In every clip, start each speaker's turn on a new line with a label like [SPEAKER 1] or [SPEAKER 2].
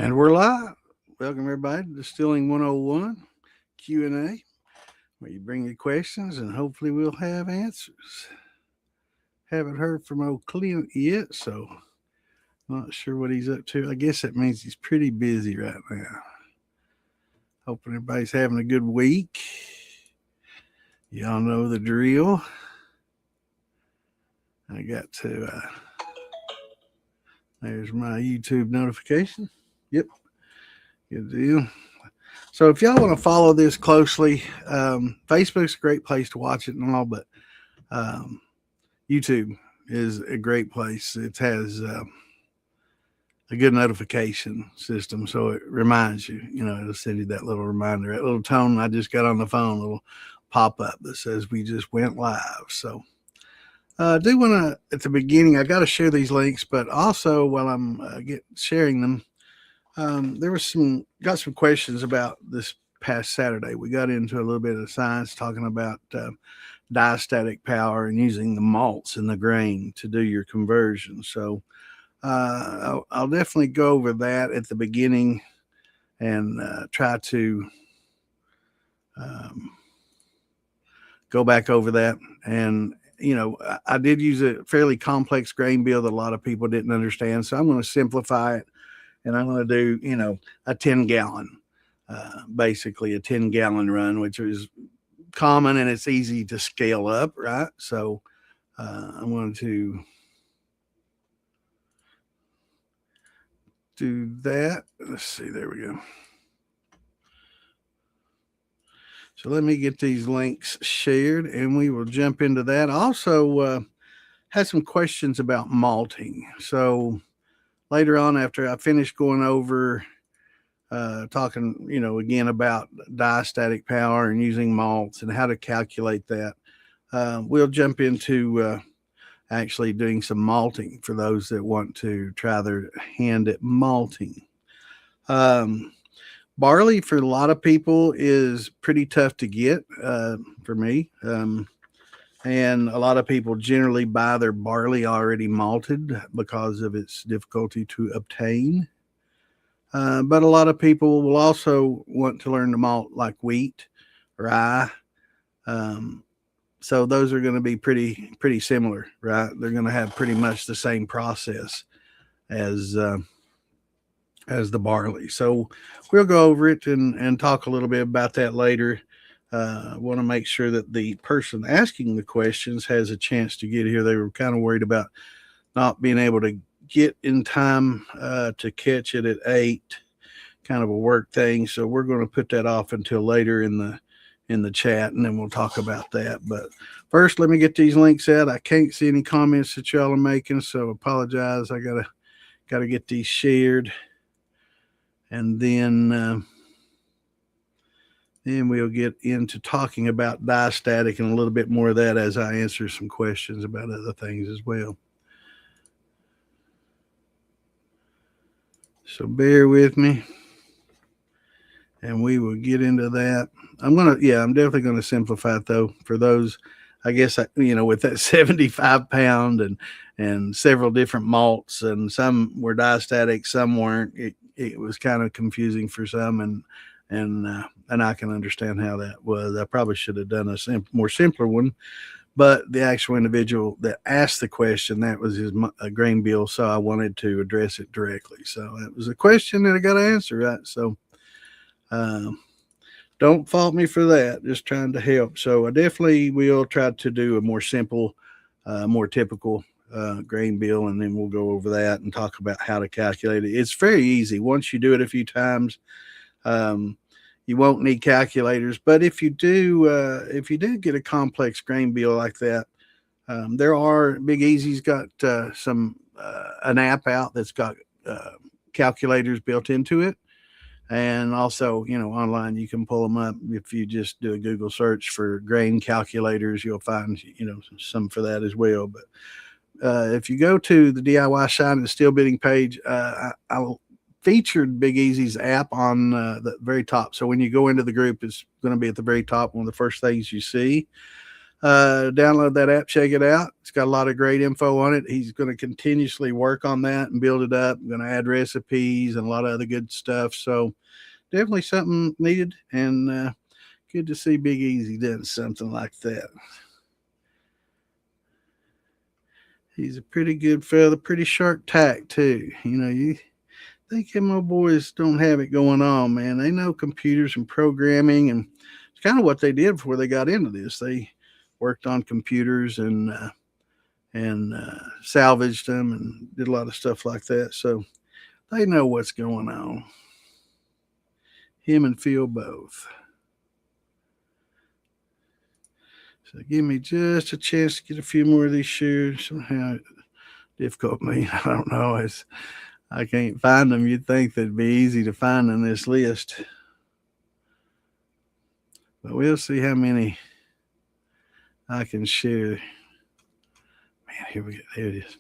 [SPEAKER 1] And we're live. Welcome everybody to Distilling 101 Q&A, where you bring your questions and hopefully we'll have answers. Haven't heard from old Clint yet, so not sure what he's up to. I guess that means he's pretty busy right now. Hoping everybody's having a good week. Y'all know the drill. I got to, there's my YouTube notification. Yep, good deal. So if y'all want to follow this closely, Facebook's a great place to watch it and all, but um, YouTube is a great place. It has a good notification system, so it reminds you. It'll send you that little reminder, that little tone I just got on the phone, little pop up that says we just went live. So I do want to, at the beginning, I got to share these links, but also while I'm sharing them, there was got some questions about this past Saturday. We got into a little bit of science talking about diastatic power and using the malts in the grain to do your conversion. So I'll definitely go over that at the beginning and try to go back over that. And I did use a fairly complex grain bill that a lot of people didn't understand, so I'm going to simplify it. And I'm going to do, a 10-gallon, basically a 10-gallon run, which is common and it's easy to scale up, right? So I'm going to do that. Let's see, there we go. So let me get these links shared and we will jump into that. I also had some questions about malting. So later on, after I finish going over talking, again about diastatic power and using malts and how to calculate that, we'll jump into actually doing some malting for those that want to try their hand at malting. Barley for a lot of people is pretty tough to get for me. And a lot of people generally buy their barley already malted because of its difficulty to obtain. But a lot of people will also want to learn to malt like wheat, rye. So those are going to be pretty similar, right? They're going to have pretty much the same process as the barley. So we'll go over it and talk a little bit about that later. I want to make sure that the person asking the questions has a chance to get here. They were kind of worried about not being able to get in time to catch it at 8, kind of a work thing. So we're going to put that off until later in the chat, and then we'll talk about that. But first, let me get these links out. I can't see any comments that y'all are making, so apologize. I gotta get these shared, and then we'll get into talking about diastatic and a little bit more of that as I answer some questions about other things as well. So bear with me, and we will get into that. I'm definitely going to simplify it though for those. I guess with that 75 pound and several different malts, and some were diastatic, some weren't. It was kind of confusing for some, and I can understand how that was. I probably should have done a more simpler one. But the actual individual that asked the question, that was his grain bill, so I wanted to address it directly. So that was a question that I got to answer, right? So don't fault me for that. Just trying to help. So I definitely will try to do a more simple, more typical grain bill, and then we'll go over that and talk about how to calculate it. It's very easy. Once you do it a few times, you won't need calculators, but if you do get a complex grain bill like that, there are Big Easy's got an app out that's got calculators built into it, and also online you can pull them up. If you just do a Google search for grain calculators, you'll find some for that as well. But if you go to the DIY Shine and Steel Bidding page, I'll featured Big Easy's app on the very top. So when you go into the group, it's going to be at the very top, one of the first things you see. download that app, check it out. It's got a lot of great info on it. He's going to continuously work on that and build it up. I'm going to add recipes and a lot of other good stuff. So definitely something needed, and good to see Big Easy doing something like that. He's a pretty good fella, pretty sharp tack too. You think them old boys don't have it going on, man. They know computers and programming, and it's kind of what they did before they got into this. They worked on computers and salvaged them and did a lot of stuff like that. So they know what's going on. Him and Phil both. So give me just a chance to get a few more of these shares. Somehow difficult me. I don't know. I can't find them. You'd think that'd be easy to find in this list. But we'll see how many I can share. Man, here we go. There it is.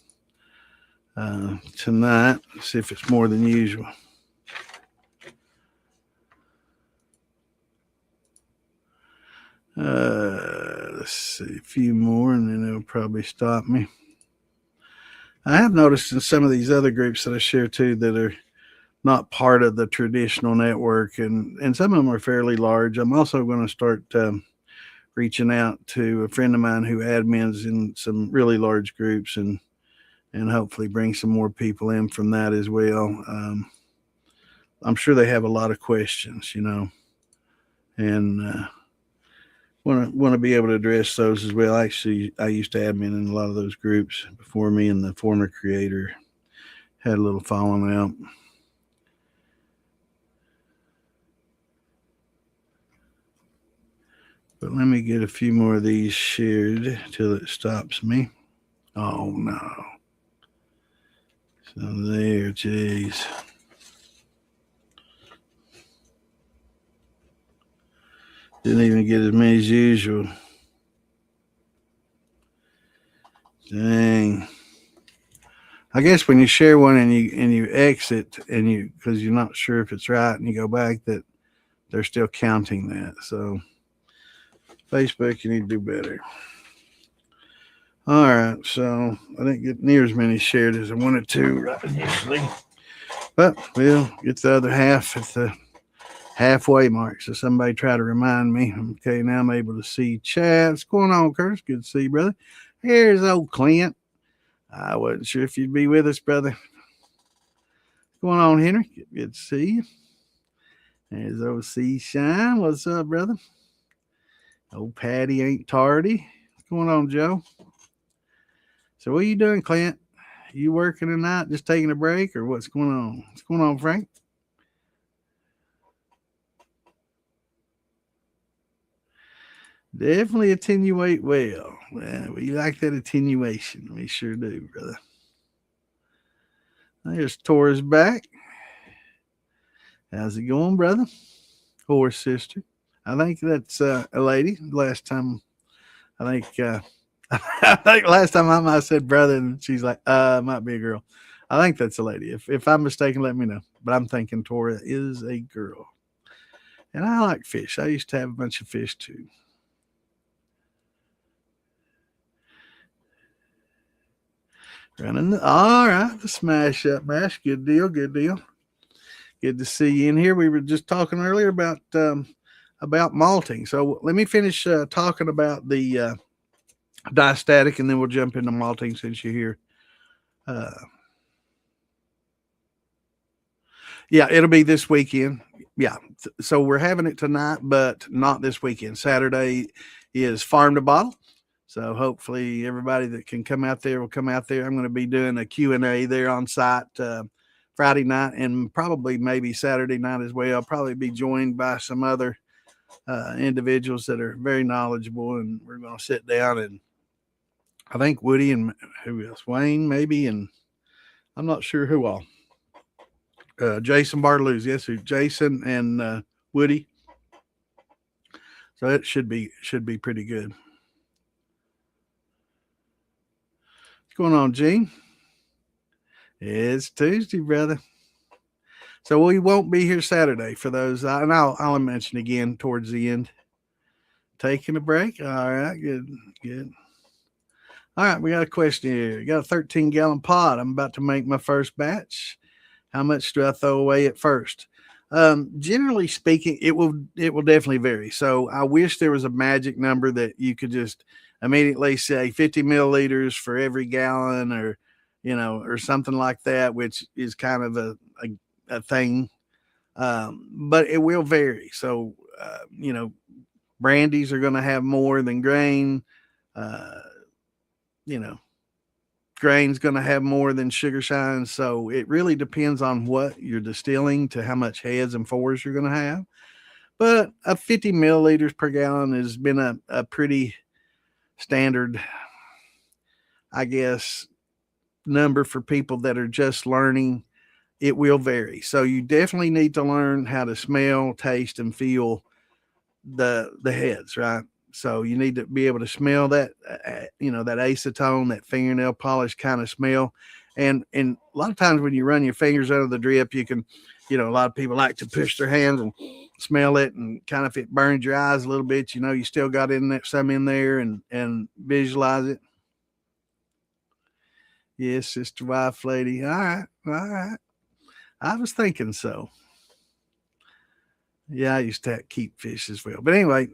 [SPEAKER 1] Tonight, let's see if it's more than usual. Let's see, a few more, and then it'll probably stop me. I have noticed in some of these other groups that I share too that are not part of the traditional network, and some of them are fairly large. I'm also going to start reaching out to a friend of mine who admins in some really large groups, and hopefully bring some more people in from that as well. I'm sure they have a lot of questions, and want to be able to address those as well. Actually, I used to admin in a lot of those groups before me and the former creator had a little falling out. But let me get a few more of these shared till it stops me. Oh no. So there, geez. Didn't even get as many as usual. Dang. I guess when you share one and you exit and because you're not sure if it's right and you go back, that they're still counting that. So Facebook, you need to do better. All right, so I didn't get near as many shared as I wanted to right initially, but we'll get the other half at the halfway mark. So somebody try to remind me. Okay, now I'm able to see chat. What's going on, Curtis? Good to see you, brother. Here's old Clint. I wasn't sure if you'd be with us, brother. What's going on, Henry? Good to see you. There's old C Shine. What's up, brother? Old Patty ain't tardy. What's going on, Joe? So what are you doing, Clint? You working tonight, just taking a break, or what's going on? What's going on, Frank? Definitely attenuate well. We like that attenuation. We sure do, brother. There's Tor's back. How's it going, brother? Or sister? I think that's a lady. Last time, I think I think last time I might have said brother, and she's like, might be a girl. I think that's a lady. If I'm mistaken, let me know. But I'm thinking Tora is a girl. And I like fish. I used to have a bunch of fish too. Running all right, the smash up mash. Good deal, good deal. Good to see you in here. We were just talking earlier about malting. So let me finish talking about the diastatic, and then we'll jump into malting since you're here. Yeah, it'll be this weekend. Yeah, so we're having it tonight, but not this weekend. Saturday is farm to bottle. So hopefully everybody that can come out there will come out there. I'm going to be doing a Q&A there on site Friday night and probably maybe Saturday night as well. I'll probably be joined by some other individuals that are very knowledgeable, and we're going to sit down, and I think Woody and who else? Wayne maybe, and I'm not sure who all. Jason Bartoluz, yes, Jason and Woody. So it should be pretty good. What's going on, Gene? It's Tuesday, brother. So we won't be here Saturday for those, and I'll mention again towards the end. Taking a break. All right, good, good. All right, we got a question here. You got a 13-gallon pot. I'm about to make my first batch. How much do I throw away at first? Generally speaking, it will definitely vary. So I wish there was a magic number that you could just immediately say 50 milliliters for every gallon, or or something like that, which is kind of a thing. But it will vary. So brandies are going to have more than grain. Uh, you know, grain's going to have more than sugar shine. So it really depends on what you're distilling to how much heads and fours you're going to have. But a 50 milliliters per gallon has been a pretty standard, I guess, number for people that are just learning. It will vary. So you definitely need to learn how to smell, taste, and feel the heads, right? So you need to be able to smell that, that acetone, that fingernail polish kind of smell. And a lot of times when you run your fingers under the drip, you can, a lot of people like to push their hands and smell it, and kind of if it burns your eyes a little bit, you still got some in there, and visualize it. Yes, sister, wife, lady. All right, all right. I was thinking so. Yeah, I used to keep fish as well. But anyway,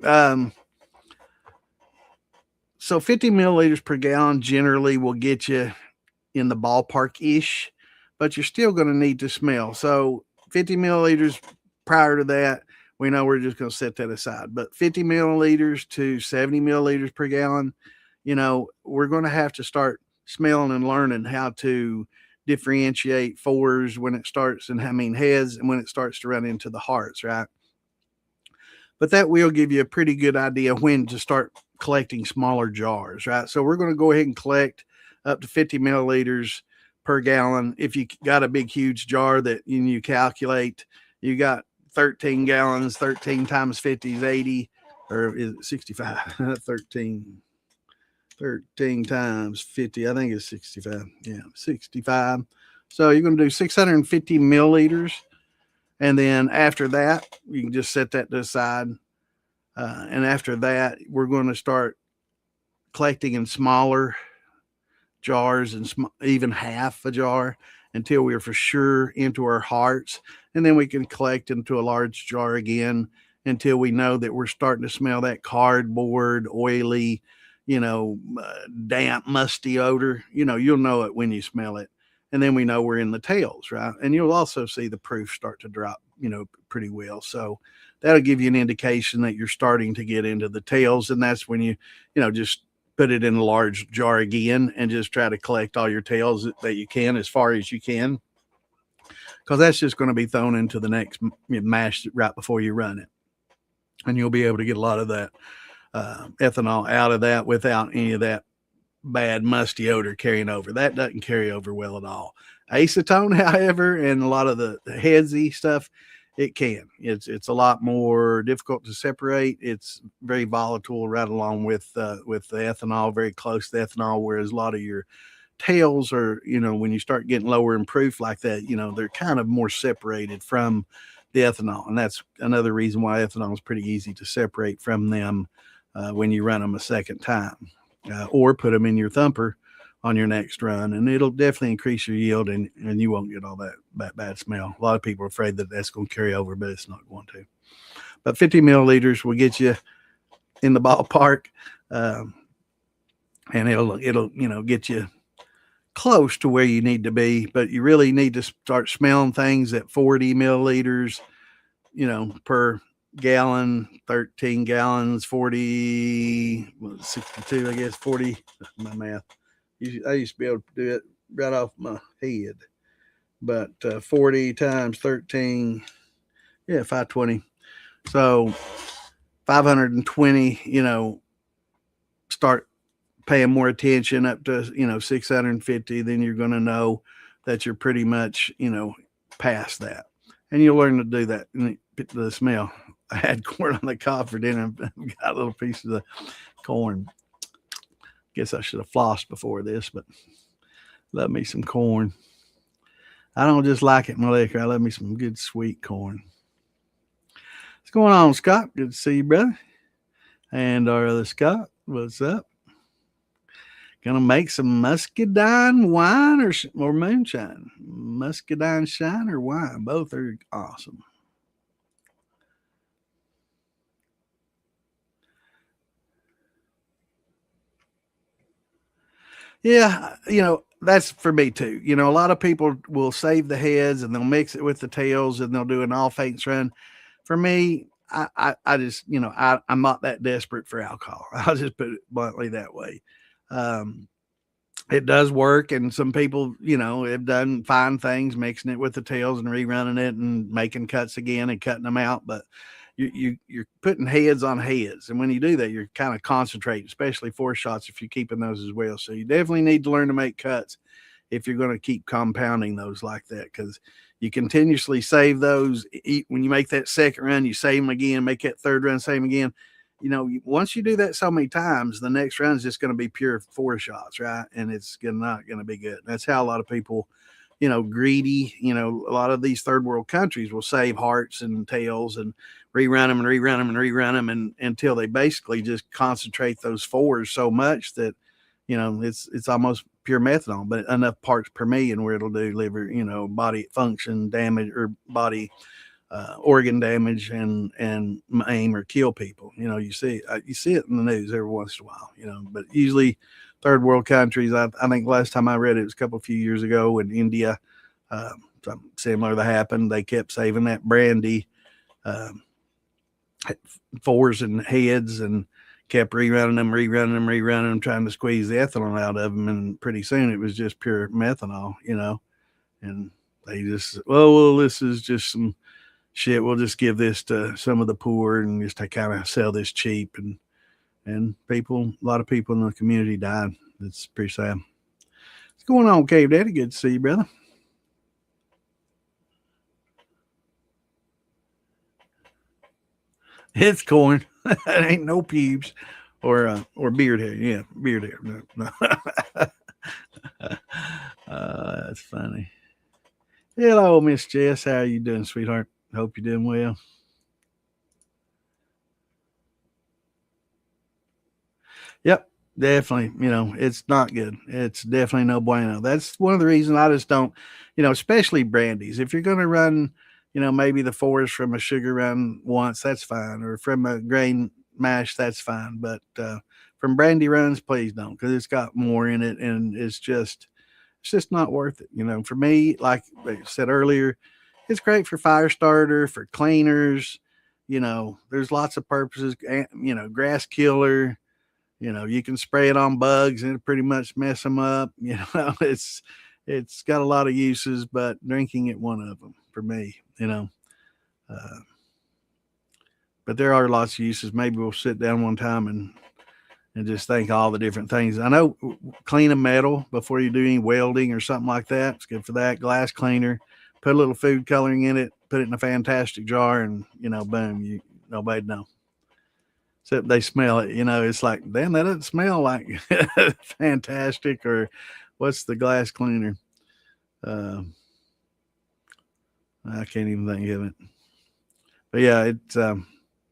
[SPEAKER 1] so 50 milliliters per gallon generally will get you in the ballpark ish, but you're still going to need to smell. So 50 milliliters prior to that, we know we're just going to set that aside. But 50 milliliters to 70 milliliters per gallon, we're going to have to start smelling and learning how to differentiate fours when it starts, and heads, and when it starts to run into the hearts, right? But that will give you a pretty good idea when to start collecting smaller jars, right? So we're going to go ahead and collect up to 50 milliliters per gallon. If you got a big, huge jar that you calculate, you got 13 gallons, 13 times 50 is 80, or is it 65? 13 times 50, I think it's 65. Yeah, 65. So you're going to do 650 milliliters. And then after that, you can just set that to the side. And after that, we're going to start collecting in smaller jars, and even half a jar, until we're for sure into our hearts. And then we can collect into a large jar again until we know that we're starting to smell that cardboard, oily, damp, musty odor. You'll know it when you smell it. And then we know we're in the tails, right? And you'll also see the proof start to drop, pretty well. So that'll give you an indication that you're starting to get into the tails. And that's when you just put it in a large jar again and just try to collect all your tails that you can, as far as you can, because that's just going to be thrown into the next mash right before you run it. And you'll be able to get a lot of that ethanol out of that without any of that bad musty odor carrying over. That doesn't carry over well at all. Acetone, however, and a lot of the headsy stuff, it can. It's a lot more difficult to separate. It's very volatile, right along with the ethanol, very close to ethanol. Whereas a lot of your tails are, when you start getting lower in proof like that, they're kind of more separated from the ethanol, and that's another reason why ethanol is pretty easy to separate from them when you run them a second time, or put them in your thumper on your next run, and it'll definitely increase your yield, and you won't get all that bad smell. A lot of people are afraid that that's going to carry over, but it's not going to. But 50 milliliters will get you in the ballpark, and it'll get you close to where you need to be. But you really need to start smelling things at 40 milliliters, per gallon. 13 gallons, 40, 62, I guess. 40, my math. I used to be able to do it right off my head. But 40 times 13, yeah, 520. So 520, start paying more attention up to, 650. Then you're going to know that you're pretty much, past that. And you'll learn to do that. And the smell. I had corn on the cob for dinner. Got a little piece of the corn. Guess I should have flossed before this, but love me some corn. I don't just like it in my liquor. I love me some good sweet corn. What's going on, Scott? Good to see you, brother. And our other Scott, what's up? Gonna make some muscadine wine or moonshine. Muscadine shine or wine. Both are awesome. Yeah, that's for me too. A lot of people will save the heads and they'll mix it with the tails and they'll do an all faints run. For me, I just, I'm not that desperate for alcohol. I'll just put it bluntly that way. Um, it does work, and some people, have done fine things mixing it with the tails and rerunning it and making cuts again and cutting them out. But you're putting heads on heads, and when you do that, you're kind of concentrating, especially four shots if you're keeping those as well. So you definitely need to learn to make cuts if you're going to keep compounding those like that, because you continuously save those. When you make that second run, you save them again, make that third run, save them again. Once you do that so many times, the next run is just going to be pure four shots, right? And it's not going to be good. That's how a lot of people, greedy, a lot of these third world countries will save hearts and tails and rerun them and rerun them and rerun them until they basically just concentrate those fours so much that, it's almost pure methanol, but enough parts per million where it'll do liver, body function damage or body organ damage and aim or kill people. You see it in the news every once in a while. But usually third world countries. I think last time I read it was a few years ago in India. Something similar that happened. They kept saving that brandy, um, fours and heads, and kept rerunning them, trying to squeeze the ethanol out of them. And pretty soon it was just pure methanol. And they just, well, this is just some shit. We'll just give this to some of the poor and just to kind of sell this cheap. And a lot of people in the community died. It's pretty sad. What's going on, Cave Daddy? Good to see you, brother. It's corn. It ain't no pubes or beard hair. Yeah, beard hair. No, no. That's funny. Hello, Miss Jess. How you doing, sweetheart? Hope you're doing well. Yep, definitely. It's not good. It's definitely no bueno. That's one of the reasons I just don't, especially brandies. If you're going to run, maybe the fours from a sugar run once, that's fine, or from a grain mash, that's fine. But from brandy runs, please don't, because it's got more in it, and it's just not worth it. For me, like I said earlier, it's great for fire starter, for cleaners. There's lots of purposes. Grass killer. You can spray it on bugs and it pretty much mess them up. It's got a lot of uses, but drinking it one of them for me. Uh, but there are lots of uses. Maybe we'll sit down one time and just think all the different things. I know clean a metal before you do any welding or something like that. It's good for that. Glass cleaner. Put a little food coloring in it. Put it in a fantastic jar, and boom, nobody know. Except they smell it. It's like, damn, that doesn't smell like fantastic. Or what's the glass cleaner? Uh, I can't even think of it. But yeah, it's put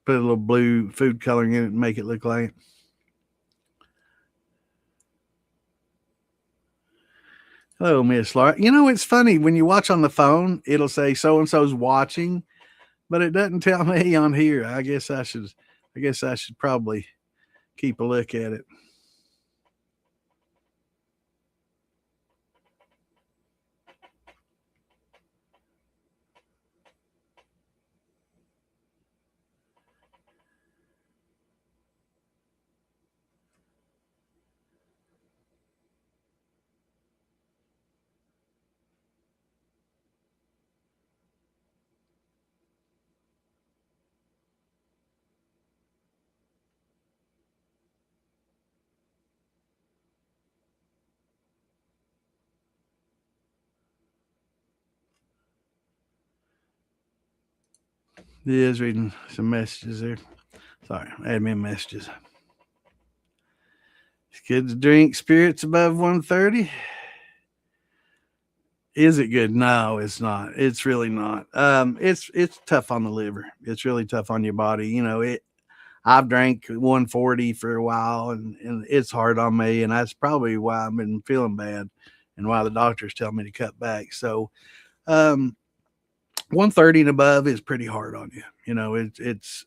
[SPEAKER 1] a little blue food coloring in it and make it look like it. Hello, Miss Laura. It's funny when you watch on the phone, it'll say so and so's watching, but it doesn't tell me on here. I guess I should. I guess I should probably keep a look at it. He is reading some messages there. Sorry, admin messages. It's good to drink spirits above 130. Is it good? No, it's not. It's really not. It's tough on the liver. It's really tough on your body. I've drank 140 for a while, and it's hard on me, and that's probably why I've been feeling bad, and why the doctors tell me to cut back. So, um, 130 and above is pretty hard on you. It's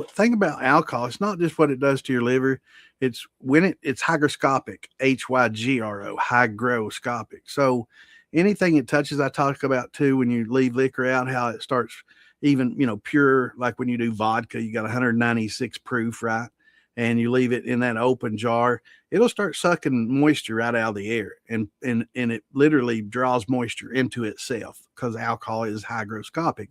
[SPEAKER 1] thing about alcohol. It's not just what it does to your liver. It's when it's hygroscopic, HYGRO, hygroscopic. So anything it touches, I talk about too, when you leave liquor out, how it starts even, pure, like when you do vodka, you got 196 proof, right? And you leave it in that open jar, it'll start sucking moisture right out of the air, and it literally draws moisture into itself because alcohol is hygroscopic,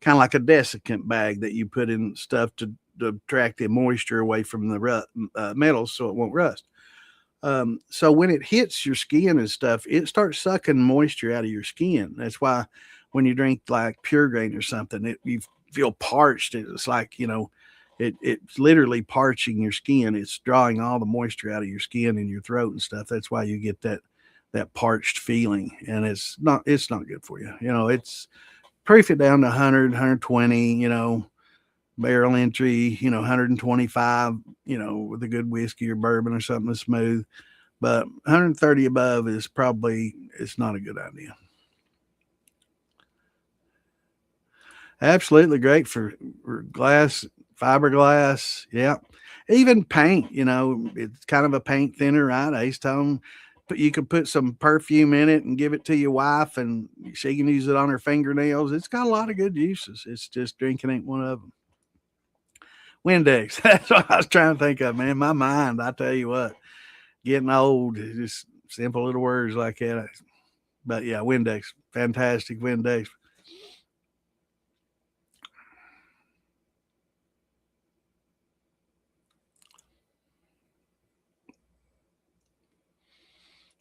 [SPEAKER 1] kind of like a desiccant bag that you put in stuff to attract the moisture away from the metals so it won't rust. So when it hits your skin and stuff, it starts sucking moisture out of your skin. That's why when you drink like pure grain or something, you feel parched. It's like, it's literally parching your skin. It's drawing all the moisture out of your skin and your throat and stuff. That's why you get that parched feeling, and it's not good for you. It's proof it down to 100, 120, barrel entry, 125, with a good whiskey or bourbon or something that's smooth. But 130 above is probably, it's not a good idea. Absolutely great for glass, fiberglass. Yeah. Even paint, it's kind of a paint thinner, right? Acetone. But you could put some perfume in it and give it to your wife, and she can use it on her fingernails. It's got a lot of good uses. It's just drinking ain't one of them. Windex. That's what I was trying to think of, man. My mind, I tell you what, getting old, just simple little words like that. But yeah, Windex, fantastic Windex.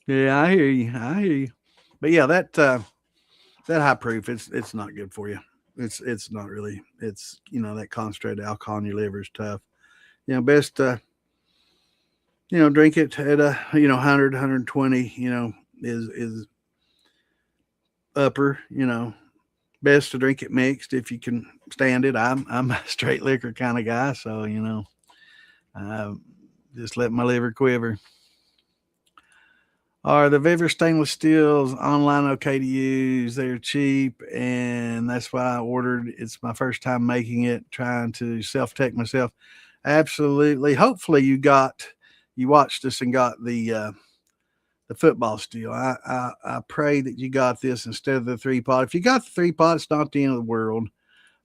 [SPEAKER 1] Yeah, I hear you. I hear you. But yeah, that high proof, it's not good for you. It's not really. It's that concentrated alcohol in your liver is tough. Best drink it at a 100 120. Is upper. Best to drink it mixed if you can stand it. I'm a straight liquor kind of guy, so I just let my liver quiver. Are the Viver stainless steels online okay to use? They're cheap, and that's why I ordered. It's my first time making it, trying to self tech myself. Absolutely. Hopefully, you watched this and got the football steel. I pray that you got this instead of the 3-pot. If you got the 3-pot, it's not the end of the world,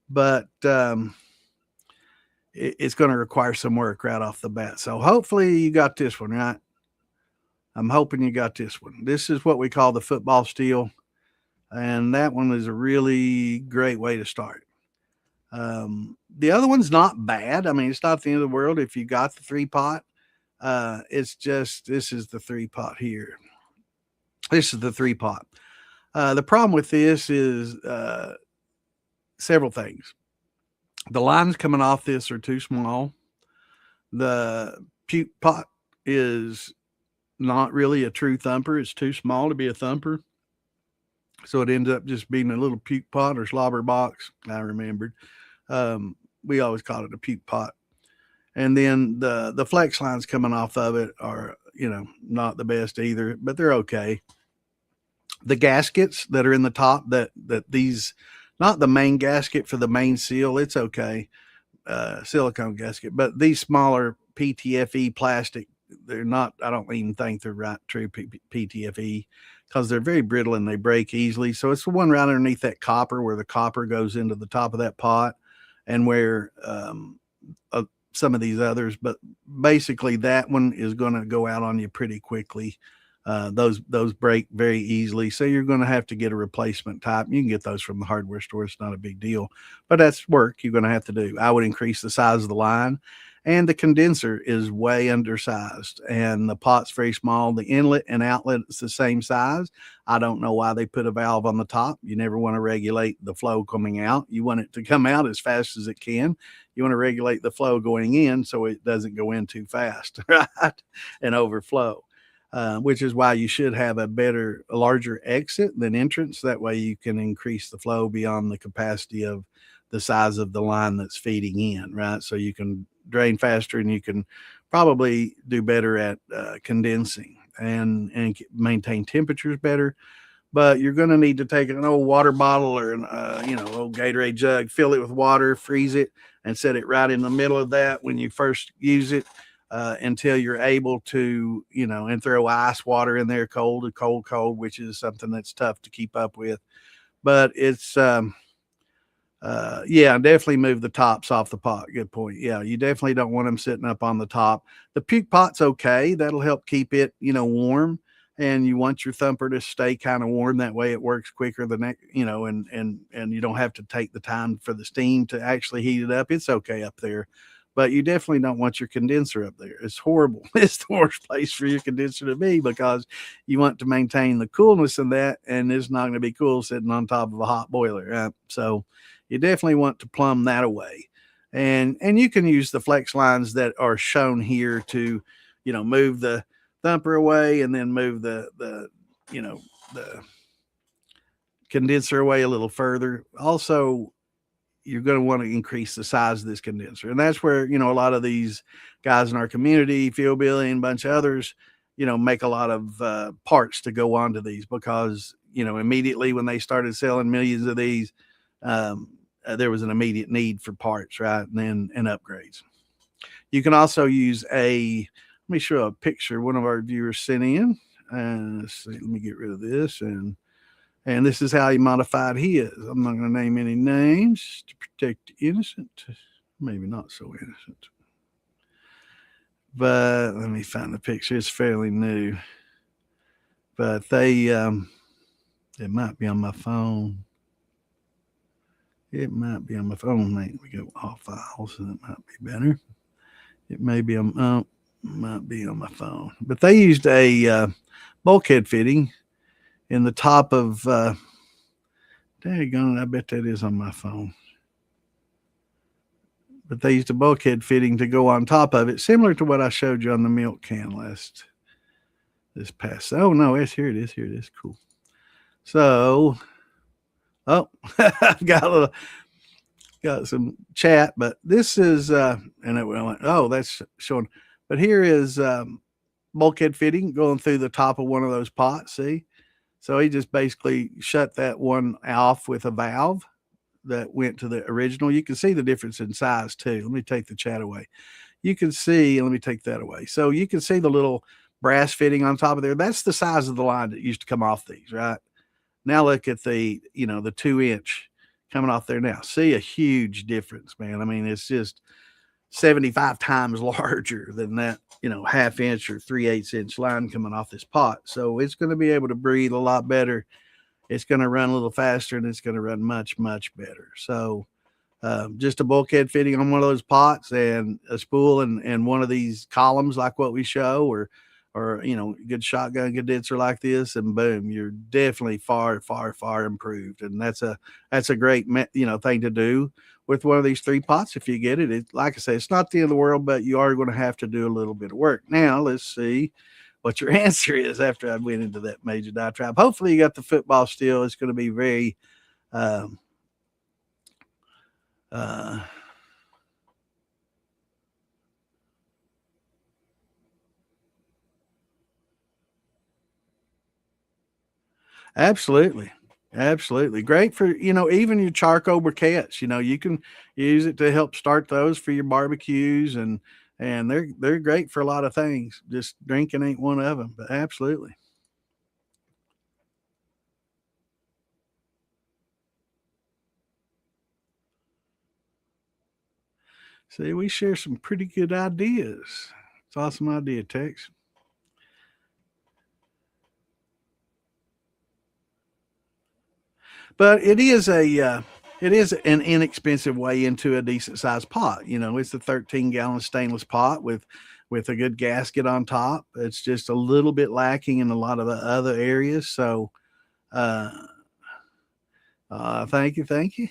[SPEAKER 1] but it's going to require some work right off the bat. So hopefully, you got this one right. I'm hoping you got this one. This is what we call the football steel, and that one is a really great way to start. The other one's not bad. I mean, it's not the end of the world if you got the 3-pot. It's just this is the 3-pot here. This is the 3-pot. The problem with this is several things. The lines coming off this are too small. The puke pot is not really a true thumper. It's too small to be a thumper. So it ends up just being a little puke pot or slobber box. I remembered. We always called it a puke pot. And then the flex lines coming off of it are, not the best either, but they're okay. The gaskets that are in the top, that these, not the main gasket for the main seal, it's okay. Silicone gasket, but these smaller PTFE plastic, they're not, I don't even think they're right true PTFE, because they're very brittle and they break easily. So it's the one right underneath that copper, where the copper goes into the top of that pot, and where some of these others, but basically that one is going to go out on you pretty quickly. Those break very easily, so you're going to have to get a replacement type. You can get those from the hardware store. It's not a big deal, but that's work you're going to have to do. I would increase the size of the line, and the condenser is way undersized, and the pot's very small. The inlet and outlet is the same size. I don't know why they put a valve on the top. You never want to regulate the flow coming out. You want it to come out as fast as it can. You want to regulate the flow going in so it doesn't go in too fast, right, and overflow. Which is why you should have a larger exit than entrance. That way you can increase the flow beyond the capacity of the size of the line that's feeding in, right? So you can drain faster, and you can probably do better at condensing and maintain temperatures better. But you're going to need to take an old water bottle or an old Gatorade jug, fill it with water, freeze it, and set it right in the middle of that when you first use it, until you're able to, and throw ice water in there, cold, which is something that's tough to keep up with. But it's yeah, definitely move the tops off the pot. Good point. Yeah, you definitely don't want them sitting up on the top. The puke pot's okay. That'll help keep it, warm. And you want your thumper to stay kind of warm. That way it works quicker the next, and you don't have to take the time for the steam to actually heat it up. It's okay up there. But you definitely don't want your condenser up there. It's horrible. It's the worst place for your condenser to be, because you want to maintain the coolness in that, and it's not going to be cool sitting on top of a hot boiler. Right? So you definitely want to plumb that away. And you can use the flex lines that are shown here to, move the thumper away, and then move the condenser away a little further. Also, you're going to want to increase the size of this condenser. And that's where, a lot of these guys in our community, Phil, Billy, and a bunch of others, make a lot of parts to go onto these, because, immediately when they started selling millions of these, there was an immediate need for parts, right? And upgrades. You can also use let me show a picture one of our viewers sent in. Let's see, let me get rid of this. And this is how he modified his. I'm not going to name any names to protect the innocent. Maybe not so innocent. But let me find the picture. It's fairly new. But it might be on my phone. It might be on my phone. We go all files, so that might be better. It may be might be on my phone. But they used a bulkhead fitting in the top of daggone, I bet that is on my phone. But they used a bulkhead fitting to go on top of it, similar to what I showed you on the milk can this past. Oh no, here it is. Cool. So, I've got some chat, but this is and it went, oh, that's showing. But here is bulkhead fitting going through the top of one of those pots. See, so he just basically shut that one off with a valve that went to the original. You can see the difference in size too. Let me take the chat away. You can see, let me take that away. So you can see the little brass fitting on top of there. That's the size of the line that used to come off these, right? Now look at the 2-inch coming off there now. See a huge difference, man. I mean, it's just 75 times larger than that, 1/2-inch or 3/8-inch line coming off this pot. So it's going to be able to breathe a lot better. It's going to run a little faster, and it's going to run much, much better. So just a bulkhead fitting on one of those pots and a spool and one of these columns like what we show, or good shotgun condenser like this, and boom, you're definitely far, far, far improved. And that's a great thing to do with one of these 3 pots if you get it. Like I say, it's not the end of the world, but you are going to have to do a little bit of work. Now let's see what your answer is after I went into that major diatribe. Hopefully you got the football still. It's going to be very absolutely. Absolutely. Great for, even your charcoal briquettes. You can use it to help start those for your barbecues, and they're great for a lot of things. Just drinking ain't one of them, but absolutely. See, we share some pretty good ideas. It's an awesome idea, Tex. But it is an inexpensive way into a decent sized pot. It's a 13-gallon stainless pot with a good gasket on top. It's just a little bit lacking in a lot of the other areas. So, thank you.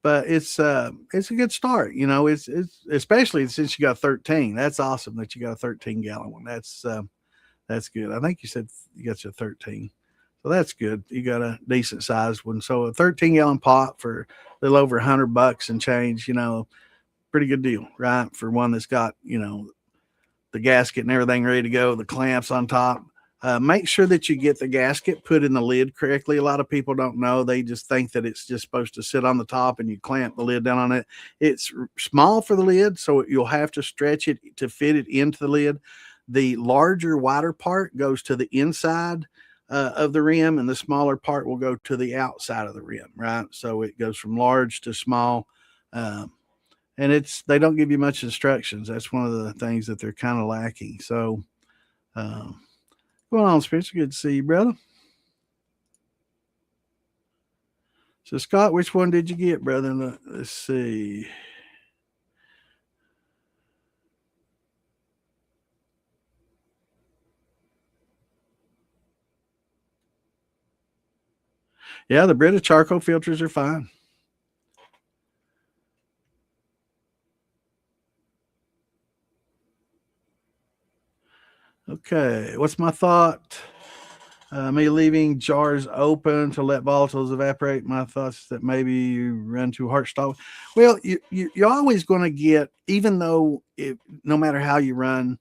[SPEAKER 1] But it's a good start. It's especially since you got 13. That's awesome that you got a 13-gallon one. That's good. I think you said you got your 13. So that's good. You got a decent sized one. So a 13-gallon pot for a little over $100 and change, pretty good deal, right? For one that's got, the gasket and everything ready to go, the clamps on top. Make sure that you get the gasket put in the lid correctly. A lot of people don't know. They just think that it's just supposed to sit on the top and you clamp the lid down on it. It's small for the lid, so you'll have to stretch it to fit it into the lid. The larger, wider part goes to the inside of the rim, and the smaller part will go to the outside of the rim, right? So it goes from large to small. Um, and they don't give you much instructions. That's one of the things that they're kind of lacking. So, um, going on, Spencer? Good to see you, brother. So, Scott, which one did you get, brother? Let's see. Yeah, the Brita charcoal filters are fine. Okay, what's my thought? Me leaving jars open to let volatiles evaporate. My thoughts that maybe you run too hard stall. Well, you're always going to get, even though no matter how you run,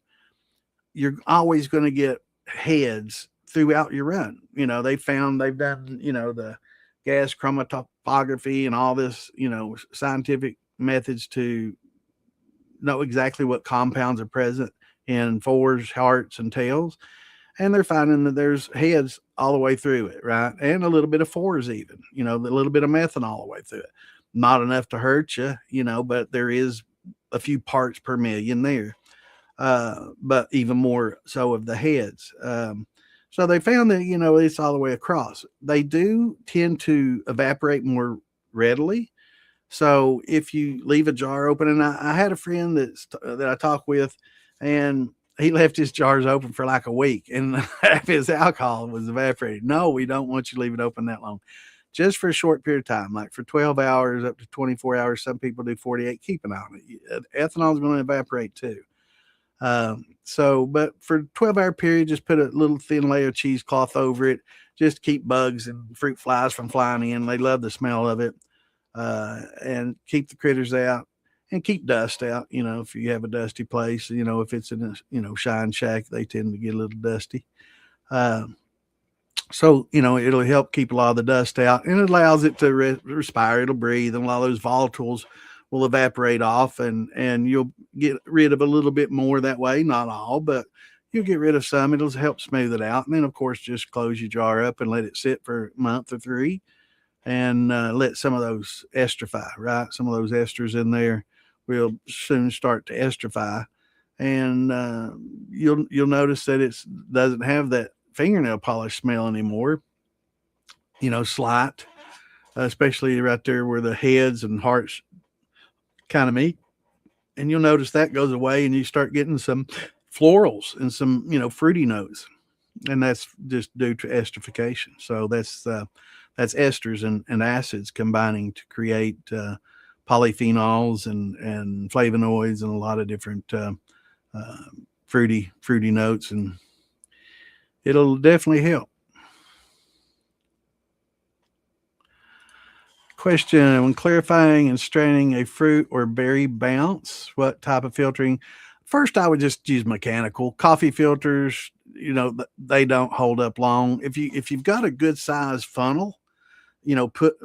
[SPEAKER 1] you're always going to get heads throughout your run. They've done, the gas chromatography and all this, scientific methods to know exactly what compounds are present in fours, hearts, and tails. And they're finding that there's heads all the way through it, right? And a little bit of fours, even, a little bit of methanol all the way through it. Not enough to hurt you, but there is a few parts per million there. But even more so of the heads. So they found that, it's all the way across. They do tend to evaporate more readily. So if you leave a jar open, and I had a friend that I talked with, and he left his jars open for like a week, and half his alcohol was evaporated. No, we don't want you to leave it open that long. Just for a short period of time, like for 12 hours up to 24 hours. Some people do 48. Keep an eye on it. Ethanol is going to evaporate too. But for 12-hour period, just put a little thin layer of cheesecloth over it. Just keep bugs and fruit flies from flying in. They love the smell of it. And keep the critters out and keep dust out. If you have a dusty place, if it's in a, shine shack, they tend to get a little dusty. So, it'll help keep a lot of the dust out, and it allows it to respire. It'll breathe, and a lot of those volatiles will evaporate off, and you'll get rid of a little bit more that way. Not all, but you'll get rid of some. It'll help smooth it out. And then, of course, just close your jar up and let it sit for a month or three, and let some of those estrify, right? Some of those esters in there will soon start to estrify. And you'll notice that it doesn't have that fingernail polish smell anymore, slight, especially right there where the heads and hearts kind of meet. And you'll notice that goes away, and you start getting some florals and some, fruity notes. And that's just due to esterification. So that's esters and acids combining to create polyphenols and flavonoids and a lot of different uh, fruity notes, and it'll definitely help. Question: when clarifying and straining a fruit or berry bounce, what type of filtering? First, I would just use mechanical. Coffee filters, they don't hold up long. If you've got a good size funnel,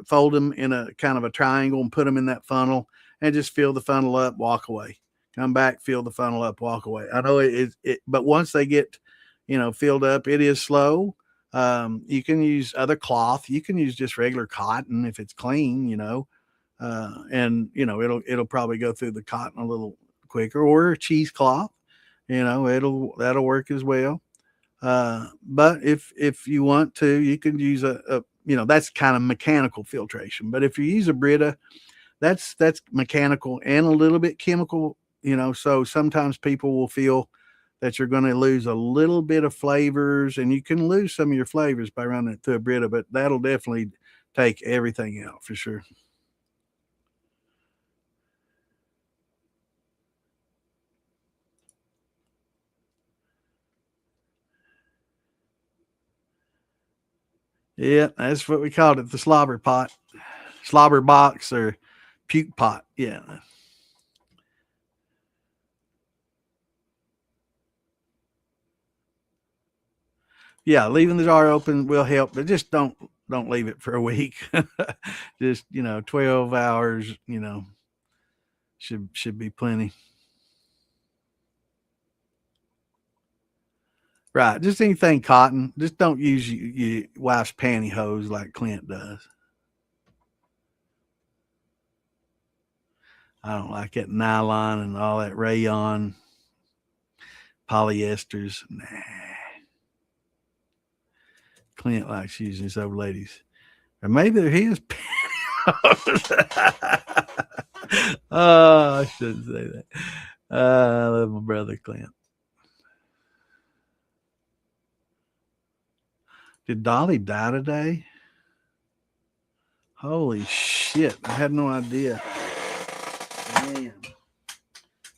[SPEAKER 1] fold them in a kind of a triangle and put them in that funnel, and just fill the funnel up, walk away, come back, fill the funnel up, walk away. I know but once they get, filled up, it is slow. You can use other cloth. You can use just regular cotton if it's clean, and it'll probably go through the cotton a little quicker, or cheesecloth, that'll work as well. But if you want to, you can use that's kind of mechanical filtration. But if you use a Brita, that's mechanical and a little bit chemical. So sometimes people will feel that you're going to lose a little bit of flavors, and you can lose some of your flavors by running it through a Brita, but that'll definitely take everything out for sure. Yeah, that's what we called it, the slobber pot, slobber box, or puke pot. Yeah. Yeah, leaving the jar open will help, but just don't leave it for a week. Just 12 hours, should be plenty. Right, just anything cotton. Just don't use your wife's pantyhose like Clint does. I don't like that nylon and all that rayon, polyesters. Nah. Clint likes using his old ladies. Or maybe they're his pantyhose. Oh, I shouldn't say that. I love my brother Clint. Did Dolly die today? Holy shit. I had no idea. Man.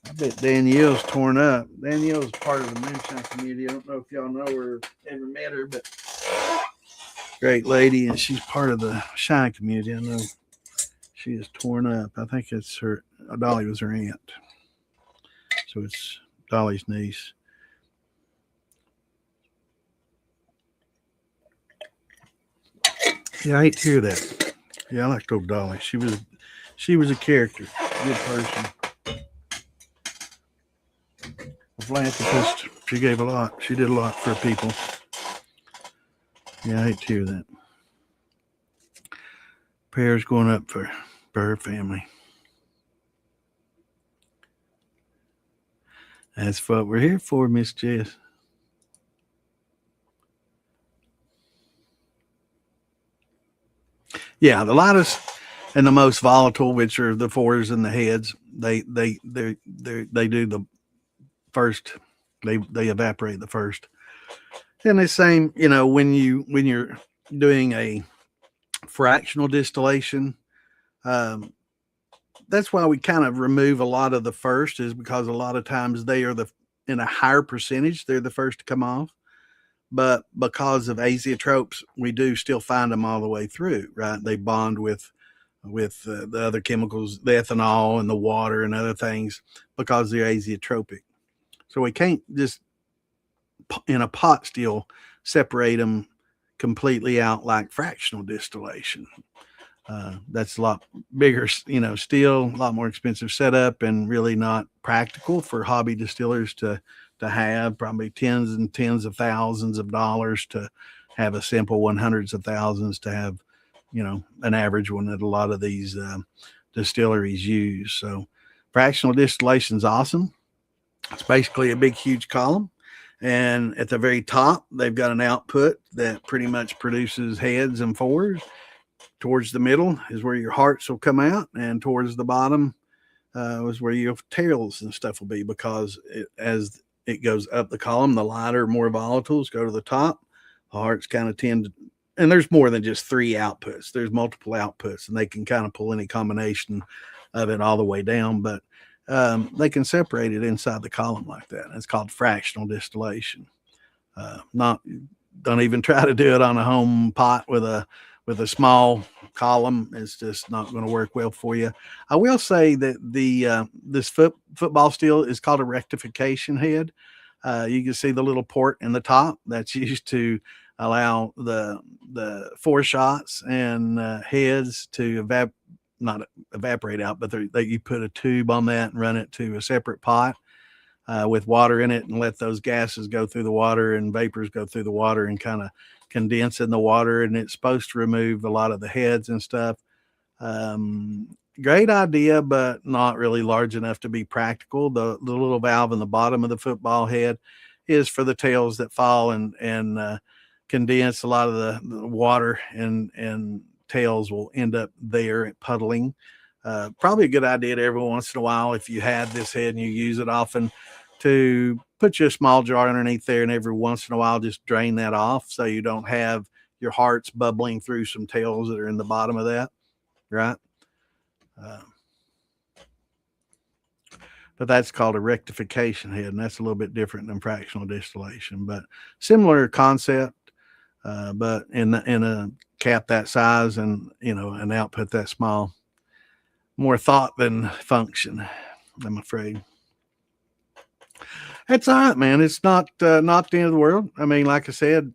[SPEAKER 1] I bet Danielle's torn up. Danielle's part of the moonshine community. I don't know if y'all know her or ever met her, but great lady, and she's part of the shine community. I know she is torn up. I think it's her. Dolly was her aunt, so it's Dolly's niece. Yeah, I hate to hear that. Yeah, I liked old Dolly. She was a character, good person. A philanthropist. She gave a lot. She did a lot for people. Yeah, I hate to hear that. Prayers going up for her family. That's what we're here for, Miss Jess. Yeah, the lightest and the most volatile, which are the fours and the heads, they do the first. They evaporate the first. And the same, when you're doing a fractional distillation, that's why we kind of remove a lot of the first, is because a lot of times they are in a higher percentage, they're the first to come off. But because of azeotropes, we do still find them all the way through, right? They bond with the other chemicals, the ethanol and the water and other things, because they're azeotropic. So we can't just in a pot still separate them completely out like fractional distillation. That's a lot bigger, still a lot more expensive setup, and really not practical for hobby distillers to have. Probably tens and tens of thousands of dollars to have a simple one, hundreds of thousands to have, an average one that a lot of these distilleries use. So fractional distillation is awesome. It's basically a big, huge column. And at the very top, they've got an output that pretty much produces heads and fours. Towards the middle is where your hearts will come out, and towards the bottom is where your tails and stuff will be, because as it goes up the column, the lighter, more volatiles go to the top. The hearts kind of tend to, and there's more than just three outputs. There's multiple outputs, and they can kind of pull any combination of it all the way down, but they can separate it inside the column like that. It's called fractional distillation. Don't even try to do it on a home pot with a small column. It's just not going to work well for you. I will say that this football still is called a rectification head. You can see the little port in the top that's used to allow the four shots and heads to not evaporate out, but you put a tube on that and run it to a separate pot with water in it, and let those gases go through the water and vapors go through the water and kind of condense in the water. And it's supposed to remove a lot of the heads and stuff. Great idea, but not really large enough to be practical. The little valve in the bottom of the football head is for the tails that fall and condense a lot of the water, and tails will end up there puddling. Probably a good idea to every once in a while, if you had this head and you use it often, to put you a small jar underneath there, and every once in a while just drain that off, so you don't have your hearts bubbling through some tails that are in the bottom of that, right? But that's called a rectification head, and that's a little bit different than fractional distillation, but similar concept. But in a cap that size, and an output that small, more thought than function, I'm afraid. That's all right, man. It's not the end of the world. I mean, like I said,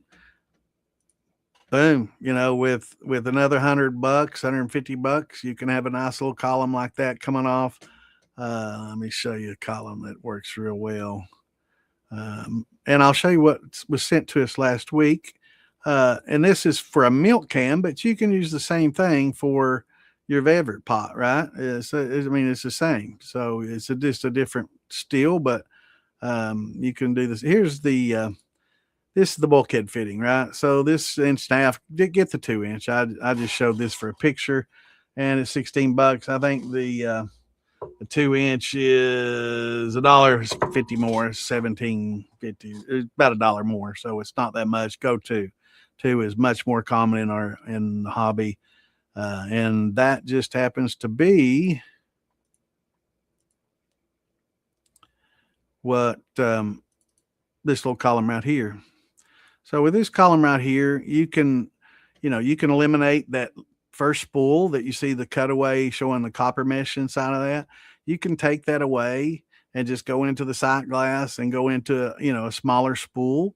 [SPEAKER 1] boom, with another $100, $150, you can have a nice little column like that coming off. Let me show you a column that works real well. And I'll show you what was sent to us last week. And this is for a milk can, but you can use the same thing for your Vevet pot, right? It's the same. So it's just a different steel, but you can do this. Here's this is the bulkhead fitting, right? So this inch and a half, get the 2 inch. I just showed this for a picture, and it's $16. I think the 2 inch is $1.50 more, $17.50, about $1 more. So it's not that much. Go two. Two is much more common in the hobby, and that just happens to be what this little column right here. So with this column right here, you can eliminate that first spool that you see the cutaway showing the copper mesh inside of that. You can take that away and just go into the sight glass and go into a smaller spool,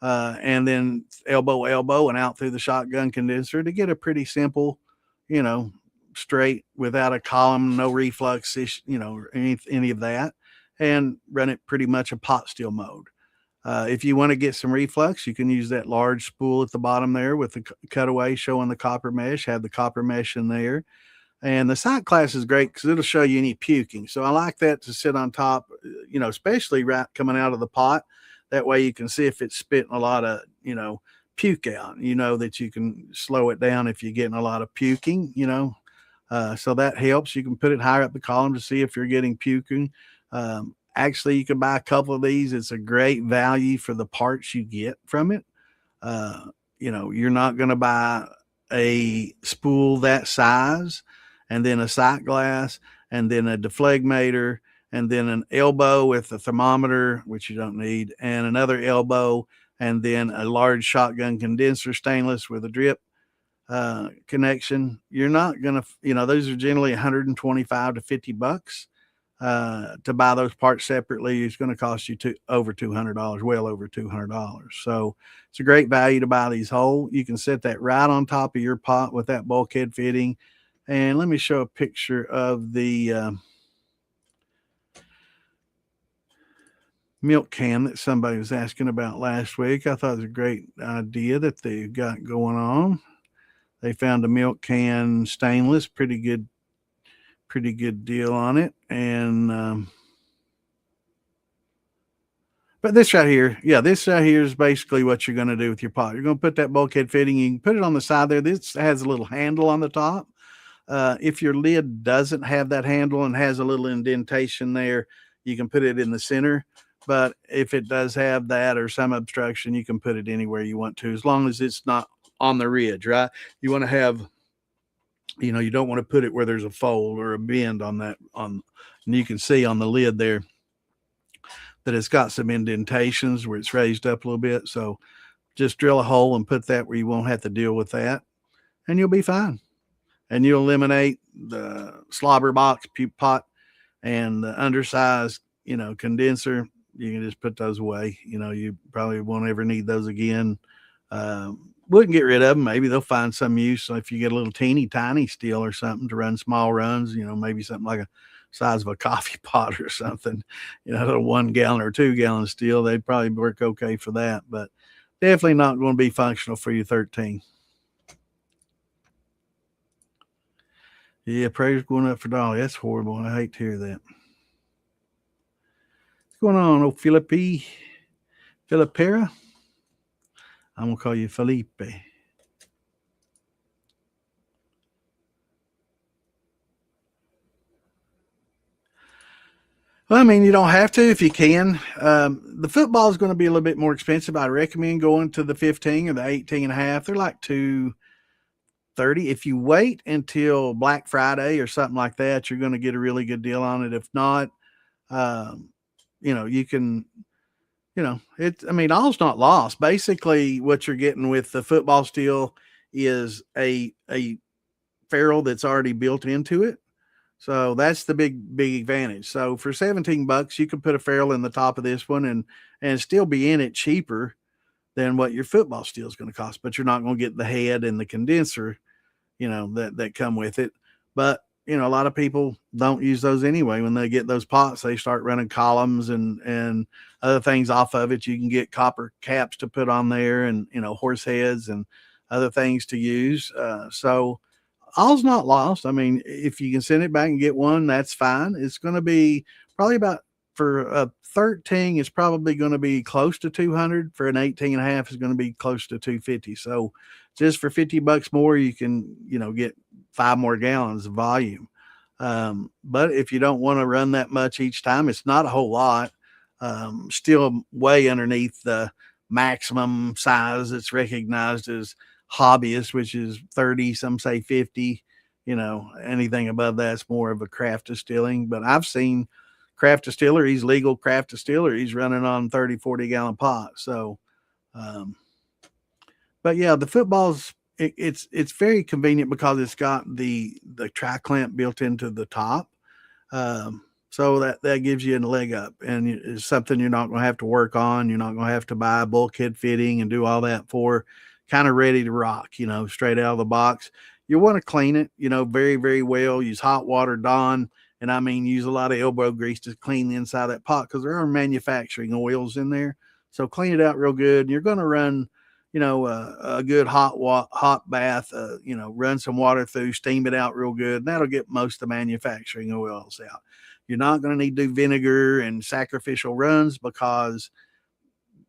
[SPEAKER 1] and then elbow and out through the shotgun condenser to get a pretty simple, straight without a column, no reflux, any of that, and run it pretty much a pot still mode. If you want to get some reflux, you can use that large spool at the bottom there with the cutaway showing the copper mesh, have the copper mesh in there. And the sight glass is great because it'll show you any puking. So I like that to sit on top, especially right coming out of the pot. That way you can see if it's spitting a lot of, puke out, that you can slow it down if you're getting a lot of puking, so that helps. You can put it higher up the column to see if you're getting puking. Actually, you can buy a couple of these. It's a great value for the parts you get from it. You're not going to buy a spool that size and then a sight glass and then a deflegmator and then an elbow with a thermometer, which you don't need, and another elbow, and then a large shotgun condenser stainless with a drip connection. You're not going to, those are generally $125 to $50. To buy those parts separately is going to cost you over $200, well over $200. So it's a great value to buy these whole. You can set that right on top of your pot with that bulkhead fitting. And let me show a picture of the milk can that somebody was asking about last week. I thought it was a great idea that they got going on. They found a milk can stainless, pretty good deal on it. And but this right here is basically what you're going to do with your pot. You're going to put that bulkhead fitting. You can put it on the side there. This has a little handle on the top. If your lid doesn't have that handle and has a little indentation there, you can put it in the center. But if it does have that or some obstruction, you can put it anywhere you want to, as long as it's not on the ridge, right? You want to have, you don't want to put it where there's a fold or a bend on that. And you can see on the lid there that it's got some indentations where it's raised up a little bit. So just drill a hole and put that where you won't have to deal with that, and you'll be fine. And you'll eliminate the slobber box, puke pot, and the undersized, condenser. You can just put those away. You probably won't ever need those again. Wouldn't get rid of them. Maybe they'll find some use. So if you get a little teeny tiny steel or something to run small runs, maybe something like a size of a coffee pot or something, a 1 gallon or 2 gallon steel, they'd probably work okay for that, but definitely not going to be functional for your 13. Yeah, prayers going up for Dolly. That's horrible. I hate to hear that. What's going on, old Filipera? I'm going to call you Felipe. Well, I mean, you don't have to if you can. The football is going to be a little bit more expensive. I recommend going to the 15 or the 18 and a half. They're like $230. If you wait until Black Friday or something like that, you're going to get a really good deal on it. If not, you can, all's not lost. Basically, what you're getting with the football steel is a ferrule that's already built into it. So that's the big advantage. So for $17, you can put a ferrule in the top of this one and still be in it cheaper than what your football steel is going to cost. But you're not going to get the head and the condenser, that come with it. But a lot of people don't use those anyway. When they get those pots, they start running columns and other things off of it. You can get copper caps to put on there, and horse heads and other things to use. So all's not lost. I mean, if you can send it back and get one, that's fine. It's going to be probably about, for a 13, it's probably going to be close to 200. For an 18 and a half, is going to be close to 250. So just for $50 more, you can, get 5 more gallons of volume. But if you don't want to run that much each time, it's not a whole lot. Still way underneath the maximum size that's recognized as hobbyist, which is 30, some say 50. Anything above that's more of a craft distilling. But I've seen craft distilleries, legal craft distilleries, running on 30, 40 gallon pots. So, but yeah, the footballs, it's very convenient because it's got the tri clamp built into the top. So that gives you a leg up, and it's something you're not going to have to work on. You're not going to have to buy a bulkhead fitting and do all that for. Kind of ready to rock, straight out of the box. You want to clean it, very, very well. Use hot water, Dawn, and I mean, use a lot of elbow grease to clean the inside of that pot, because there are manufacturing oils in there. So clean it out real good. And you're going to run, a good hot bath, run some water through, steam it out real good. And that'll get most of the manufacturing oils out. You're not going to need to do vinegar and sacrificial runs, because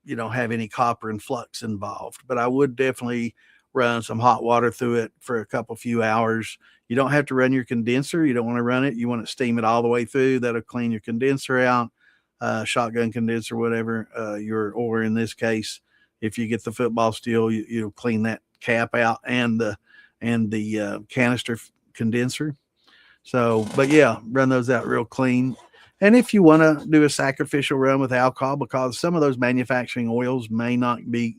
[SPEAKER 1] you don't have any copper and flux involved. But I would definitely run some hot water through it for a few hours. You don't have to run your condenser. You don't want to run it. You want to steam it all the way through. That'll clean your condenser out, shotgun condenser, whatever, or in this case, if you get the football steel, you'll clean that cap out and the canister condenser. So, but yeah, run those out real clean. And if you want to do a sacrificial run with alcohol, because some of those manufacturing oils may not be,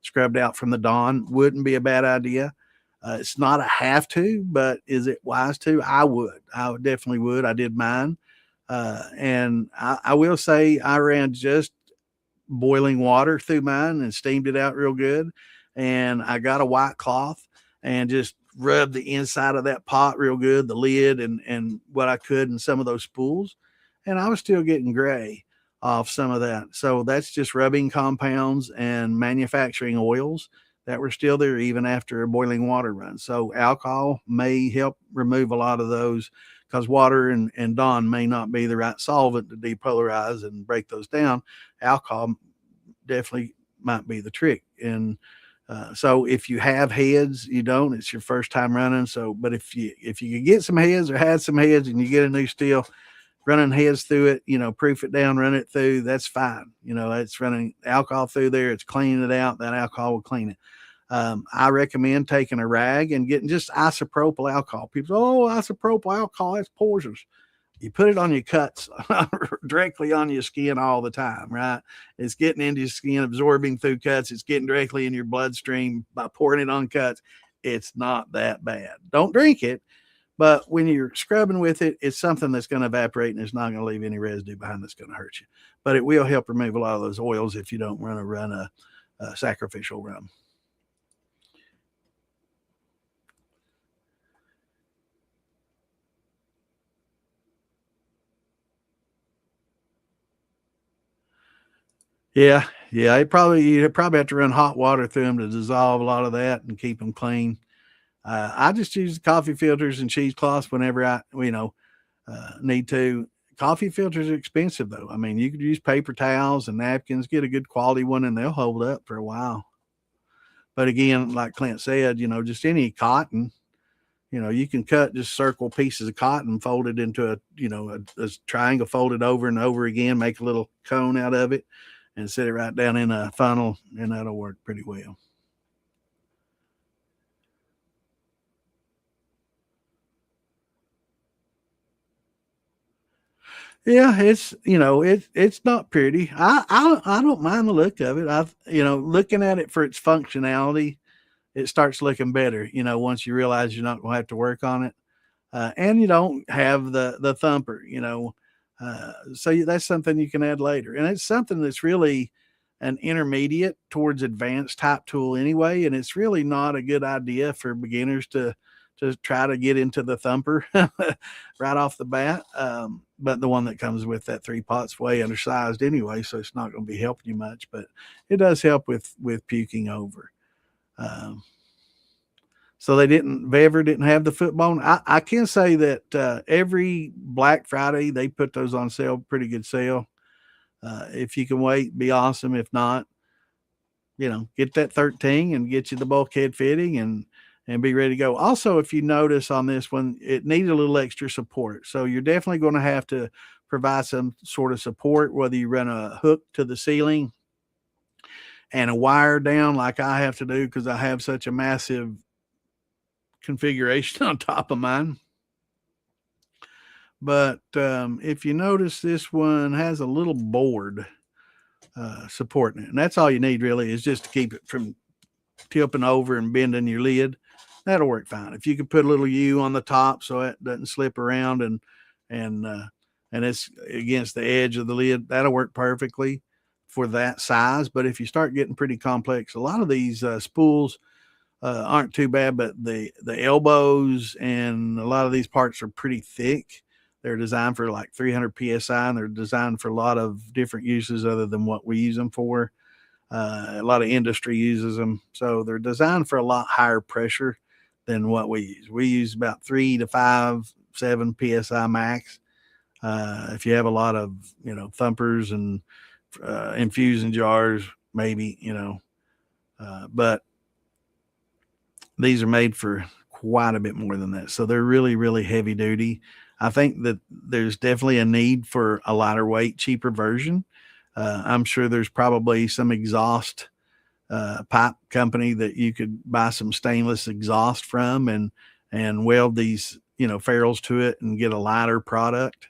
[SPEAKER 1] scrubbed out from the Dawn, wouldn't be a bad idea. It's not a have to, but is it wise to? I definitely would. I did mine. And I will say I ran just boiling water through mine and steamed it out real good. And I got a white cloth and just rubbed the inside of that pot real good, the lid and what I could, and some of those spools. And I was still getting gray off some of that. So that's just rubbing compounds and manufacturing oils that were still there even after a boiling water run. So alcohol may help remove a lot of those, because water and Dawn may not be the right solvent to depolarize and break those down. Alcohol definitely might be the trick. And so if you have heads, you don't, it's your first time running. So, but if you could get some heads or had some heads and you get a new steel, running heads through it, proof it down, run it through, that's fine. It's running alcohol through there. It's cleaning it out. That alcohol will clean it. I recommend taking a rag and getting just isopropyl alcohol. People say, oh, isopropyl alcohol, that's poisonous. You put it on your cuts, directly on your skin all the time, right? It's getting into your skin, absorbing through cuts. It's getting directly in your bloodstream by pouring it on cuts. It's not that bad. Don't drink it. But when you're scrubbing with it, it's something that's going to evaporate, and it's not going to leave any residue behind that's going to hurt you. But it will help remove a lot of those oils if you don't run a sacrificial run. Yeah, you probably have to run hot water through them to dissolve a lot of that and keep them clean. I just use coffee filters and cheesecloths whenever I, need to. Coffee filters are expensive though. I mean, you could use paper towels and napkins, get a good quality one, and they'll hold up for a while. But again, like Clint said, just any cotton, you can cut just circle pieces of cotton, fold it into a triangle, fold it over and over again, make a little cone out of it, and set it right down in a funnel, and that'll work pretty well. Yeah, it's not pretty. I don't mind the look of it. I've looking at it for its functionality, it starts looking better. Once you realize you're not going to have to work on it, and you don't have the thumper. So that's something you can add later, and it's something that's really an intermediate towards advanced type tool anyway, and it's really not a good idea for beginners to try to get into the thumper right off the bat. But the one that comes with that 3-pot's way undersized anyway, so it's not going to be helping you much. But it does help with puking over. So Vever didn't have the foot bone. I can say that every Black Friday they put those on sale, pretty good sale. If you can wait, be awesome. If not, get that 13 and get you the bulkhead fitting and be ready to go. Also, if you notice on this one, it needed a little extra support. So you're definitely going to have to provide some sort of support, whether you run a hook to the ceiling and a wire down like I have to do because I have such a massive configuration on top of mine. But if you notice, this one has a little board supporting it. And that's all you need really, is just to keep it from tipping over and bending your lid. That'll work fine. If you could put a little U on the top so it doesn't slip around and it's against the edge of the lid, that'll work perfectly for that size. But if you start getting pretty complex, a lot of these spools aren't too bad, but the elbows and a lot of these parts are pretty thick. They're designed for like 300 psi, and they're designed for a lot of different uses other than what we use them for. A lot of industry uses them, so they're designed for a lot higher pressure than what we use. We use about 3 to 5, 7 psi max. If you have a lot of thumpers and infusion jars, maybe but these are made for quite a bit more than that. So they're really, really heavy duty. I think that there's definitely a need for a lighter weight, cheaper version. I'm sure there's probably some exhaust pipe company that you could buy some stainless exhaust from and weld these, ferrules to it and get a lighter product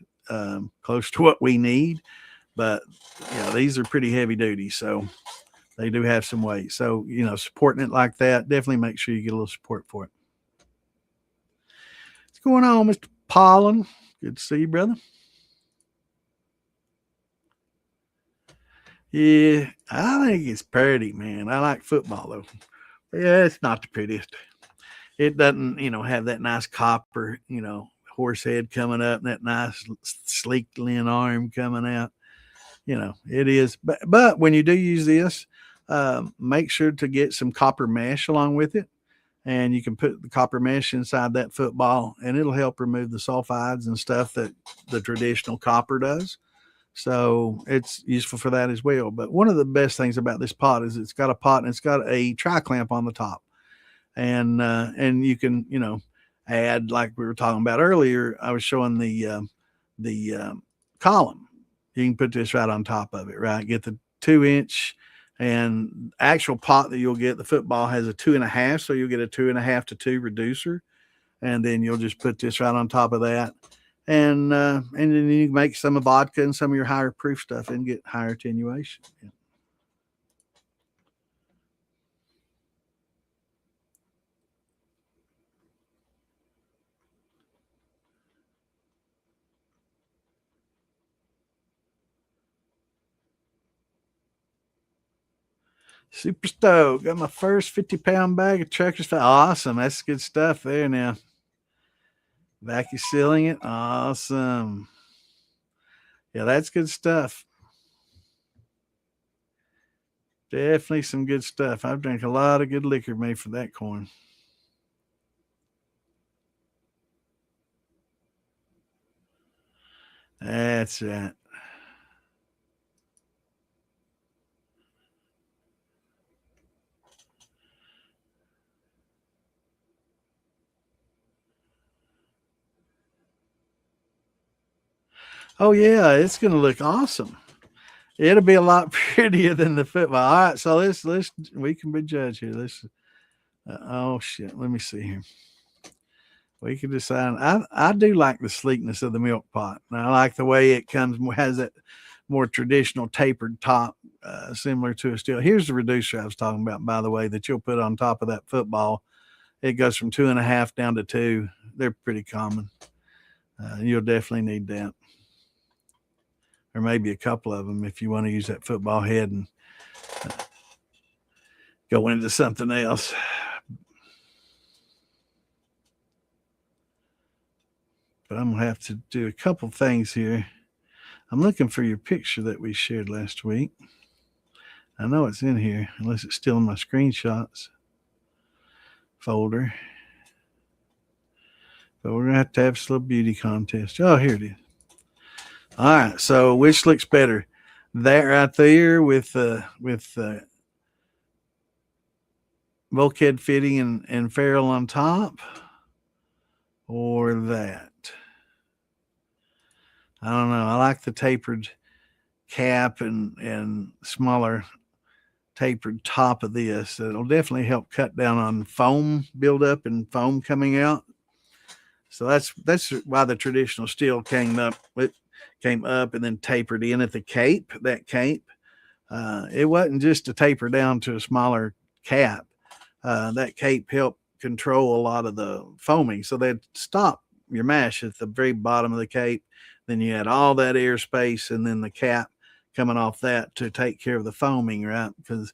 [SPEAKER 1] close to what we need. But these are pretty heavy duty, so they do have some weight. So, supporting it like that, definitely make sure you get a little support for it. What's going on, Mr. Pollen? Good to see you, brother. Yeah, I think it's pretty, man. I like football, though. Yeah, it's not the prettiest. It doesn't, have that nice copper, horse head coming up and that nice sleek lean arm coming out. It is. But when you do use this, make sure to get some copper mesh along with it. And you can put the copper mesh inside that football, and it'll help remove the sulfides and stuff that the traditional copper does. So it's useful for that as well. But one of the best things about this pot is it's got a pot and it's got a tri-clamp on the top. And you can, add, like we were talking about earlier, I was showing the column. You can put this right on top of it, right? Get the 2-inch, and actual pot that you'll get, the football has a 2.5, so you'll get a 2.5 to 2 reducer, and then you'll just put this right on top of that, and then you can make some of vodka and some of your higher proof stuff and get higher attenuation. Yeah. Super stoked. Got my first 50-pound bag of Truckers. Awesome. That's good stuff there now. Vacuum sealing it. Awesome. Yeah, that's good stuff. Definitely some good stuff. I've drank a lot of good liquor made from that corn. That's right. Oh yeah, it's gonna look awesome. It'll be a lot prettier than the football. All right, so let's we can be judged here. Let's oh shit, let me see here. We can decide. I do like the sleekness of the milk pot. And I like the way it comes, has that more traditional tapered top, similar to a steel. Here's the reducer I was talking about, by the way, that you'll put on top of that football. It goes from 2.5 down to 2. They're pretty common. You'll definitely need that, or maybe a couple of them if you want to use that football head and go into something else. But I'm gonna have to do a couple things here. I'm looking for your picture that we shared last week. I know it's in here, unless it's still in my screenshots folder. But we're gonna have this little beauty contest. Oh, here it is. All right. So which looks better? That right there with bulkhead fitting and ferrule on top, or that? I don't know. I like the tapered cap and smaller tapered top of this. It'll definitely help cut down on foam buildup and foam coming out. So that's why the traditional steel came up. It came up and then tapered in at the cape. That cape, it wasn't just to taper down to a smaller cap. That cape helped control a lot of the foaming. So they'd stop your mash at the very bottom of the cape. Then you had all that airspace and then the cap coming off that to take care of the foaming, right? Because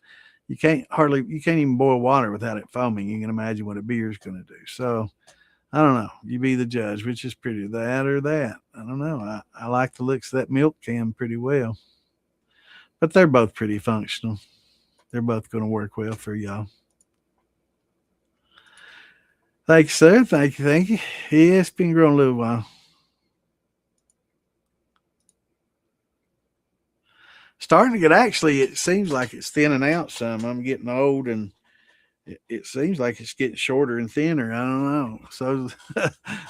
[SPEAKER 1] you can't even boil water without it foaming. You can imagine what a beer is going to do. So I don't know. You be the judge. Which is prettier, that or that? I don't know. I like the looks of that milk can pretty well. But they're both pretty functional. They're both going to work well for y'all. Thank you, sir. Thank you. Thank you. Yeah, it's been growing a little while. Starting to get, actually, it seems like it's thinning out some. I'm getting old and it seems like it's getting shorter and thinner. I don't know.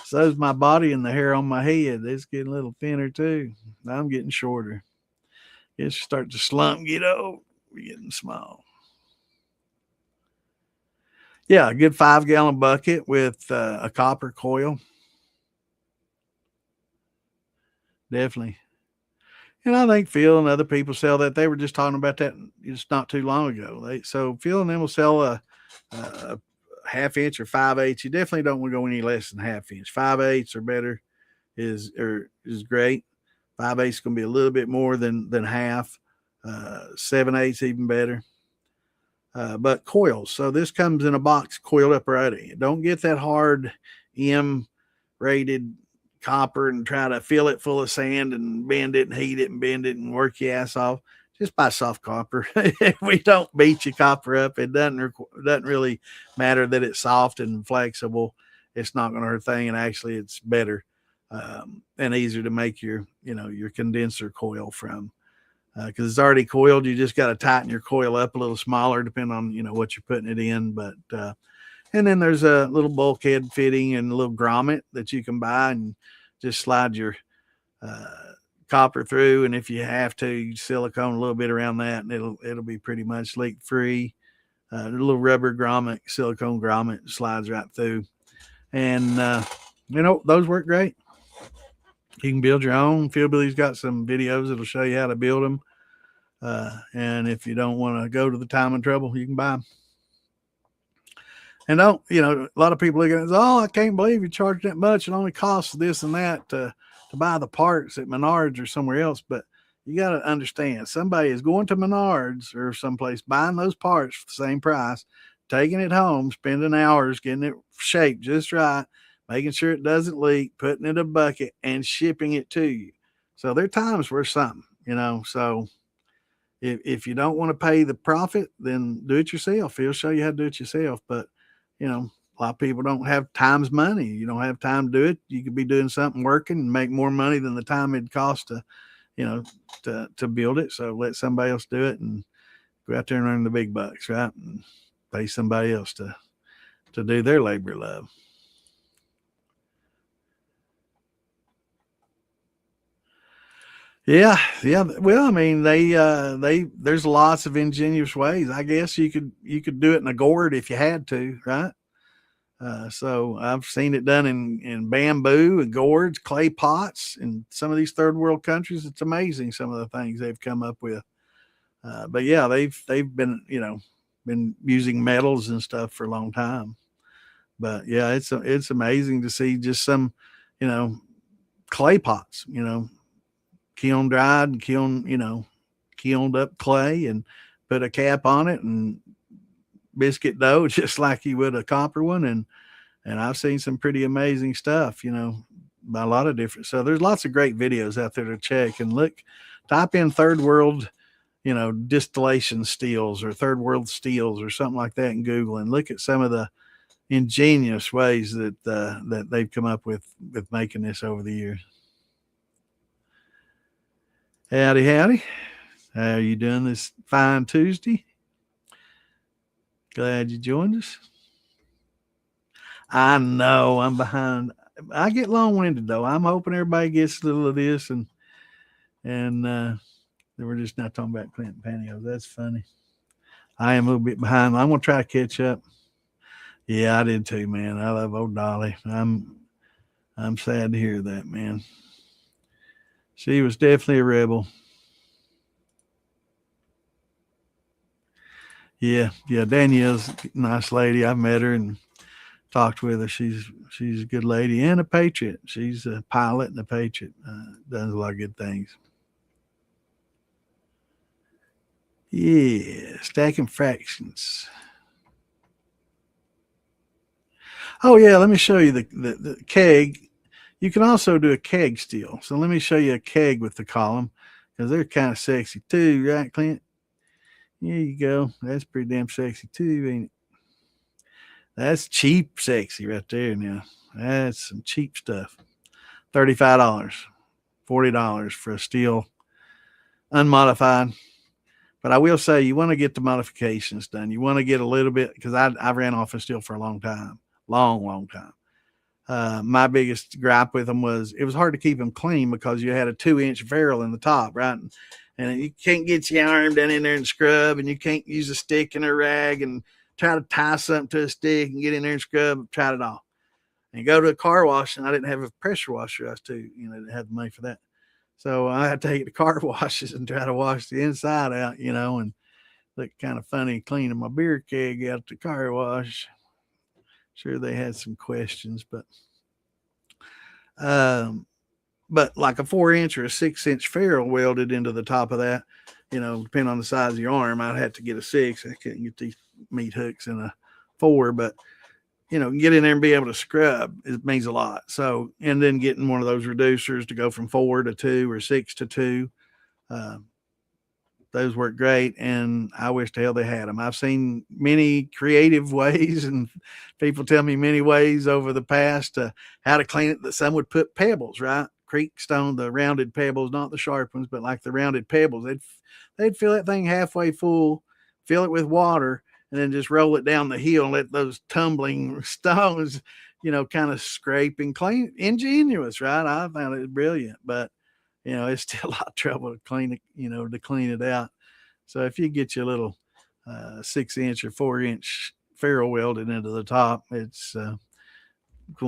[SPEAKER 1] So's my body and the hair on my head. It's getting a little thinner too. I'm getting shorter. It's starting to slump, get old. We're getting small. Yeah, a good 5-gallon bucket with a copper coil. Definitely. And I think Phil and other people sell that. They were just talking about that just not too long ago. So Phil and them will sell a half-inch or 5/8. You definitely don't want to go any less than half-inch. 5/8 or better is great. 5/8 is going to be a little bit more than half. 7/8 even better. But coils. So this comes in a box coiled up already. Don't get that hard M-rated copper and try to fill it full of sand and bend it and heat it and bend it and work your ass off. Just buy soft copper. We don't beat your copper up. It doesn't really matter that it's soft and flexible. It's not going to hurt a thing, and actually it's better and easier to make your condenser coil from. Because it's already coiled. You just got to tighten your coil up a little smaller depending on what you're putting it in. But and then there's a little bulkhead fitting and a little grommet that you can buy and just slide your copper through. And if you have to, you silicone a little bit around that, and it'll be pretty much leak free. The little rubber grommet, silicone grommet slides right through, and those work great. You can build your own. Phil Billy's got some videos that'll show you how to build them. And if you don't want to go to the time and trouble, you can buy them. And a lot of people look at it and say, oh, I can't believe you charge that much. It only costs this and that to buy the parts at Menards or somewhere else. But you got to understand, somebody is going to Menards or someplace buying those parts for the same price, taking it home, spending hours getting it shaped just right, making sure it doesn't leak, putting it in a bucket, and shipping it to you. So their time's worth something, So if you don't want to pay the profit, then do it yourself. He'll show you how to do it yourself. But, a lot of people don't have time's money. You don't have time to do it. You could be doing something working and make more money than the time it'd cost to build it. So let somebody else do it and go out there and earn the big bucks, right? And pay somebody else to do their labor of love. Yeah. Well, I mean, there's lots of ingenious ways. I guess you could do it in a gourd if you had to, right? So I've seen it done in bamboo and gourds, clay pots in some of these third world countries. It's amazing some of the things they've come up with. But yeah, they've been been using metals and stuff for a long time. But yeah, it's amazing to see just some clay pots, kiln dried and kilned up clay and put a cap on it and biscuit dough just like you would a copper one. And I've seen some pretty amazing stuff, by a lot of different. So there's lots of great videos out there to check and look. Type in third world, distillation steels or third world steels or something like that in Google, and look at some of the ingenious ways that they've come up with making this over the years. Howdy, howdy. How are you doing this fine Tuesday? Glad you joined us. I know I'm behind. I get long-winded though. I'm hoping everybody gets a little of this, and then we're just not talking about Clinton pantyhose. That's funny. I am a little bit behind. I'm gonna try to catch up. Yeah, I did too, man. I love old Dolly. I'm sad to hear that, man. She was definitely a rebel. Yeah, Danielle's a nice lady. I've met her and talked with her. She's a good lady and a patriot. She's a pilot and a patriot. Does a lot of good things. Yeah, stacking fractions. Oh yeah, let me show you the keg. You can also do a keg steel. So let me show you a keg with the column, because they're kind of sexy too, right, Clint? There you go. That's pretty damn sexy too, ain't it? That's cheap sexy right there now. That's some cheap stuff. $35, $40 for a steel unmodified. But I will say, you want to get the modifications done. You want to get a little bit, because I ran off a steel for a long time. Long time. My biggest gripe with them was it was hard to keep them clean because you had a 2-inch ferrule in the top, right? And you can't get your arm down in there and scrub, and you can't use a stick and a rag and try to tie something to a stick and get in there and scrub. Tried it all. And go to a car wash, and I didn't have a pressure washer. I was too, didn't have the money for that. So I had to take it to car washes and try to wash the inside out, and look kind of funny cleaning my beer keg out the car wash. Sure, they had some questions, but like a 4-inch or a 6-inch ferrule welded into the top of that, depending on the size of your arm, I'd have to get a 6. I couldn't get these meat hooks in a 4, but get in there and be able to scrub, it means a lot. So, and then getting one of those reducers to go from 4 to 2 or 6 to 2, those work great, and I wish the hell they had them. I've seen many creative ways, and people tell me many ways over the past how to clean it. That some would put pebbles, right? Creek stone, the rounded pebbles, not the sharp ones, but like the rounded pebbles. They'd fill that thing halfway full, fill it with water, and then just roll it down the hill and let those tumbling stones, kind of scrape and clean. Ingenious, right? I found it brilliant, but it's still a lot of trouble to clean it, to clean it out. So if you get your little 6-inch or 4-inch ferrule welded into the top, it's going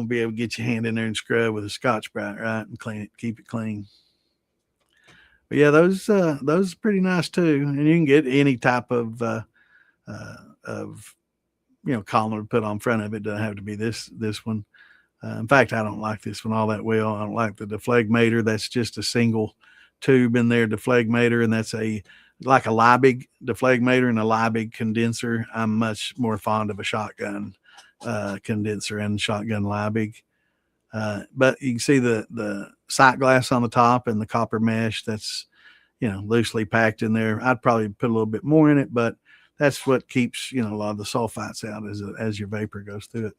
[SPEAKER 1] to be able to get your hand in there and scrub with a Scotch-Brite, right, and clean it, keep it clean. But yeah, those are pretty nice too, and you can get any type of column to put on front of it. Doesn't have to be this one. In fact, I don't like this one all that well. I don't like the deflegmator. That's just a single tube in there, deflegmator, and that's like a Liebig deflegmator and a Liebig condenser. I'm much more fond of a shotgun condenser and shotgun Liebig. But you can see the sight glass on the top and the copper mesh that's loosely packed in there. I'd probably put a little bit more in it, but that's what keeps a lot of the sulfites out as your vapor goes through it.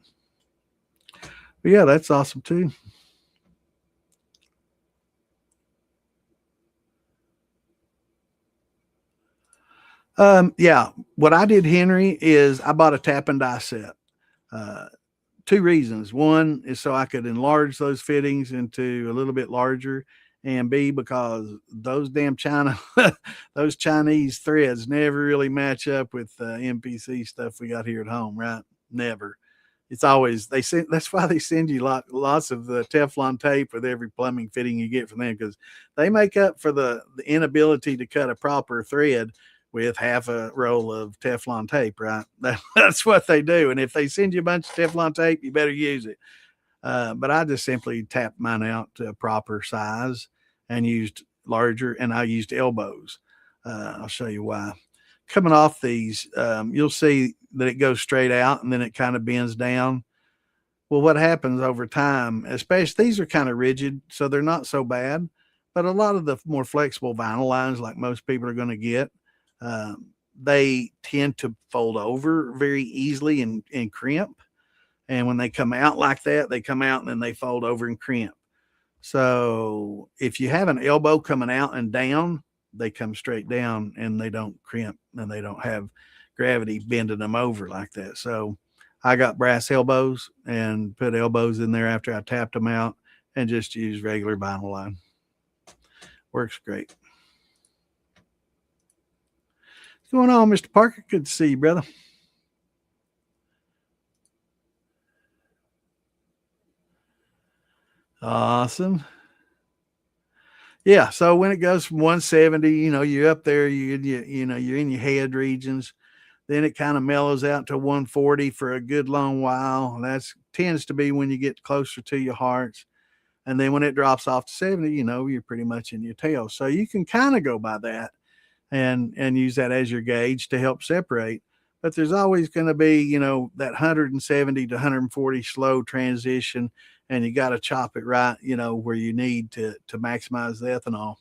[SPEAKER 1] But yeah, that's awesome too. Yeah, what I did, Henry, is I bought a tap and die set. 2 reasons. One is so I could enlarge those fittings into a little bit larger, and B, because those damn those Chinese threads never really match up with MPC stuff we got here at home, right? Never. It's always that's why they send you lots of the Teflon tape with every plumbing fitting you get from them, because they make up for the inability to cut a proper thread with half a roll of Teflon tape, right? That's what they do. And if they send you a bunch of Teflon tape, you better use it. But I just simply tapped mine out to a proper size and used larger, and I used elbows. I'll show you why. coming off these, you'll see that it goes straight out and then it kind of bends down. Well, what happens over time, especially these are kind of rigid, so they're not so bad. But a lot of the more flexible vinyl lines, like most people are going to get, they tend to fold over very easily and crimp. And when they come out like that, they come out and then they fold over and crimp. So if you have an elbow coming out and down, they come straight down and they don't crimp and they don't have gravity bending them over like that. So I got brass elbows and put elbows in there after I tapped them out and just use regular vinyl line. Works great. What's going on, Mr. Parker? Good to see you, brother. Awesome. Yeah, so when it goes from 170, you're up there, you're in your head regions. Then it kind of mellows out to 140 for a good long while. That tends to be when you get closer to your hearts. And then when it drops off to 70, you're pretty much in your tail. So you can kind of go by that and use that as your gauge to help separate. But there's always going to be, that 170 to 140 slow transition, and you got to chop it right, where you need to maximize the ethanol.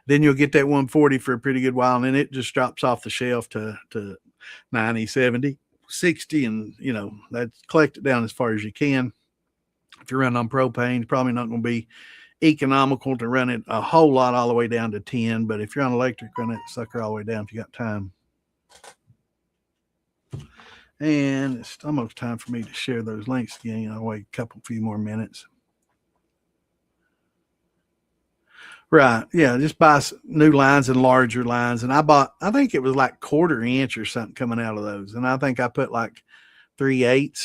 [SPEAKER 1] Then you'll get that 140 for a pretty good while, and then it just drops off the shelf to 90, 70, 60, and that's collect it down as far as you can. If you're running on propane, it's probably not going to be economical to run it a whole lot all the way down to 10, but if you're on electric, run that sucker all the way down if you got time. And it's almost time for me to share those links again. I'll wait a few more minutes. Right. Yeah. Just buy new lines and larger lines. And I think it was like 1/4 inch or something coming out of those. And I think I put like 3/8,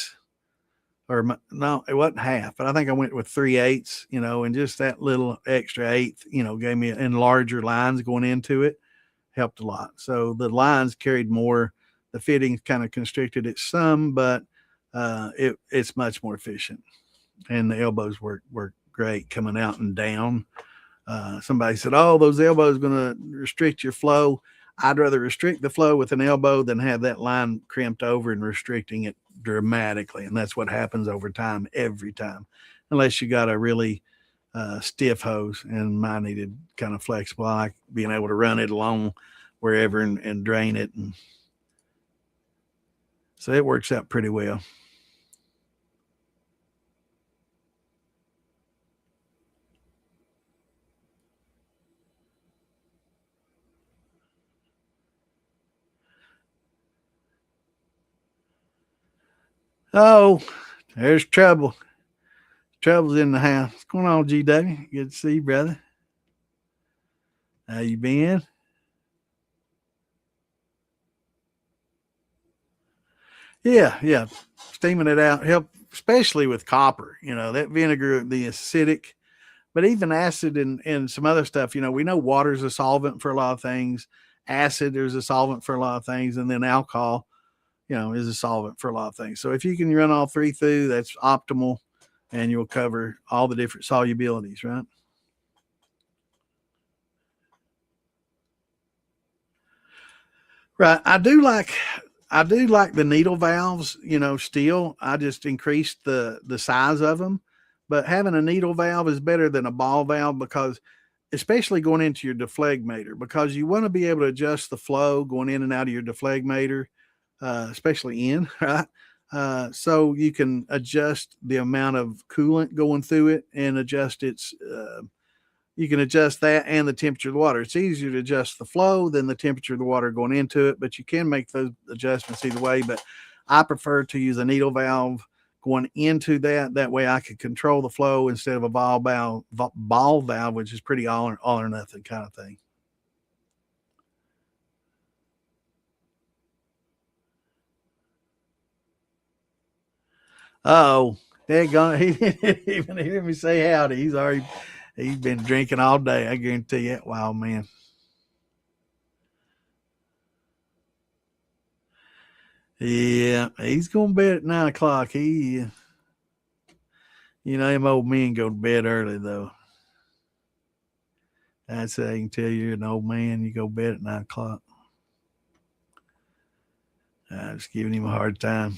[SPEAKER 1] or no, it wasn't half, but I think I went with 3/8, and just that little extra eighth, gave me, and larger lines going into it helped a lot. So the lines carried more. The fittings kind of constricted it some, but it's much more efficient. And the elbows work great coming out and down. Somebody said, "Oh, those elbows going to restrict your flow." I'd rather restrict the flow with an elbow than have that line crimped over and restricting it dramatically. And that's what happens over time, every time, unless you got a really stiff hose. And mine needed kind of flexible. I like being able to run it along wherever and drain it. And so it works out pretty well. Oh, there's trouble. Trouble's in the house. What's going on, GW? Good to see you, brother. How you been? Yeah. Steaming it out help, especially with copper. That vinegar, the acidic, but even acid and some other stuff. We know water's a solvent for a lot of things. Acid is a solvent for a lot of things, and then alcohol, is a solvent for a lot of things. So if you can run all three through, that's optimal, and you'll cover all the different solubilities, right? Right. I do like the needle valves, still. I just increased the size of them. But having a needle valve is better than a ball valve, because especially going into your deflegmator, because you want to be able to adjust the flow going in and out of your deflegmator, especially in, right? So you can adjust the amount of coolant going through it and adjust you can adjust that and the temperature of the water. It's easier to adjust the flow than the temperature of the water going into it, but you can make those adjustments either way. But I prefer to use a needle valve going into that. That way I could control the flow instead of a ball valve, which is pretty all or nothing kind of thing. Oh, daggone, he didn't even hear me say howdy. He's been drinking all day. I guarantee you that wild man. Yeah, he's going to bed at 9 o'clock. Them old men go to bed early though. That's how I can tell you're an old man. You go to bed at 9 o'clock. Just giving him a hard time.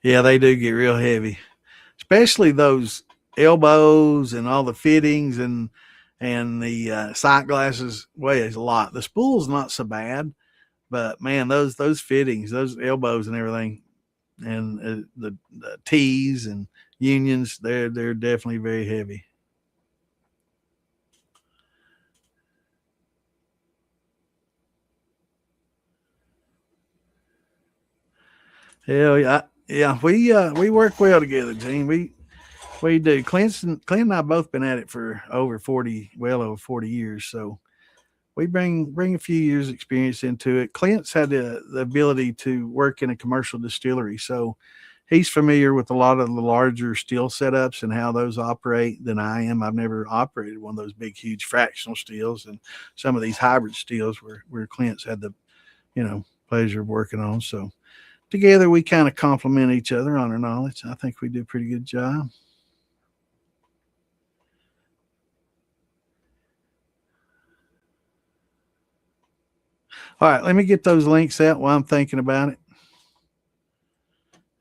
[SPEAKER 1] Yeah, they do get real heavy, especially those elbows and all the fittings and the sight glasses weighs a lot. The spool's not so bad, but man, those fittings, those elbows and everything, and the T's and unions, they're definitely very heavy. Hell yeah, yeah. We work well together, Gene. We do. Clint and I both been at it for well over 40 years. So we bring a few years experience into it. Clint's had the ability to work in a commercial distillery, so he's familiar with a lot of the larger steel setups and how those operate than I am. I've never operated one of those big, huge fractional steels and some of these hybrid steels where Clint's had the pleasure of working on. So together we kind of complement each other on our knowledge. I think we do a pretty good job. All right, let me get those links out while I'm thinking about it,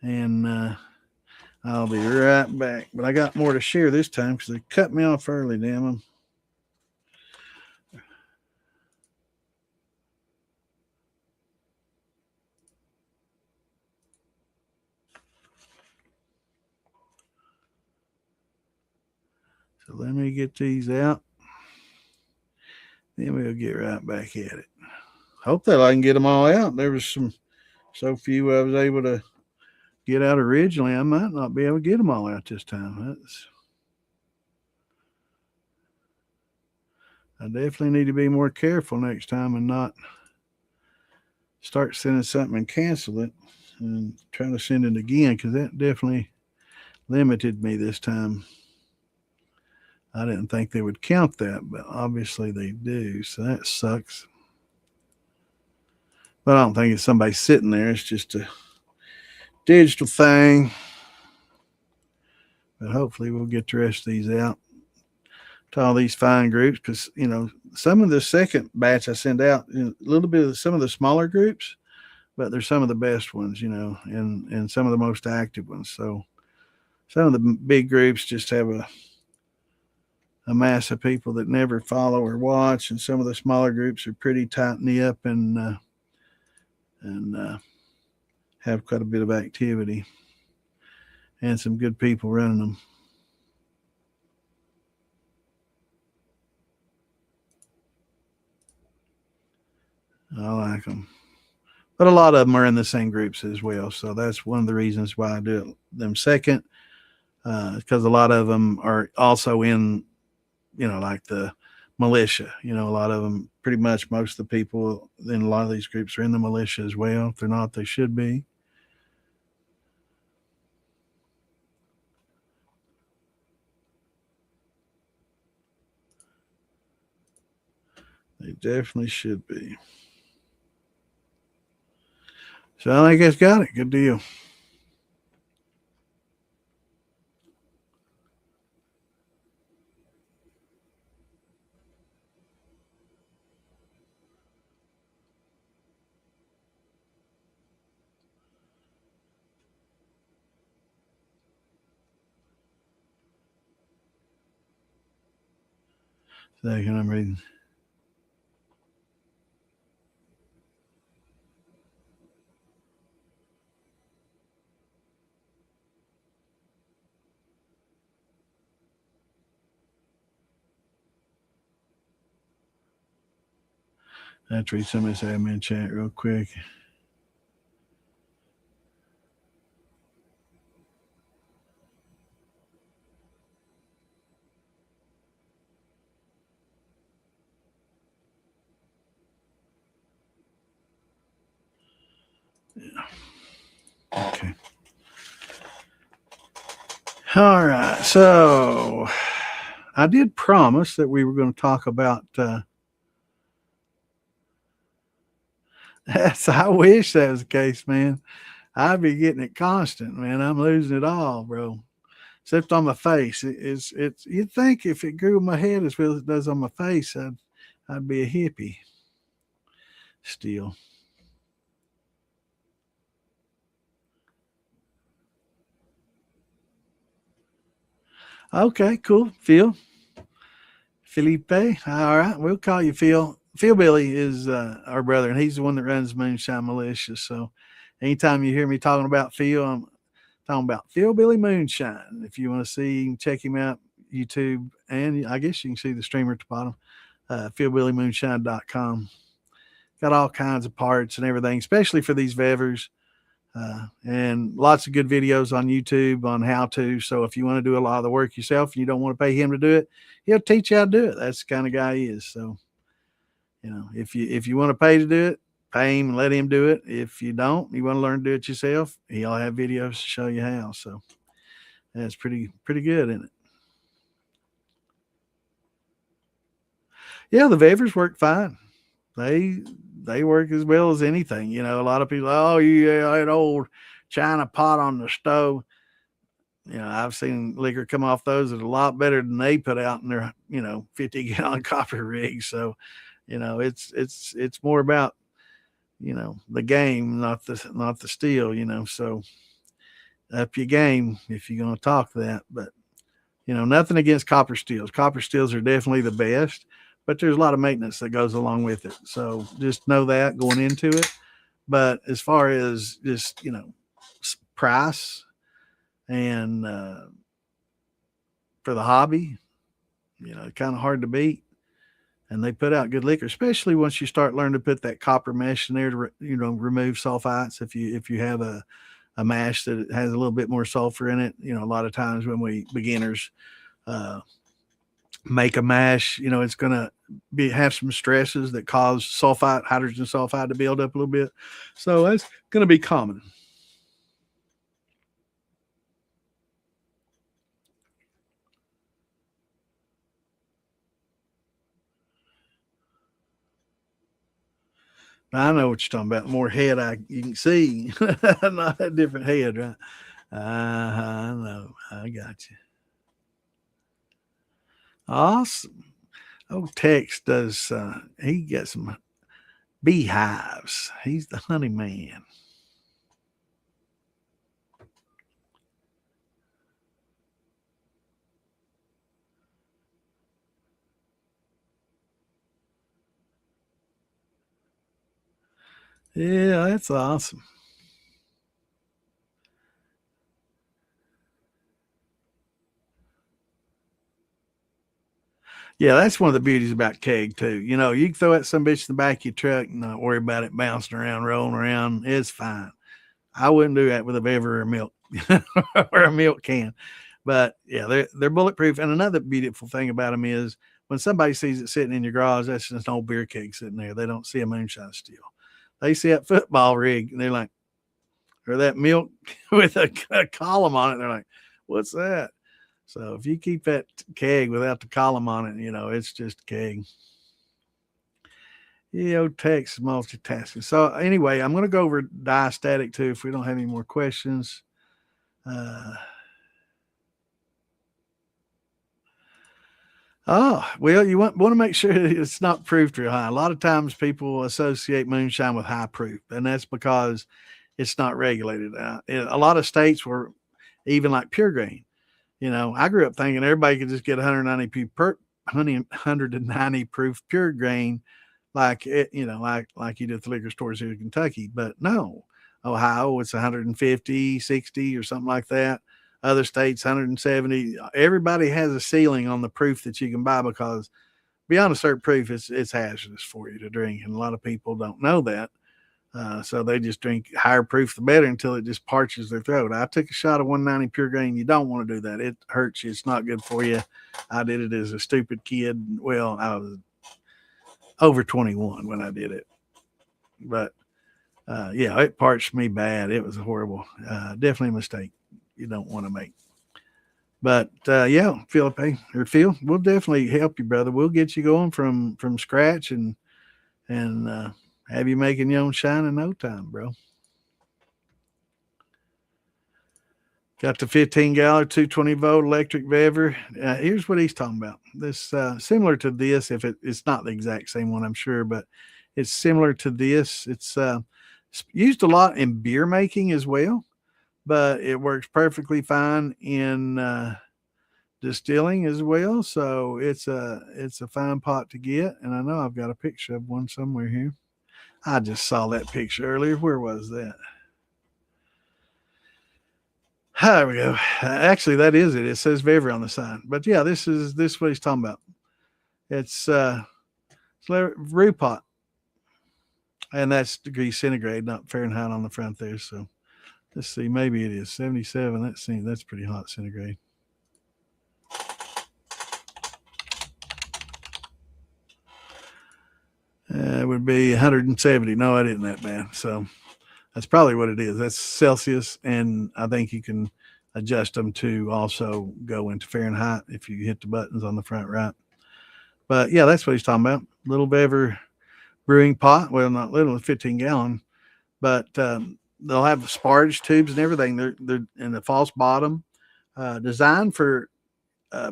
[SPEAKER 1] and I'll be right back. But I got more to share this time because they cut me off early. Damn them. So let me get these out. Then we'll get right back at it. Hope that I can get them all out. There was so few I was able to get out originally. I might not be able to get them all out this time. I definitely need to be more careful next time and not start sending something and cancel it and try to send it again because that definitely limited me this time. I didn't think they would count that, but obviously they do. So that sucks. But I don't think it's somebody sitting there. It's just a digital thing. But hopefully we'll get the rest of these out to all these fine groups because, some of the second batch I send out, a little bit of some of the smaller groups, but they're some of the best ones, and some of the most active ones. So some of the big groups just have a mass of people that never follow or watch, and some of the smaller groups are pretty tight knit and have quite a bit of activity and some good people running them. I like them, but a lot of them are in the same groups as well. So that's one of the reasons why I do them second, because a lot of them are also in, like the militia. A lot of them, pretty much most of the people in a lot of these groups are in the militia as well. If they're not, they should be. They definitely should be. So I think it's got it. Good deal. Second, I'm reading. Let's read some of this admin chat real quick. Yeah. Okay. All right. So I did promise that we were going to talk about. I wish that was the case, man. I'd be getting it constant, man. I'm losing it all, bro. except on my face. It's you'd think if it grew on my head as well as it does on my face, I'd be a hippie still. Okay, cool. Phil, Felipe. All right, we'll call you Phil. Phil Billy is our brother, and he's the one that runs Moonshine Militia. So, anytime you hear me talking about Phil, I'm talking about Phil Billy Moonshine. If you want to see, check him out, YouTube, and I guess you can see the streamer at the bottom, philbillymoonshine.com. Got all kinds of parts and everything, especially for these vevers. And lots of good videos on YouTube on how to. So if you want to do a lot of the work yourself and you don't want to pay him to do it, he'll teach you how to do it. That's the kind of guy he is. So, if you want to pay to do it, pay him and let him do it. If you don't, you want to learn to do it yourself, he'll have videos to show you how. So that's pretty good, isn't it? Yeah, the vevers work fine. They they work as well as anything. A lot of people, oh yeah, that old China pot on the stove. I've seen liquor come off those that are a lot better than they put out in their 50-gallon copper rigs. So, it's more about the game, not the steel. So up your game if you're going to talk that. But nothing against copper steels. Copper steels are definitely the best, but there's a lot of maintenance that goes along with it. So just know that going into it. But as far as just price and for the hobby, kind of hard to beat. And they put out good liquor, especially once you start learning to put that copper mesh in there to remove sulfites. If you have a mash that has a little bit more sulfur in it, a lot of times when we beginners uh, make a mash, it's going to have some stresses that cause hydrogen sulfide to build up a little bit. So that's going to be common. I know what you're talking about. More head, you can see, not a different head, right? I know. I got you. Awesome. Oh, Tex does. He gets some beehives. He's the honey man. Yeah, that's awesome. Yeah, that's one of the beauties about keg too. You can throw that some bitch in the back of your truck and not worry about it bouncing around, rolling around. It's fine. I wouldn't do that with a beaver or milk or a milk can. But yeah, they're bulletproof. And another beautiful thing about them is when somebody sees it sitting in your garage, that's just an old beer keg sitting there. They don't see a moonshine steel. They see that football rig and they're like, or that milk with a column on it. They're like, what's that? So if you keep that keg without the column on it, it's just a keg. Text multitasking. So anyway, I'm going to go over diastatic too if we don't have any more questions. Well, you want to make sure that it's not proofed real high. A lot of times people associate moonshine with high proof, and that's because it's not regulated. In a lot of states were even like pure grain. I grew up thinking everybody could just get 190 proof pure grain, like it, like you do at the liquor stores here in Kentucky. But no, Ohio it's 150, 60 or something like that. Other states 170. Everybody has a ceiling on the proof that you can buy because beyond a certain proof, it's hazardous for you to drink, and a lot of people don't know that. So they just drink higher proof the better until it just parches their throat. I took a shot of 190 pure grain. You don't want to do that. It hurts you. It's not good for you. I did it as a stupid kid. Well, I was over 21 when I did it. But yeah, it parched me bad. It was horrible. Definitely a mistake you don't want to make. But yeah, Phil, we'll definitely help you, brother. We'll get you going from scratch and have you making your own shine in no time, bro. Got the 15-gallon, 220-volt electric bever. Here's what he's talking about. This similar to this, if it's not the exact same one, I'm sure, but it's similar to this. It's used a lot in beer making as well, but it works perfectly fine in distilling as well. So it's a fine pot to get, and I know I've got a picture of one somewhere here. I just saw that picture earlier. Where was that? There we go. Actually, that is it. It says Bever on the side. But yeah, this is what he's talking about. It's brew pot, and that's degrees centigrade, not Fahrenheit on the front there. So let's see. Maybe it is 77. Let's see. That's pretty hot centigrade. It would be 170. No, it isn't that bad. So that's probably what it is. That's Celsius, and I think you can adjust them to also go into Fahrenheit if you hit the buttons on the front right. But yeah, that's what he's talking about. Little bever brewing pot. Well, not little, 15-gallon, but they'll have sparge tubes and everything. They're in the false bottom, designed for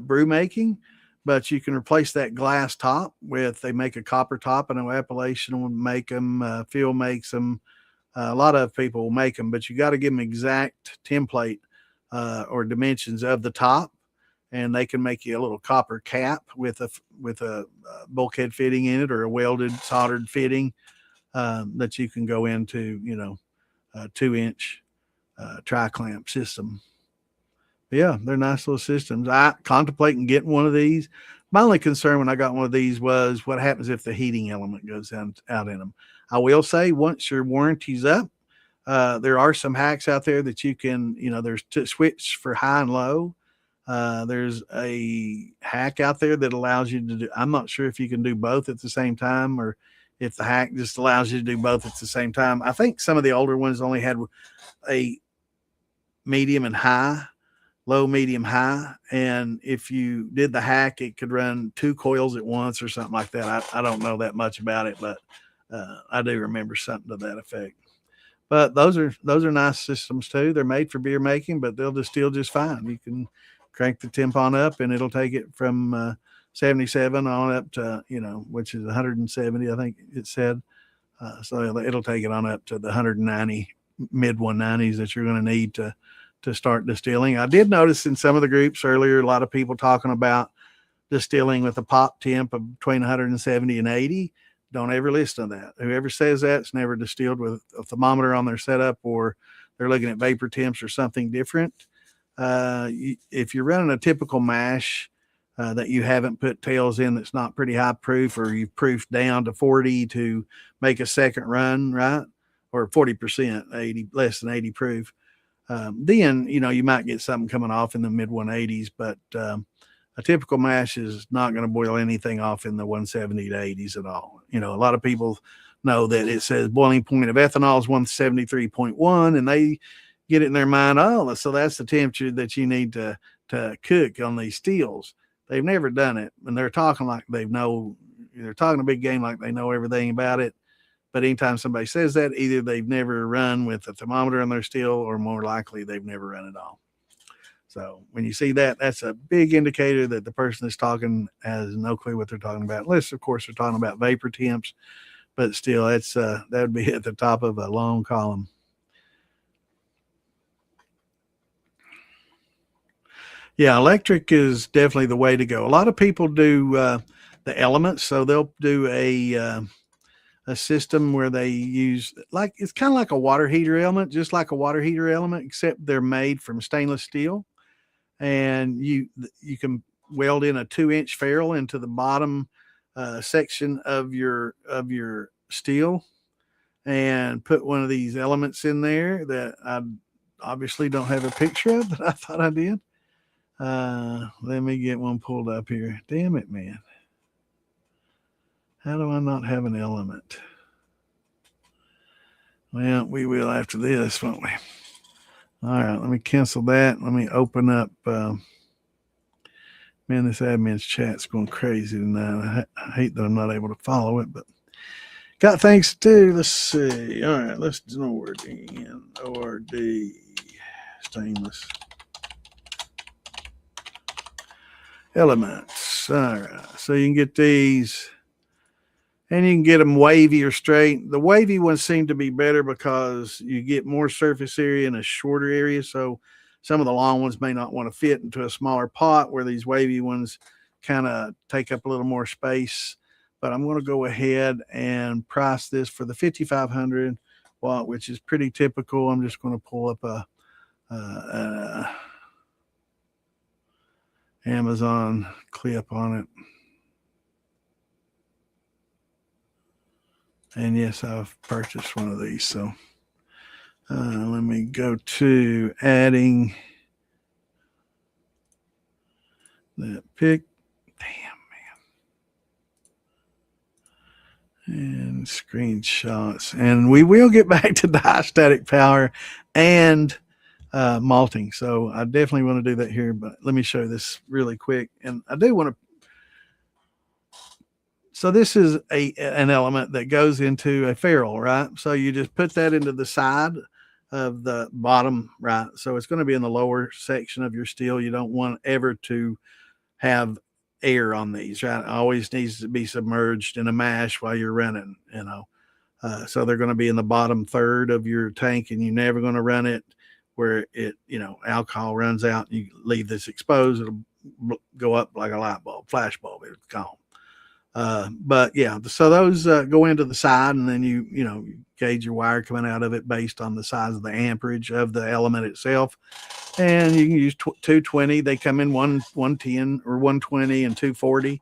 [SPEAKER 1] brew making, but you can replace that glass top with, they make a copper top. I know Appalachian will make them, Phil makes them. A lot of people will make them, but you got to give them exact template or dimensions of the top, and they can make you a little copper cap with a bulkhead fitting in it, or a welded soldered fitting that you can go into, a 2-inch tri-clamp system. But yeah, they're nice little systems. I contemplating getting one of these. My only concern when I got one of these was what happens if the heating element goes out in them. I will say, once your warranty's up, there are some hacks out there that you can, there's switch for high and low. There's a hack out there that allows you to do, I'm not sure if you can do both at the same time, or if the hack just allows you to do both at the same time. I think some of the older ones only had a medium and high, low, medium, high. And if you did the hack, it could run 2 coils at once or something like that. I don't know that much about it, but I do remember something to that effect. But those are nice systems too. They're made for beer making, but they'll distill just fine. You can crank the temp on up, and it'll take it from 77 on up to, which is 170, I think it said. So it'll take it on up to the 190, mid 190s that you're going to need to start distilling. I did notice in some of the groups earlier, a lot of people talking about distilling with a pop temp of between 170 and 80. Don't ever listen to that. Whoever says that's never distilled with a thermometer on their setup, or they're looking at vapor temps or something different. If you're running a typical mash that you haven't put tails in, that's not pretty high proof, or you've proofed down to 40 to make a second run, right? Or 40%, 80, less than 80 proof. Then, you might get something coming off in the mid 180s, but a typical mash is not going to boil anything off in the 170 to 80s at all. A lot of people know that it says boiling point of ethanol is 173.1, and they get it in their mind, oh, so that's the temperature that you need to cook on these steels. They've never done it, and they're talking like they're talking a big game like they know everything about it. But anytime somebody says that, either they've never run with a thermometer on their steel, or more likely they've never run at all. So when you see that, that's a big indicator that the person that's talking has no clue what they're talking about. Unless, of course, they're talking about vapor temps, but still, that's that would be at the top of a long column. Yeah, electric is definitely the way to go. A lot of people do the elements, so they'll do a system where they use, like, it's kind of like a water heater element, just like a water heater element, except they're made from stainless steel. And you can weld in a 2-inch ferrule into the bottom section of your steel, and put one of these elements in there that I obviously don't have a picture of, but I thought I did. Let me get one pulled up here. Damn it, man. How do I not have an element? Well, we will after this, won't we? All right, let me cancel that. Let me open up. Man, this admin's chat's going crazy tonight. I hate that I'm not able to follow it, but got things to do. Let's see. All right, let's do ORD stainless. elements. All right. So you can get these, and you can get them wavy or straight. The wavy ones seem to be better because you get more surface area in a shorter area. So some of the long ones may not want to fit into a smaller pot, where these wavy ones kind of take up a little more space. But I'm going to go ahead and price this for the 5500 watt, which is pretty typical. I'm just going to pull up a Amazon clip on it. And yes, I've purchased one of these. So let me go to adding that pick. Damn, man. And screenshots. And we will get back to diastatic power and malting. So I definitely want to do that here. But let me show this really quick. And I do want to. So this is an element that goes into a ferrule, right? So you just put that into the side of the bottom, right? So it's going to be in the lower section of your steel. You don't want ever to have air on these, right? It always needs to be submerged in a mash while you're running, you know. So they're going to be in the bottom third of your tank, and you're never going to run it where it, you know, alcohol runs out. And you leave this exposed, it'll go up like a light bulb, flash bulb, it's gone. But yeah, so those go into the side, and then you know, gauge your wire coming out of it based on the size of the amperage of the element itself. And you can use 220. They come in 110 or 120 and 240.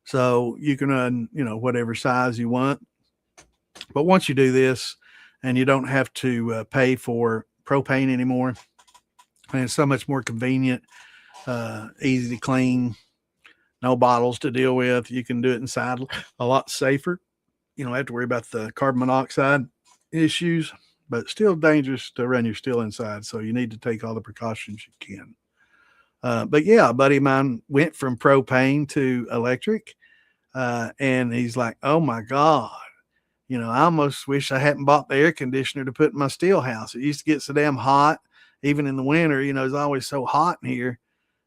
[SPEAKER 1] So you can run, you know, whatever size you want. But once you do this, and you don't have to pay for propane anymore, and it's so much more convenient, easy to clean, no bottles to deal with. You can do it inside a lot safer. You don't have to worry about the carbon monoxide issues, but still dangerous to run your steel inside. So you need to take all the precautions you can. But yeah, a buddy of mine went from propane to electric, and he's like, "Oh my god, you know, I almost wish I hadn't bought the air conditioner to put in my steel house. It used to get so damn hot, even in the winter. You know, it's always so hot in here.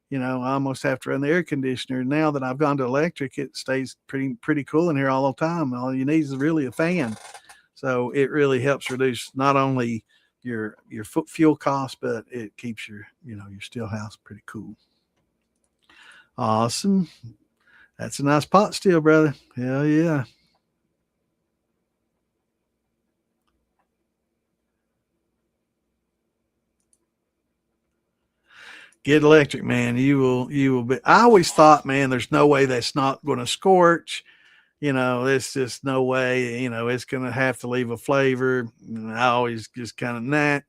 [SPEAKER 1] You know, I almost have to run the air conditioner. Now that I've gone to electric, it stays pretty cool in here all the time. All you need is really a fan. So it really helps reduce not only your fuel cost, but it keeps your, you know, your steel house pretty cool. Awesome. That's a nice pot still, brother. Hell yeah. Get electric, man. You will be. I always thought, man, there's no way that's not going to scorch. You know, there's just no way. You know, it's going to have to leave a flavor. And I always just kind of nah.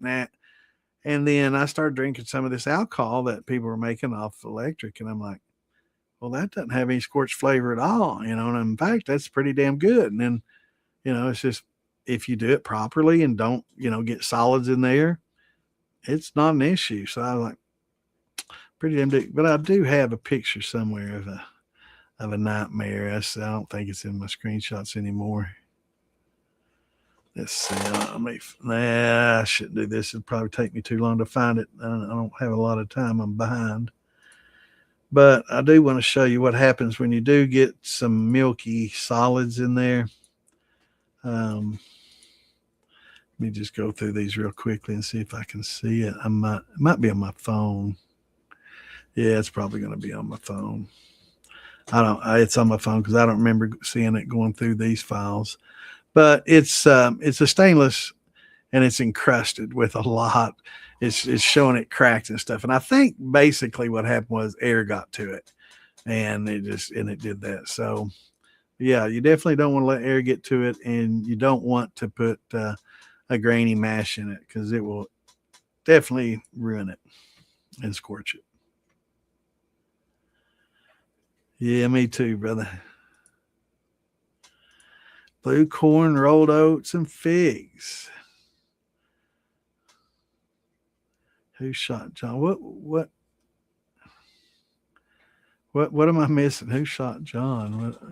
[SPEAKER 1] And then I started drinking some of this alcohol that people were making off electric, and I'm like, well, that doesn't have any scorch flavor at all. You know, and in fact, that's pretty damn good. And then, you know, it's just if you do it properly and don't, you know, get solids in there, it's not an issue. So I was like, pretty damn big. But I do have a picture somewhere of a nightmare. I don't think it's in my screenshots anymore. Let's see. I shouldn't do this. It'd probably take me too long to find it. I don't have a lot of time. I'm behind. But I do want to show you what happens when you do get some milky solids in there. Let me just go through these real quickly and see if I can see it. It might be on my phone. Yeah, it's probably going to be on my phone. It's on my phone because I don't remember seeing it going through these files. But it's a stainless, and it's encrusted with a lot. It's showing it cracked and stuff. And I think basically what happened was air got to it, and it did that. So yeah, you definitely don't want to let air get to it, and you don't want to put a grainy mash in it because it will definitely ruin it and scorch it. Yeah, me too, brother. Blue corn, rolled oats, and figs. Who shot John? What am I missing? Who shot John? Let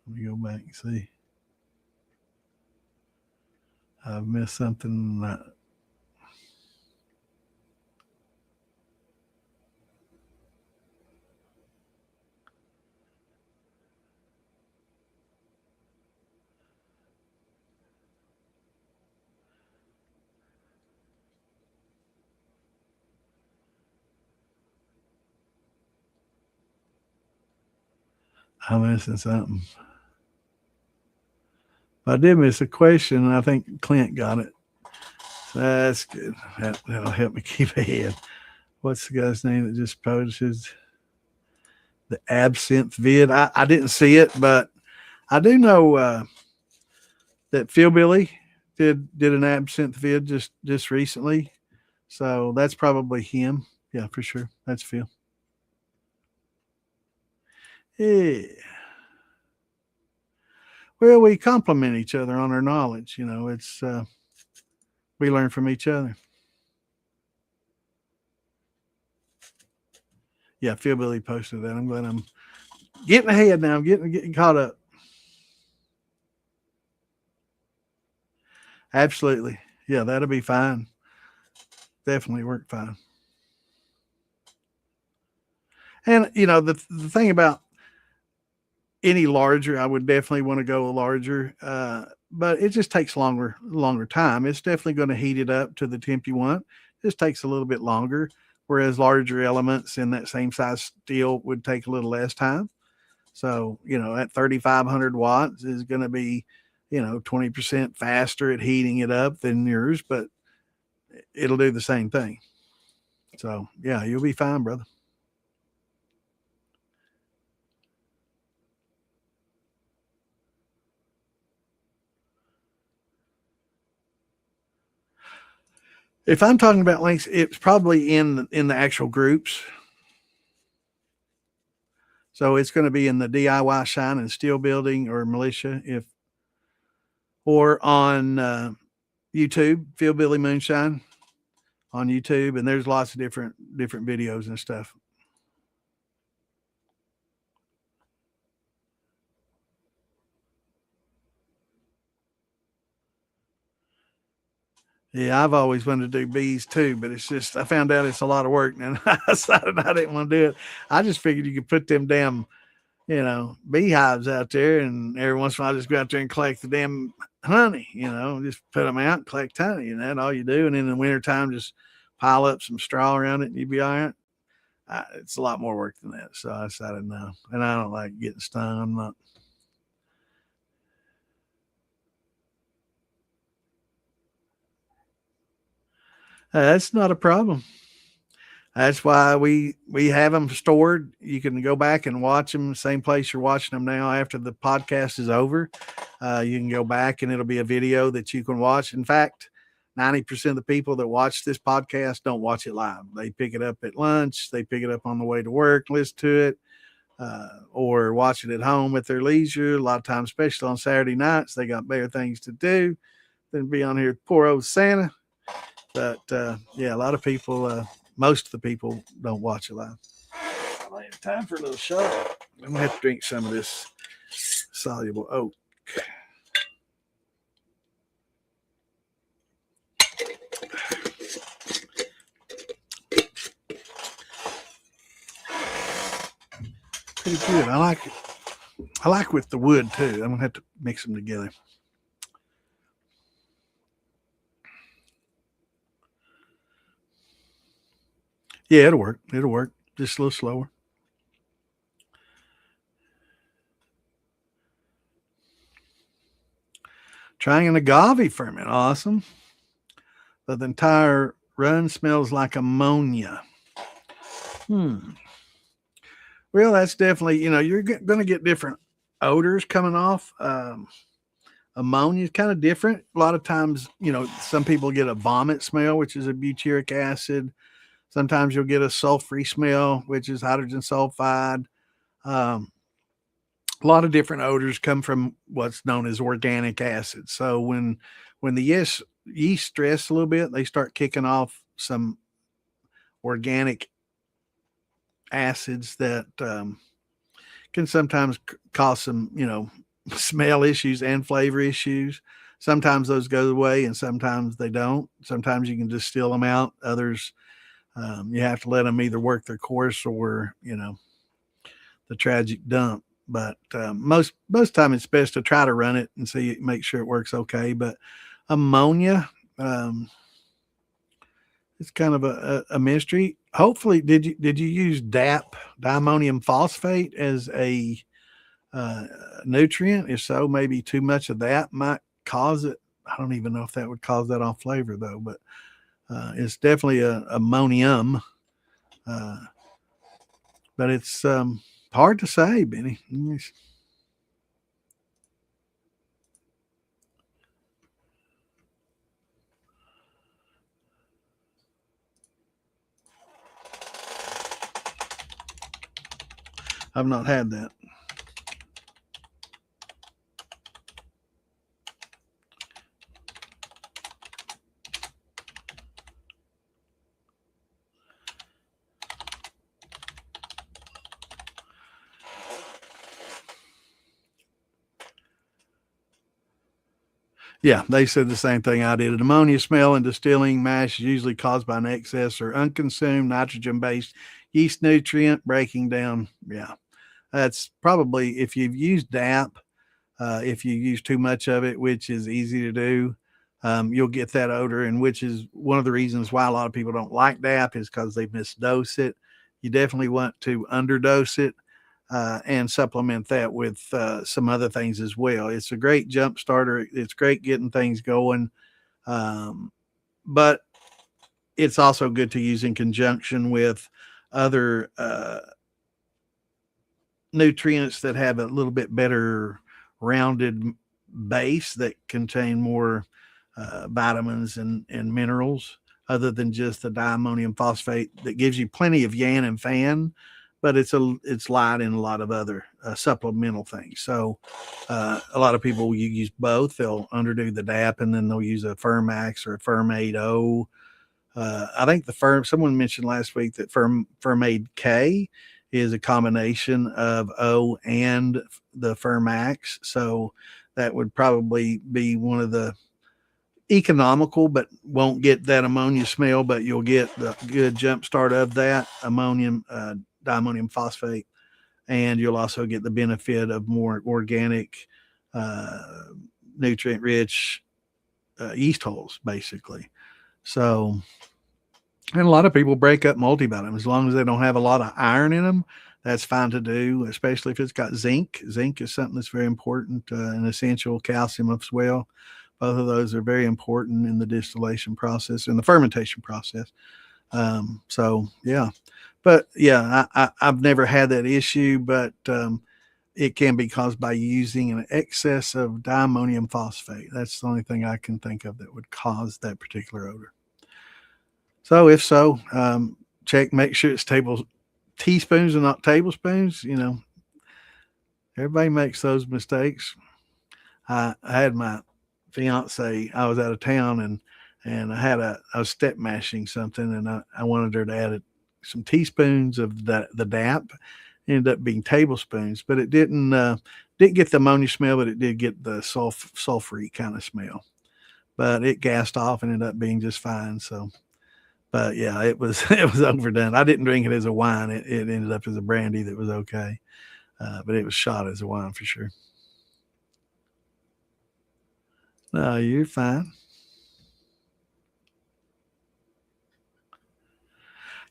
[SPEAKER 1] me go back and see. I've missed something. I'm missing something. I did miss a question, and I think Clint got it. So that's good. That'll help me keep ahead. What's the guy's name that just posted the absinthe vid? I didn't see it, but I do know that Phil Billy did an absinthe vid just recently. So that's probably him. Yeah, for sure. That's Phil. Yeah. Well, we compliment each other on our knowledge. It's we learn from each other. Yeah, Phil Billy posted that. I'm glad I'm getting ahead now. I'm getting caught up. Absolutely. Yeah, that'll be fine. Definitely work fine. And the thing about any larger, I would definitely want to go larger. But it just takes longer time. It's definitely going to heat it up to the temp you want. It just takes a little bit longer. Whereas larger elements in that same size steel would take a little less time. So, at 3,500 watts is going to be, 20% faster at heating it up than yours, but it'll do the same thing. So, yeah, you'll be fine, brother. If I'm talking about links, it's probably in the actual groups. So it's going to be in the DIY Shine and Steel Building or Militia, or on YouTube, Phil Billy Moonshine on YouTube, and there's lots of different videos and stuff. Yeah, I've always wanted to do bees too, but it's just I found out it's a lot of work, and I decided I didn't want to do it. I just figured you could put them damn, beehives out there, and every once in a while just go out there and collect the damn honey. Just put them out, and collect honey, and that's all you do. And in the wintertime, just pile up some straw around it, and you'd be all right. It's a lot more work than that, so I decided no. And I don't like getting stung. I'm not. That's not a problem. That's why we have them stored. You can go back and watch them same place you're watching them now after the podcast is over. You can go back and it'll be a video that you can watch. In fact, 90% of the people that watch this podcast don't watch it live. They pick it up at lunch, they pick it up on the way to work, listen to it, or watch it at home at their leisure. A lot of times, especially on Saturday nights, they got better things to do than be on here with poor old Santa. But yeah, a lot of people, most of the people don't watch it live. I have time for a little shot. I'm gonna have to drink some of this soluble oat. Pretty good. I like it. I like with the wood too. I'm gonna have to mix them together. Yeah, it'll work. It'll work. Just a little slower. Trying an agave ferment. Awesome. But the entire run smells like ammonia. Well, that's definitely, you're going to get different odors coming off. Ammonia is kind of different. A lot of times, some people get a vomit smell, which is a butyric acid. Sometimes you'll get a sulfury smell, which is hydrogen sulfide. A lot of different odors come from what's known as organic acid. So when the yeast stress a little bit, they start kicking off some organic acids that can sometimes cause some, smell issues and flavor issues. Sometimes those go away and sometimes they don't. Sometimes you can distill them out. Others, you have to let them either work their course or, the tragic dump. But most time it's best to try to run it and see, make sure it works okay. But ammonia, it's kind of a mystery. Hopefully, did you use DAP, diammonium phosphate, as a nutrient. If so, maybe too much of that might cause it. I don't even know if that would cause that off flavor though, but it's definitely a ammonium. Uh, but it's hard to say, Benny. I've not had that. Yeah, they said the same thing I did. An ammonia smell in distilling mash is usually caused by an excess or unconsumed nitrogen based yeast nutrient breaking down. Yeah, that's probably if you've used DAP, if you use too much of it, which is easy to do, you'll get that odor. And which is one of the reasons why a lot of people don't like DAP is because they misdose it. You definitely want to underdose it and supplement that with some other things as well. It's a great jump starter. It's great getting things going, um, but it's also good to use in conjunction with other nutrients that have a little bit better rounded base that contain more vitamins and minerals other than just the diammonium phosphate that gives you plenty of yan and fan, but it's light in a lot of other supplemental things. So a lot of people you use both. They'll underdo the DAP and then they'll use a Fermax or a Fermate O. I think someone mentioned last week that Fermade K is a combination of O and the Fermax. So that would probably be one of the economical, but won't get that ammonia smell, but you'll get the good jump start of that ammonium, diammonium phosphate. And you'll also get the benefit of more organic, uh, nutrient rich yeast holes, basically. So, and a lot of people break up multivitamins as long as they don't have a lot of iron in them. That's fine to do, especially if it's got zinc. Zinc is something that's very important, and essential. Calcium as well. Both of those are very important in the distillation process and the fermentation process. So yeah, but yeah, I've never had that issue, but it can be caused by using an excess of diammonium phosphate. That's the only thing I can think of that would cause that particular odor. So if so, make sure it's teaspoons and not tablespoons. Everybody makes those mistakes. I had my fiance. I was out of town and I was step mashing something and I wanted her to add some teaspoons of the DAP. It ended up being tablespoons, but it didn't get the ammonia smell, but it did get the sulfury kind of smell. But it gassed off and ended up being just fine. So, but yeah, it was it was overdone. I didn't drink it as a wine. It ended up as a brandy that was okay, but it was shot as a wine for sure. No, you're fine.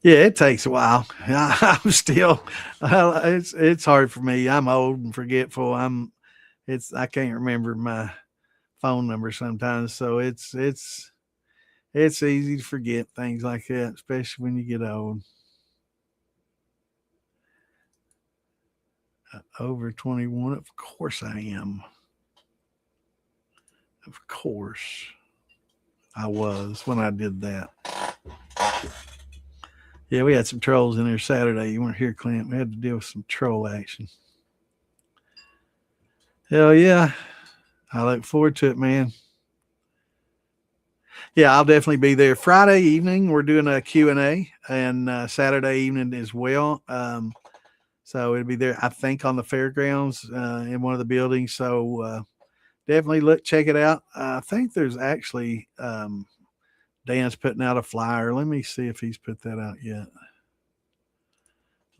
[SPEAKER 1] Yeah, it takes a while. I'm still. It's hard for me. I'm old and forgetful. I can't remember my phone number sometimes, so it's easy to forget things like that, especially when you get old. Over 21, of course I am. Of course I was when I did that. Yeah, we had some trolls in there Saturday. You weren't here, Clint. We had to deal with some troll action. Hell yeah. I look forward to it, man. Yeah, I'll definitely be there. Friday evening, we're doing a Q&A, and Saturday evening as well. So it'll be there, I think, on the fairgrounds in one of the buildings. So definitely check it out. I think there's actually Dan's putting out a flyer. Let me see if he's put that out yet.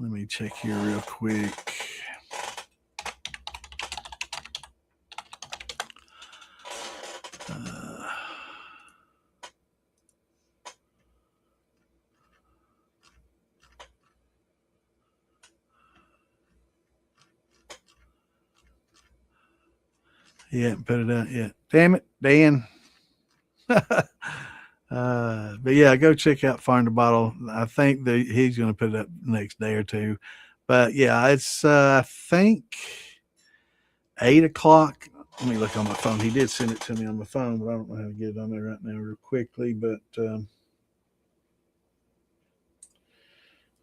[SPEAKER 1] Let me check here real quick. He hadn't put it out yet. Damn it, Dan. But yeah, go check out Farm to Bottle. I think he's going to put it up next day or two. But yeah, it's I think 8 o'clock. Let me look on my phone. He did send it to me on my phone, but I don't know how to get it on there right now real quickly. But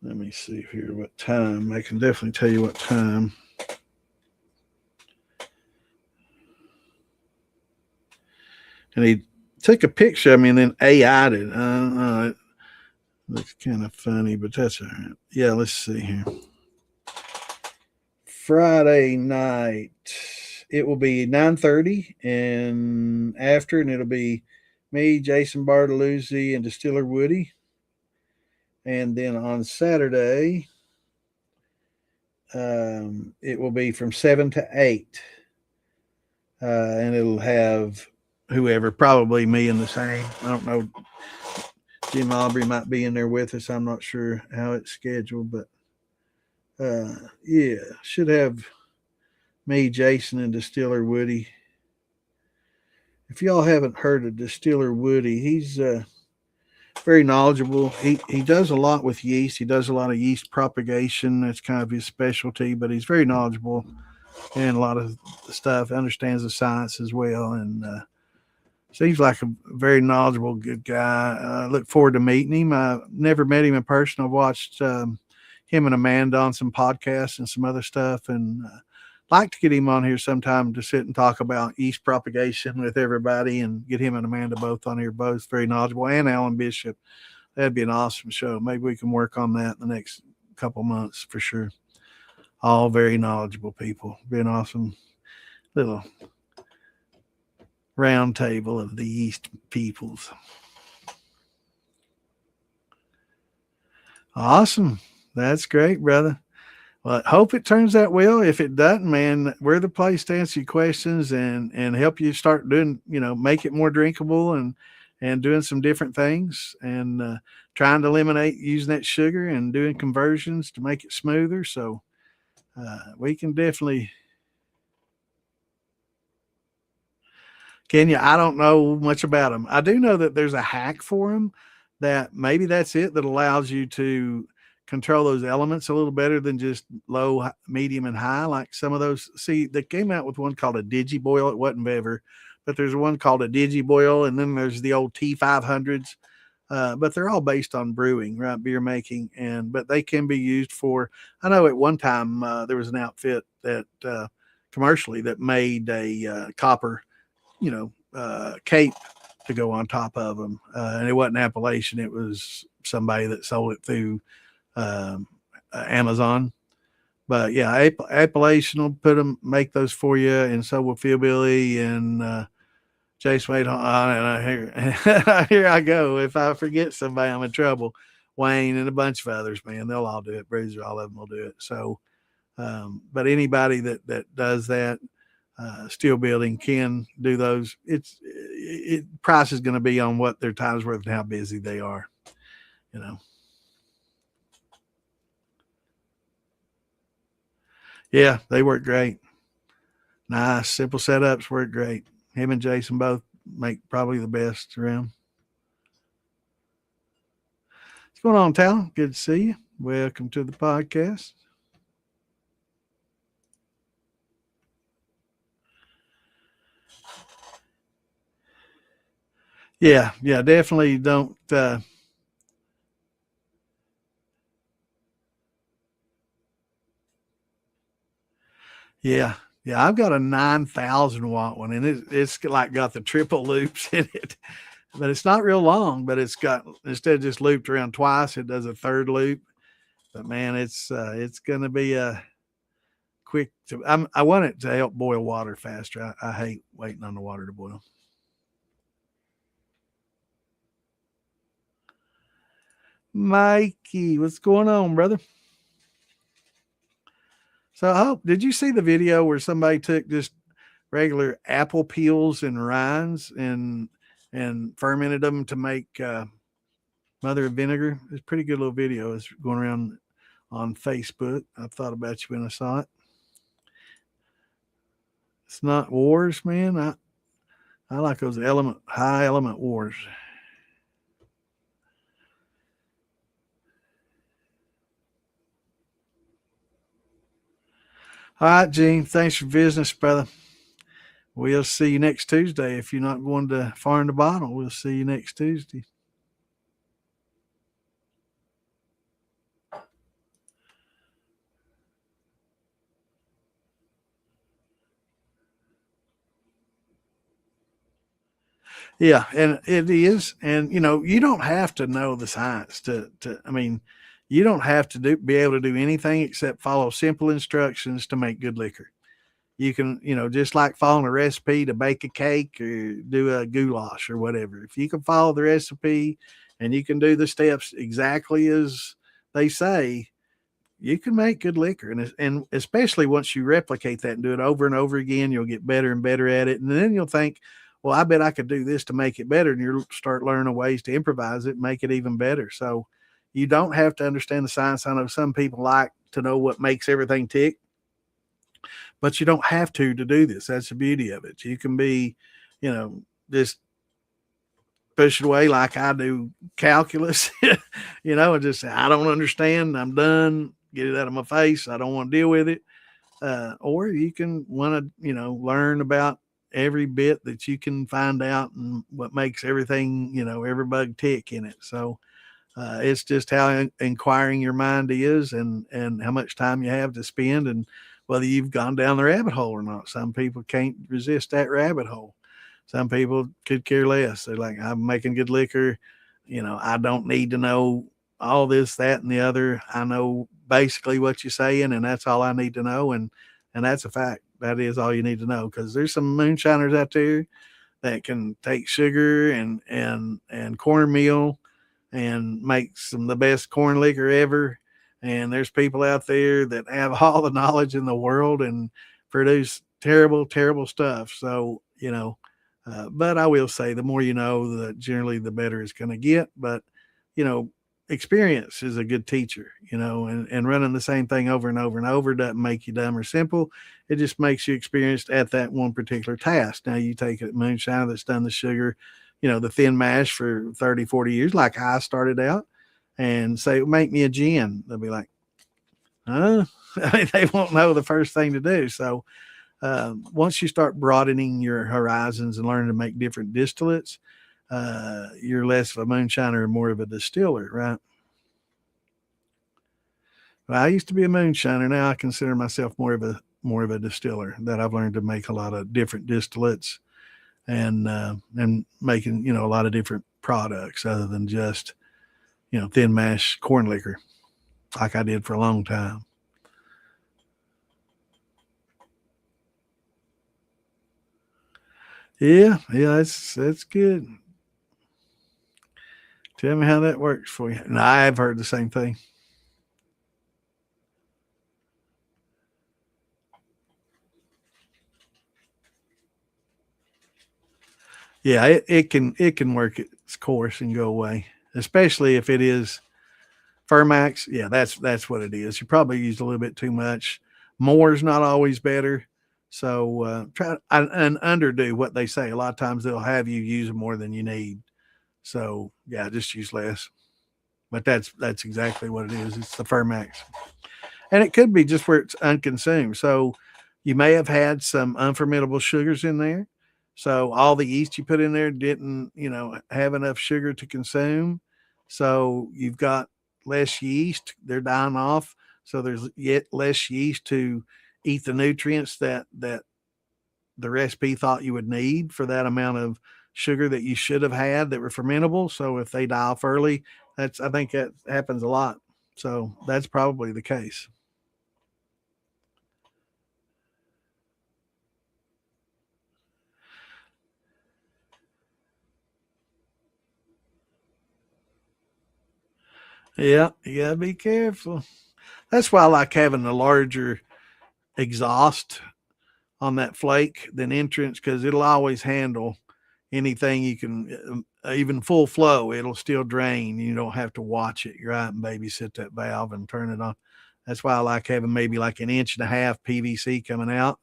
[SPEAKER 1] let me see here what time. I can definitely tell you what time. And he took a picture of me and then AI'd it. It looks kind of funny, but that's all right. Yeah, let's see here. Friday night, it will be 9:30 and after, and it'll be me, Jason Bartoluzzi, and Distiller Woody. And then on Saturday, it will be from 7 to 8. And it'll have whoever, probably me and the same. I don't know. Jim Aubrey might be in there with us. I'm not sure how it's scheduled, but yeah, should have me, Jason, and Distiller Woody. If y'all haven't heard of Distiller Woody, he's very knowledgeable. He does a lot with yeast. He does a lot of yeast propagation. That's kind of his specialty, but he's very knowledgeable and a lot of stuff. Understands the science as well, and seems like a very knowledgeable, good guy. Look forward to meeting him. I never met him in person. I've watched him and Amanda on some podcasts and some other stuff, and like to get him on here sometime to sit and talk about yeast propagation with everybody, and get him and Amanda both on here, both very knowledgeable, and Alan Bishop. That'd be an awesome show. Maybe we can work on that in the next couple months for sure. All very knowledgeable people. Be an awesome little round table of the yeast peoples. Awesome. That's great, brother. Well, I hope it turns out well. If it doesn't, man, we're the place to answer your questions and help you start doing, make it more drinkable and doing some different things, and trying to eliminate using that sugar and doing conversions to make it smoother. So we can definitely. Kenya, I don't know much about them. I do know that there's a hack for them that maybe that's it, that allows you to control those elements a little better than just low, medium, and high. Like some of those, see, they came out with one called a Digiboil. It wasn't Bever, but there's one called a Digiboil, and then there's the old T500s. But they're all based on brewing, right? Beer making, but they can be used for. I know at one time there was an outfit that commercially that made a copper, cape to go on top of them, and it wasn't Appalachian. It was somebody that sold it through Amazon. But yeah, Appalachian will make those for you, and so will Philbilly and Jason Wade. And here I go. If I forget somebody, I'm in trouble. Wayne and a bunch of others, man, they'll all do it. Bruiser, all of them will do it. So, but anybody that does that, steel building can do those. Price is going to be on what their time's worth and how busy they are. Yeah, they work great. Nice, simple setups work great. Him and Jason both make probably the best around. What's going on, Tal? Good to see you. Welcome to the podcast. Yeah, definitely don't. Yeah, I've got a 9,000 watt one, and it's like got the triple loops in it, but it's not real long. But it's got, instead of just looped around twice, it does a third loop. But man, it's going to be a quick. I want it to help boil water faster. I hate waiting on the water to boil. Mikey, what's going on, brother? So, did you see the video where somebody took just regular apple peels and rinds and fermented them to make mother of vinegar? It's a pretty good little video. It's going around on Facebook. I thought about you when I saw it. It's not wars, man. I like those high element wars. All right, Gene. Thanks for business, brother. We'll see you next Tuesday. If you're not going to Far in the Bottle, we'll see you next Tuesday. Yeah, and it is, and you don't have to know the science to. I mean, you don't have to be able to do anything except follow simple instructions to make good liquor. You can, just like following a recipe to bake a cake or do a goulash or whatever. If you can follow the recipe and you can do the steps exactly as they say, you can make good liquor. And especially once you replicate that and do it over and over again, you'll get better and better at it. And then you'll think, well, I bet I could do this to make it better. And you'll start learning ways to improvise it and make it even better. So you don't have to understand the science. I know some people like to know what makes everything tick, but you don't have to do this. That's the beauty of it. You can be, just push it away like I do calculus, and just say, I don't understand. I'm done. Get it out of my face. I don't want to deal with it. Or you can want to, learn about every bit that you can find out and what makes everything, every bug tick in it. So it's just how inquiring your mind is and how much time you have to spend and whether you've gone down the rabbit hole or not. Some people can't resist that rabbit hole. Some people could care less. They're like, I'm making good liquor. I don't need to know all this, that, and the other. I know basically what you're saying, and that's all I need to know. And that's a fact. That is all you need to know because there's some moonshiners out there that can take sugar and cornmeal and make some the best corn liquor ever. And there's people out there that have all the knowledge in the world and produce terrible, terrible stuff. So, but I will say the more you know, the generally the better it's going to get. But, you know, experience is a good teacher, and running the same thing over and over and over doesn't make you dumb or simple. It just makes you experienced at that one particular task. Now you take a moonshiner that's done the sugar, the thin mash for 30, 40 years, like I started out, and say, make me a gin. They'll be like, huh? I mean, they won't know the first thing to do. So once you start broadening your horizons and learning to make different distillates, you're less of a moonshiner and more of a distiller, right? Well, I used to be a moonshiner. Now I consider myself more of a distiller. That I've learned to make a lot of different distillates and making a lot of different products other than just thin mash corn liquor like I did for a long time. Yeah, yeah, that's good. Tell me how that works for you. And I've heard the same thing. Yeah, it can work its course and go away, especially if it is Fermax. Yeah, that's what it is. You probably used a little bit too much. More is not always better. So try and underdo what they say. A lot of times they'll have you use more than you need. So yeah, just use less. But that's exactly what it is. It's the Fermax. And it could be just where it's unconsumed. So you may have had some unfermentable sugars in there. So all the yeast you put in there didn't, have enough sugar to consume. So you've got less yeast. They're dying off. So there's yet less yeast to eat the nutrients that the recipe thought you would need for that amount of sugar that you should have had that were fermentable. So if they die off early, I think that happens a lot. So that's probably the case. Yeah, you gotta be careful. That's why I like having a larger exhaust on that flake than entrance because it'll always handle anything you can, even full flow, it'll still drain. You don't have to watch it. You're right and babysit that valve and turn it on. That's why I like having maybe like an inch and a half PVC coming out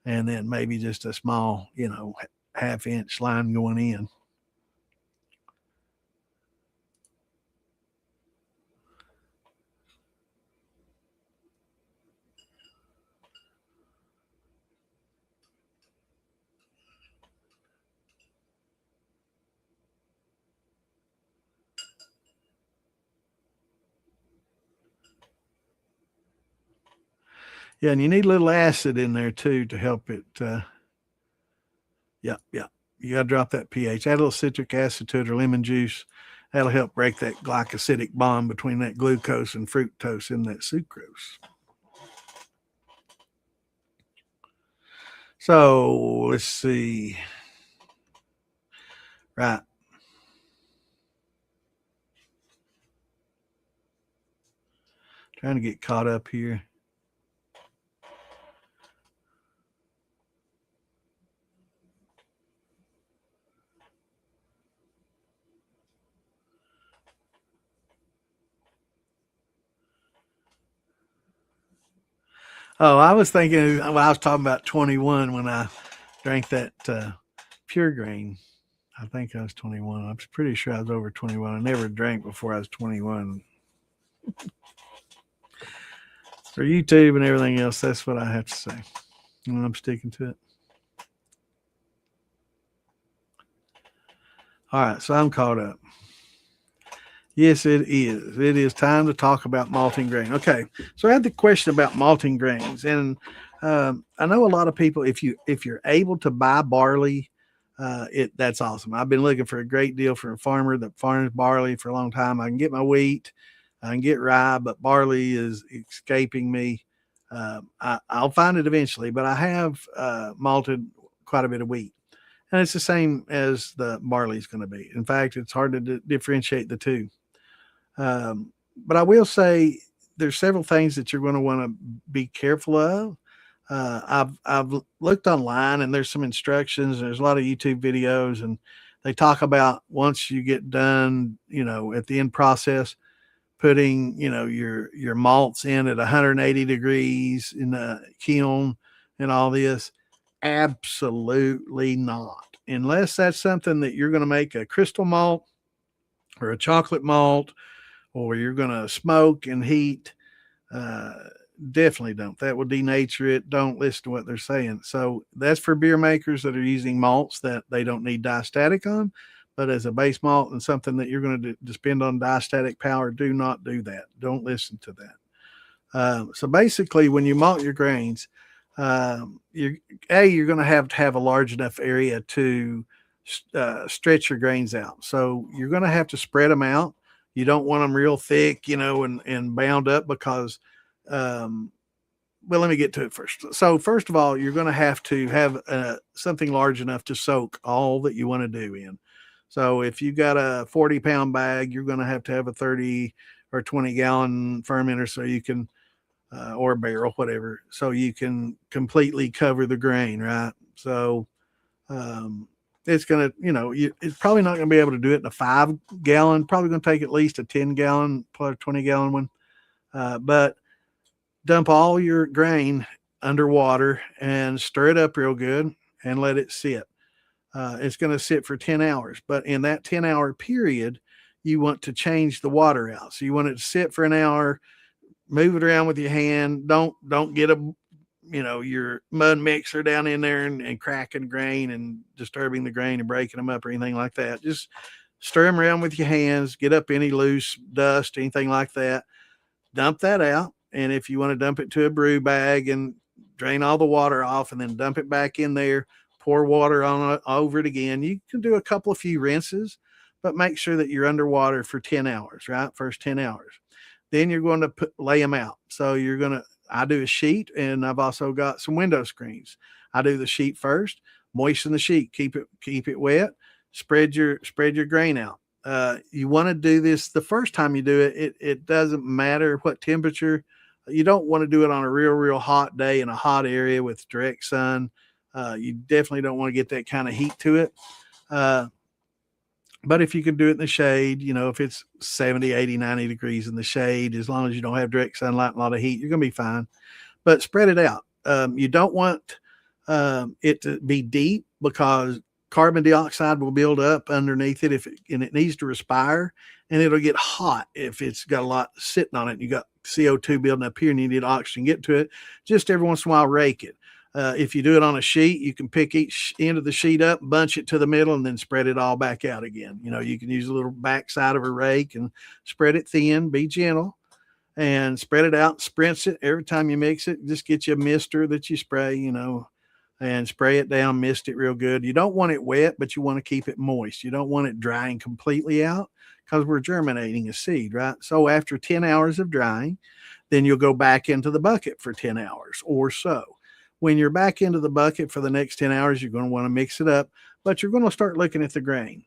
[SPEAKER 1] and then maybe just a small, 1/2 inch line going in. Yeah, and you need a little acid in there too to help it. Yeah, yeah. You got to drop that pH. Add a little citric acid to it or lemon juice. That'll help break that glycosidic bond between that glucose and fructose in that sucrose. So let's see. Right. Trying to get caught up here. Oh, I was thinking, well, I was talking about 21 when I drank that pure grain. I think I was 21. I'm pretty sure I was over 21. I never drank before I was 21. For YouTube and everything else, that's what I have to say. And I'm sticking to it. All right, so I'm caught up. Yes, it is. It is time to talk about malting grain. Okay, so I had the question about malting grains, and I know a lot of people. If you're able to buy barley, that's awesome. I've been looking for a great deal for a farmer that farms barley for a long time. I can get my wheat, I can get rye, but barley is escaping me. I'll find it eventually, but I have malted quite a bit of wheat, and it's the same as the barley is going to be. In fact, it's hard to differentiate the two. But I will say there's several things that you're going to want to be careful of. I've looked online and there's some instructions. There's a lot of YouTube videos, and they talk about once you get done, at the end process, putting your malts in at 180 degrees in the kiln and all this. Absolutely not, unless that's something that you're going to make a crystal malt or a chocolate malt, or you're going to smoke and heat. Uh, Definitely don't. That will denature it. Don't listen to what they're saying. So that's for beer makers that are using malts that they don't need diastatic on. But as a base malt and something that you're going to depend on diastatic power, do not do that. Don't listen to that. So basically, when you malt your grains, you're going to have a large enough area to stretch your grains out. So you're going to have to spread them out. You don't want them real thick, and bound up because, well, let me get to it first. So first of all, you're going to have something large enough to soak all that you want to do in. So if you got a 40-pound bag, you're going to have a 30 or 20-gallon fermenter so you can, or a barrel, whatever, so you can completely cover the grain, right? So it's going to, it's probably not going to be able to do it in a 5-gallon, probably going to take at least a 10-gallon, plus 20-gallon one. But dump all your grain underwater and stir it up real good and let it sit. It's going to sit for 10 hours, but in that 10-hour period, you want to change the water out. So you want it to sit for an hour, move it around with your hand. Don't get your mud mixer down in there and cracking grain and disturbing the grain and breaking them up or anything like that. Just stir them around with your hands, get up any loose dust, anything like that. Dump that out. And if you want to dump it to a brew bag and drain all the water off and then dump it back in there, pour water on it, over it again. You can do a few rinses, but make sure that you're underwater for 10 hours, right? First 10 hours. Then you're going to lay them out. So I do a sheet, and I've also got some window screens. I do the sheet first, moisten the sheet, keep it wet, spread your grain out. You want to do this the first time you do it. It doesn't matter what temperature. You don't want to do it on a real hot day in a hot area with direct sun. You definitely don't want to get that kind of heat to it. But if you can do it in the shade, if it's 70, 80, 90 degrees in the shade, as long as you don't have direct sunlight and a lot of heat, you're going to be fine. But spread it out. You don't want it to be deep, because carbon dioxide will build up underneath it and it needs to respire, and it'll get hot if it's got a lot sitting on it. And you got CO2 building up here, and you need oxygen to get to it. Just every once in a while, rake it. If you do it on a sheet, you can pick each end of the sheet up, bunch it to the middle, and then spread it all back out again. You can use a little backside of a rake and spread it thin, be gentle, and spread it out, spritz it every time you mix it. Just get you a mister that you spray, and spray it down, mist it real good. You don't want it wet, but you want to keep it moist. You don't want it drying completely out, because we're germinating a seed, right? So after 10 hours of drying, then you'll go back into the bucket for 10 hours or so. When you're back into the bucket for the next 10 hours, you're going to want to mix it up, but you're going to start looking at the grain.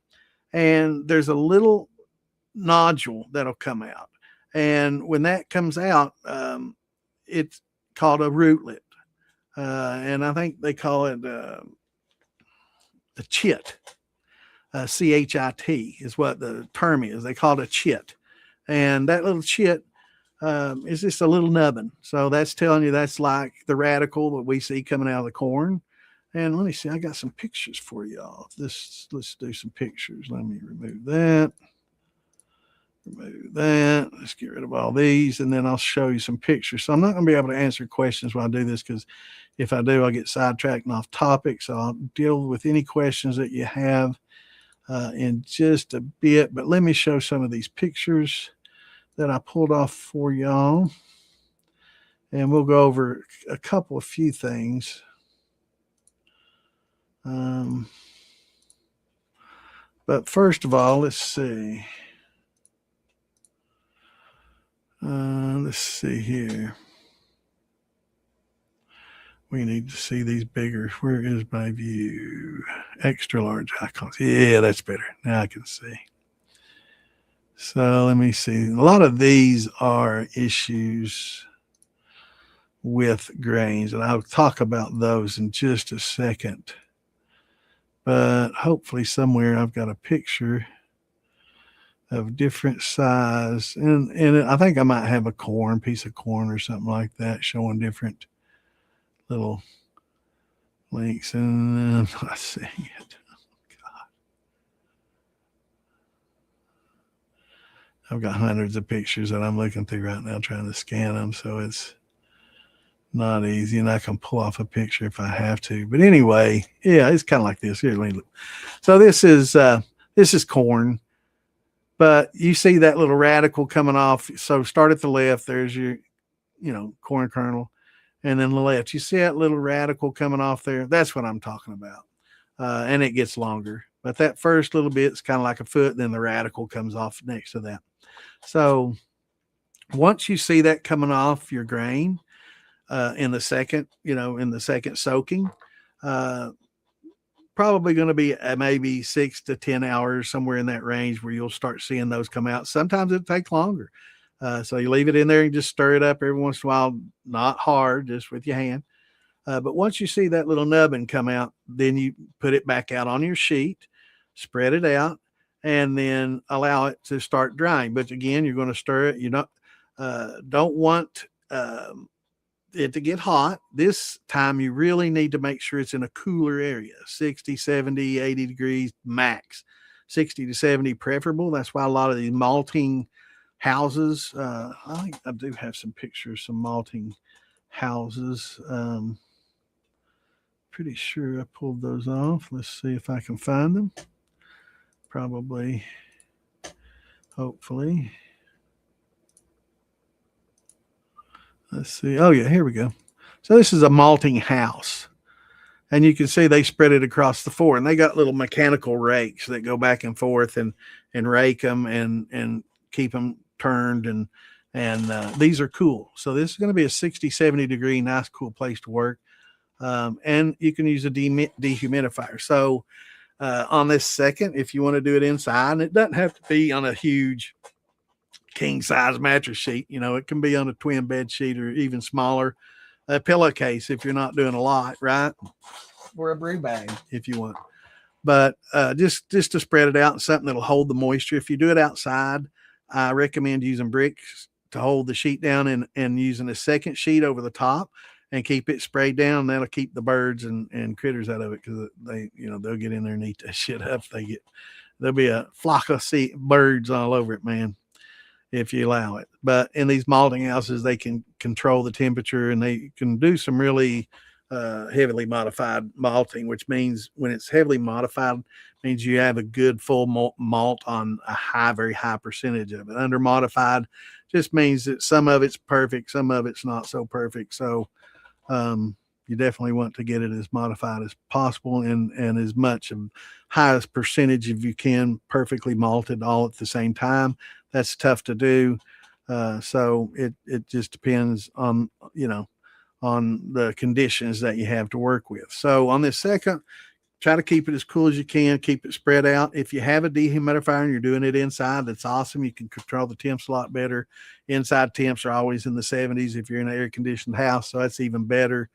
[SPEAKER 1] And there's a little nodule that'll come out. And when that comes out, it's called a rootlet. And I think they call it a chit. CHIT is what the term is. They call it a chit. And that little chit is just a little nubbin. So that's telling you that's like the radical that we see coming out of the corn. And let me see, I got some pictures for y'all. Let's do some pictures. Let me remove that. Remove that. Let's get rid of all these, and then I'll show you some pictures. So I'm not going to be able to answer questions while I do this, because if I do, I'll get sidetracked and off topic. So I'll deal with any questions that you have in just a bit. But let me show some of these pictures that I pulled off for y'all, and we'll go over a few things. But first of all, let's see. Let's see here. We need to see these bigger. Where is my view? Extra large icons. Yeah, that's better. Now I can see. So let me see. A lot of these are issues with grains, and I'll talk about those in just a second. But hopefully somewhere I've got a picture of different size. And I think I might have a piece of corn or something like that, showing different little links. And I'm not seeing it. I've got hundreds of pictures that I'm looking through right now trying to scan them, so it's not easy, and I can pull off a picture if I have to. But anyway, yeah, it's kind of like this. Here, look. So this is corn, but you see that little radical coming off. So start at the left. There's your, corn kernel, and then the left. You see that little radical coming off there? That's what I'm talking about, and it gets longer. But that first little bit's kind of like a foot, then the radical comes off next to that. So once you see that coming off your grain in the second soaking, probably going to be maybe 6 to 10 hours, somewhere in that range, where you'll start seeing those come out. Sometimes it'll take longer. So you leave it in there and just stir it up every once in a while, not hard, just with your hand. But once you see that little nubbin come out, then you put it back out on your sheet, spread it out, and then allow it to start drying. But again, you're going to stir it. You don't want it to get hot. This time you really need to make sure it's in a cooler area, 60, 70, 80 degrees max. 60 to 70 preferable. That's why a lot of these malting houses, I think I do have some pictures, some malting houses. Pretty sure I pulled those off. Let's see if I can find them. Probably, hopefully. Let's see. Oh, yeah, here we go. So this is a malting house. And you can see they spread it across the floor. And they got little mechanical rakes that go back and forth and rake them and keep them turned. And these are cool. So this is going to be a 60, 70 degree, nice, cool place to work. And you can use a dehumidifier. So on this second, if you want to do it inside, and it doesn't have to be on a huge king size mattress sheet, it can be on a twin bed sheet or even smaller, a pillowcase if you're not doing a lot, right? Or a brew bag if you want. But just to spread it out in something that'll hold the moisture. If you do it outside, I recommend using bricks to hold the sheet down and using a second sheet over the top. and keep it sprayed down. That'll keep the birds and critters out of it, because they'll get in there and eat that shit up. There'll be a flock of birds all over it, man, if you allow it. But in these malting houses, they can control the temperature, and they can do some really heavily modified malting, which means when it's heavily modified, means you have a good full malt on a very high percentage of it. Under modified just means that some of it's perfect, some of it's not so perfect. So you definitely want to get it as modified as possible, and as much of highest percentage if you can, perfectly malted all at the same time. That's tough to do. So it just depends on, on the conditions that you have to work with. So on this second, try to keep it as cool as you can, keep it spread out. If you have a dehumidifier and you're doing it inside, that's awesome. You can control the temps a lot better. Inside temps are always in the 70s if you're in an air conditioned house, so that's even better.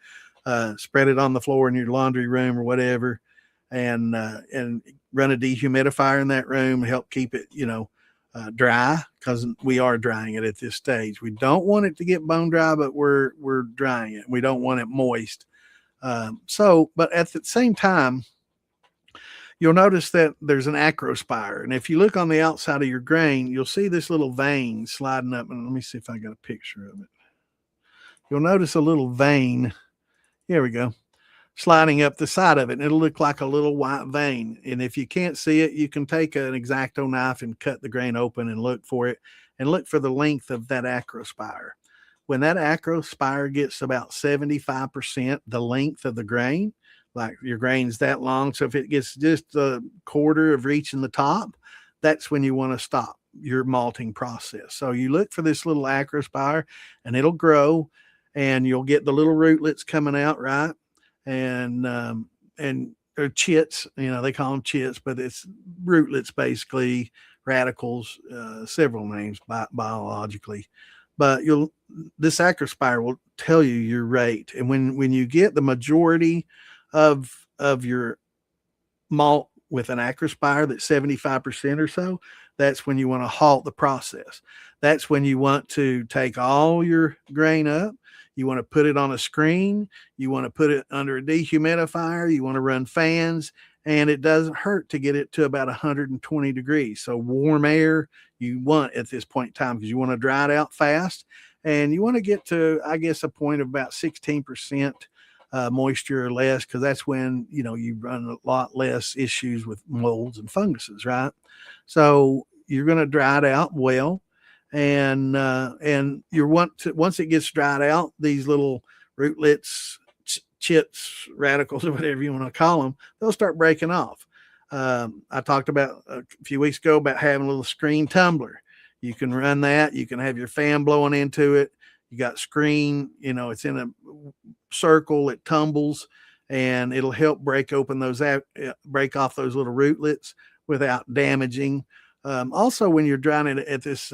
[SPEAKER 1] Spread it on the floor in your laundry room or whatever, and run a dehumidifier in that room to help keep it, dry, because we are drying it at this stage. We don't want it to get bone dry, but we're drying it. We don't want it moist. But at the same time, you'll notice that there's an acrospire. And if you look on the outside of your grain, you'll see this little vein sliding up. And let me see if I got a picture of it. You'll notice a little vein. Here we go. Sliding up the side of it. And it'll look like a little white vein. And if you can't see it, you can take an X-Acto knife and cut the grain open and look for it, and look for the length of that acrospire. When that acrospire gets about 75% the length of the grain, like your grain's that long, so if it gets just a quarter of reaching the top, that's when you want to stop your malting process. So you look for this little acrospire, and it'll grow, and you'll get the little rootlets coming out, right? And or chits, they call them chits, but it's rootlets, basically radicals, several names biologically. But this acrospire will tell you your rate. And when you get the majority of your malt with an acrospire that's 75% or so, that's when you want to halt the process. That's when you want to take all your grain up. You want to put it on a screen. You want to put it under a dehumidifier. You want to run fans, and it doesn't hurt to get it to about 120 degrees. So warm air you want at this point in time, because you want to dry it out fast, and you want to get to, I guess, a point of about 16% moisture or less, because that's when you run a lot less issues with molds and funguses, right? So you're going to dry it out well, and once it gets dried out, these little rootlets, chits, radicals, or whatever you want to call them, they'll start breaking off. I talked about a few weeks ago about having a little screen tumbler. You can run that. You can have your fan blowing into it. You got screen, it's in a circle, it tumbles, and it'll help break off those little rootlets without damaging. Also, when you're drying it at this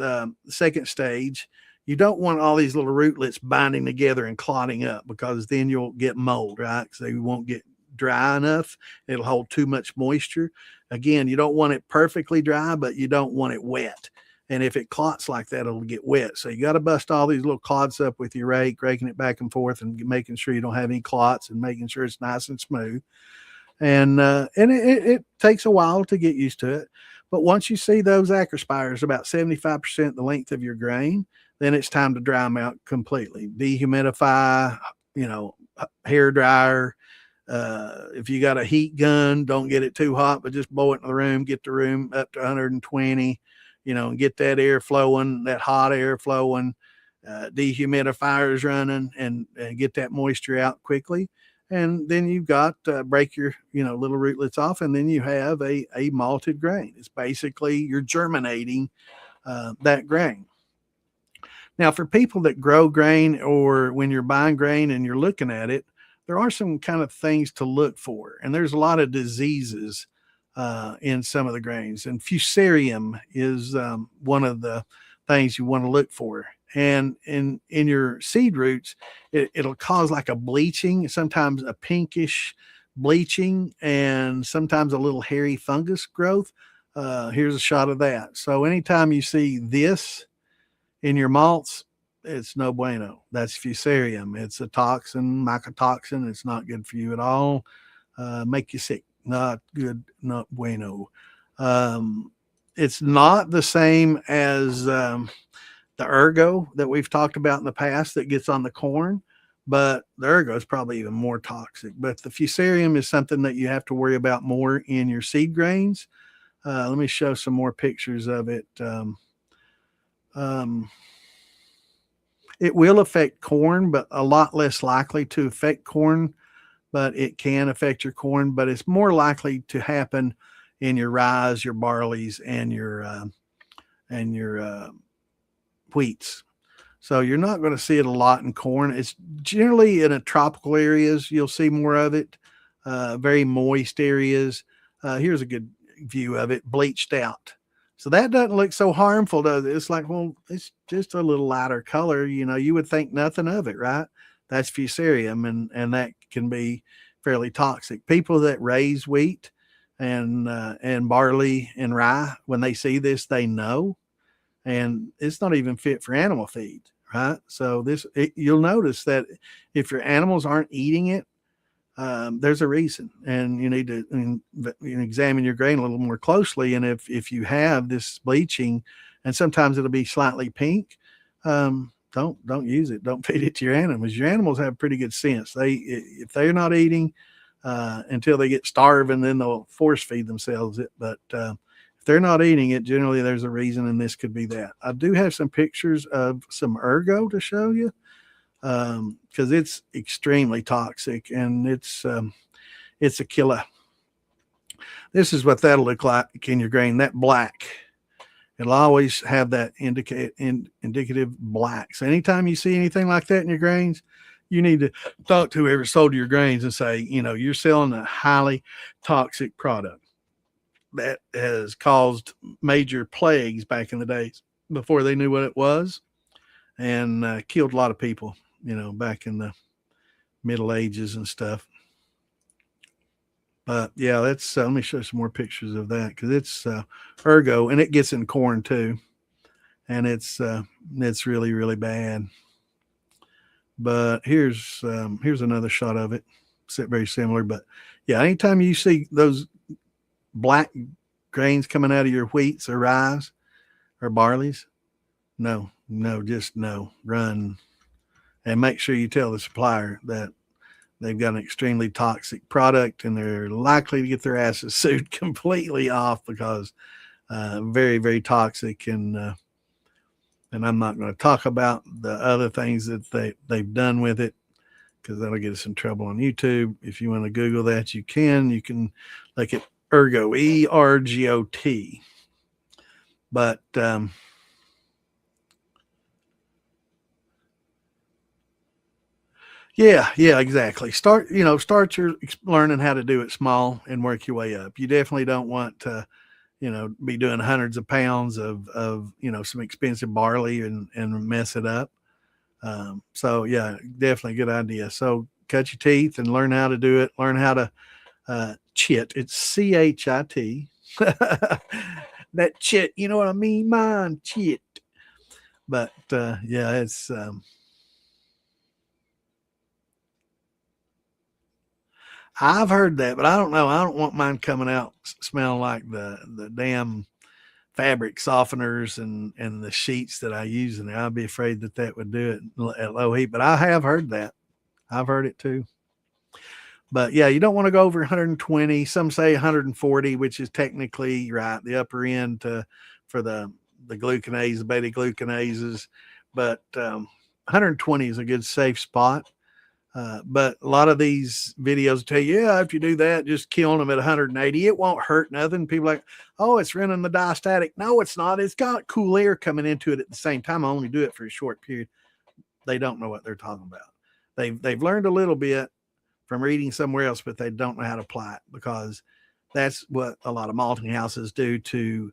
[SPEAKER 1] second stage, you don't want all these little rootlets binding together and clotting up, because then you'll get mold, right? So you won't get dry enough. It'll hold too much moisture. Again, you don't want it perfectly dry, but you don't want it wet. And if it clots like that, it'll get wet. So you got to bust all these little clots up with your rake, raking it back and forth, and making sure you don't have any clots, and making sure it's nice and smooth. And it takes a while to get used to it. But once you see those acrospires about 75% the length of your grain, then it's time to dry them out completely. Dehumidify, hair dryer. If you got a heat gun, don't get it too hot, but just blow it in the room. Get the room up to 120, and get that air flowing, that hot air flowing. Dehumidifiers running, and get that moisture out quickly. And then you've got break your little rootlets off, and then you have a malted grain. It's basically you're germinating that grain. Now, for people that grow grain, or when you're buying grain and you're looking at it, there are some kind of things to look for, and there's a lot of diseases in some of the grains, and fusarium is one of the things you want to look for. And in your seed roots, it'll cause like a bleaching, sometimes a pinkish bleaching, and sometimes a little hairy fungus growth. Here's a shot of that. So anytime you see this in your malts, it's no bueno. That's fusarium. It's a toxin, mycotoxin. It's not good for you at all. Make you sick. Not good. Not bueno. Um, it's not the same as the ergo that we've talked about in the past that gets on the corn, but the ergo is probably even more toxic. But the fusarium is something that you have to worry about more in your seed grains. Let me show some more pictures of it. Um, it will affect corn, but a lot less likely to affect corn, but it can affect your corn, but it's more likely to happen in your rye, your barleys, and your wheats. So you're not going to see it a lot in corn. It's generally in a tropical areas. You'll see more of it. Very moist areas. Here's a good view of it, bleached out. So that doesn't look so harmful, does it? It's like, well, it's just a little lighter color. You know, you would think nothing of it, right? That's fusarium, and that can be fairly toxic. People that raise wheat and barley and rye, when they see this, they know, and it's not even fit for animal feed, right? So you'll notice that if your animals aren't eating it, there's a reason, and you need to examine your grain a little more closely. And if you have this bleaching, and sometimes it'll be slightly pink, don't use it. Don't feed it to your animals. Your animals have pretty good sense. If they're not eating until they get starved, and then they'll force feed themselves it. But if they're not eating it, generally there's a reason, and this could be that. I do have some pictures of some ergo to show you, because it's extremely toxic, and it's a killer. This is what that'll look like in your grain. That black, it'll always have that indicative black. So anytime you see anything like that in your grains, you need to talk to whoever sold your grains and say, you're selling a highly toxic product that has caused major plagues back in the days before they knew what it was, and killed a lot of people, back in the Middle Ages and stuff. But yeah, let me show some more pictures of that, because it's ergo, and it gets in corn too, and it's really, really bad. But here's another shot of it. It's very similar, but yeah, anytime you see those black grains coming out of your wheats or rye or barleys, just no, run. And make sure you tell the supplier that they've got an extremely toxic product, and they're likely to get their asses sued completely off, because very, very toxic. And I'm not going to talk about the other things that they've done with it, because that'll get us in trouble on YouTube. If you want to Google that, you can look at ergo, ERGOT. But yeah, exactly. Start your learning how to do it small and work your way up. You definitely don't want to, be doing hundreds of pounds of some expensive barley and mess it up. So yeah, definitely a good idea. So cut your teeth and learn how to do it. Learn how to chit. It's CHIT. That chit, you know what I mean? Mine chit. But yeah, it's I've heard that, but I don't know. I don't want mine coming out smelling like the damn fabric softeners and the sheets that I use in there. I'd be afraid that would do it at low heat. But I have heard that. I've heard it too. But yeah, you don't want to go over 120. Some say 140, which is technically right, the upper end for the glucanase, the beta glucanases. But 120 is a good safe spot. But a lot of these videos tell you, yeah, if you do that, just killing them at 180, it won't hurt nothing. People are like, oh, it's running the diastatic. No, it's not. It's got cool air coming into it at the same time. I only do it for a short period. They don't know what they're talking about. They've learned a little bit from reading somewhere else, but they don't know how to apply it, because that's what a lot of malting houses do to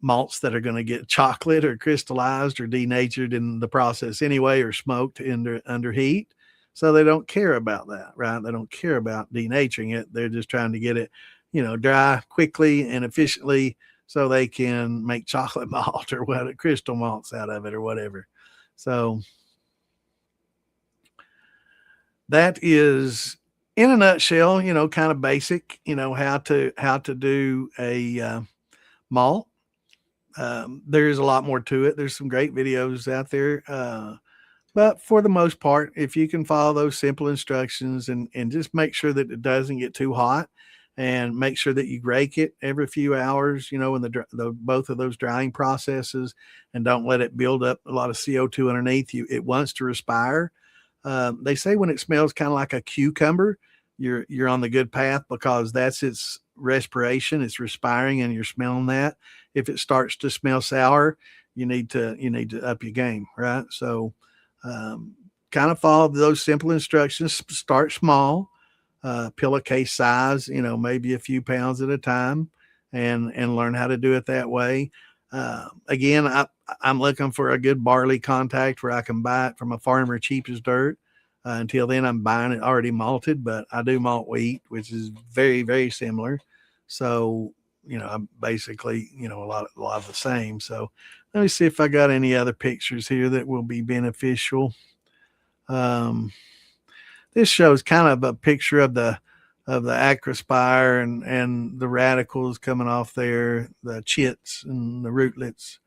[SPEAKER 1] malts that are going to get chocolate or crystallized or denatured in the process anyway, or smoked under heat. So they don't care about that, right? They don't care about denaturing it. They're just trying to get it, dry quickly and efficiently, so they can make chocolate malt or what, crystal malts out of it or whatever. So that is, in a nutshell, kind of basic, how to do a malt. There's a lot more to it. There's some great videos out there. But for the most part, if you can follow those simple instructions and just make sure that it doesn't get too hot, and make sure that you rake it every few hours, in the both of those drying processes, and don't let it build up a lot of CO2 underneath you. It wants to respire. They say when it smells kind of like a cucumber, you're on the good path, because that's its respiration. It's respiring, and you're smelling that. If it starts to smell sour, you need to up your game, right? So, um, kind of follow those simple instructions. Start small, pillowcase size, maybe a few pounds at a time, and learn how to do it that way. Again, I'm looking for a good barley contact where I can buy it from a farmer cheap as dirt. Until then, I'm buying it already malted, but I do malt wheat, which is very, very similar. So, I'm basically, a lot of the same. So let me see if I got any other pictures here that will be beneficial. Um, this shows kind of a picture of the acrospire and the radicals coming off there, the chits and the rootlets.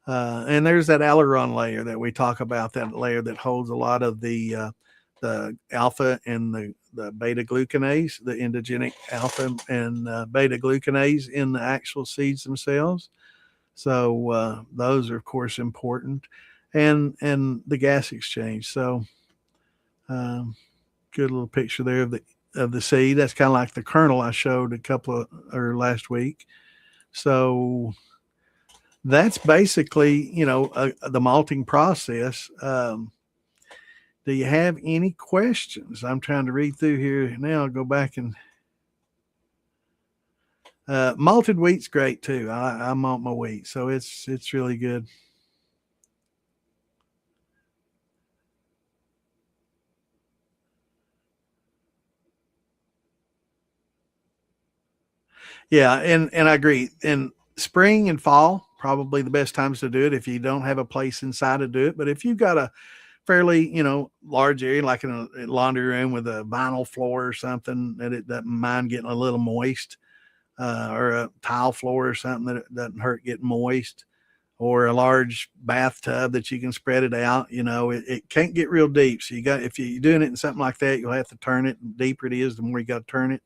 [SPEAKER 1] And there's that aileron layer that we talk about, that layer that holds a lot of the alpha and the beta glucanase, the endogenic alpha and beta glucanase in the actual seeds themselves. So those are of course important, and the gas exchange. So um, good little picture there of the seed. That's kind of like the kernel I showed a couple of or last week. So that's basically the malting process. Do you have any questions? I'm trying to read through here now. I'll go back and malted wheat's great too. I malt my wheat, so it's really good. Yeah, and I agree. In spring and fall, probably the best times to do it if you don't have a place inside to do it. But if you've got a fairly, large area, like in a laundry room with a vinyl floor or something, that it doesn't mind getting a little moist, or a tile floor or something that it doesn't hurt getting moist, or a large bathtub that you can spread it out. It can't get real deep. So if you're doing it in something like that, you'll have to turn it. The deeper it is, the more you got to turn it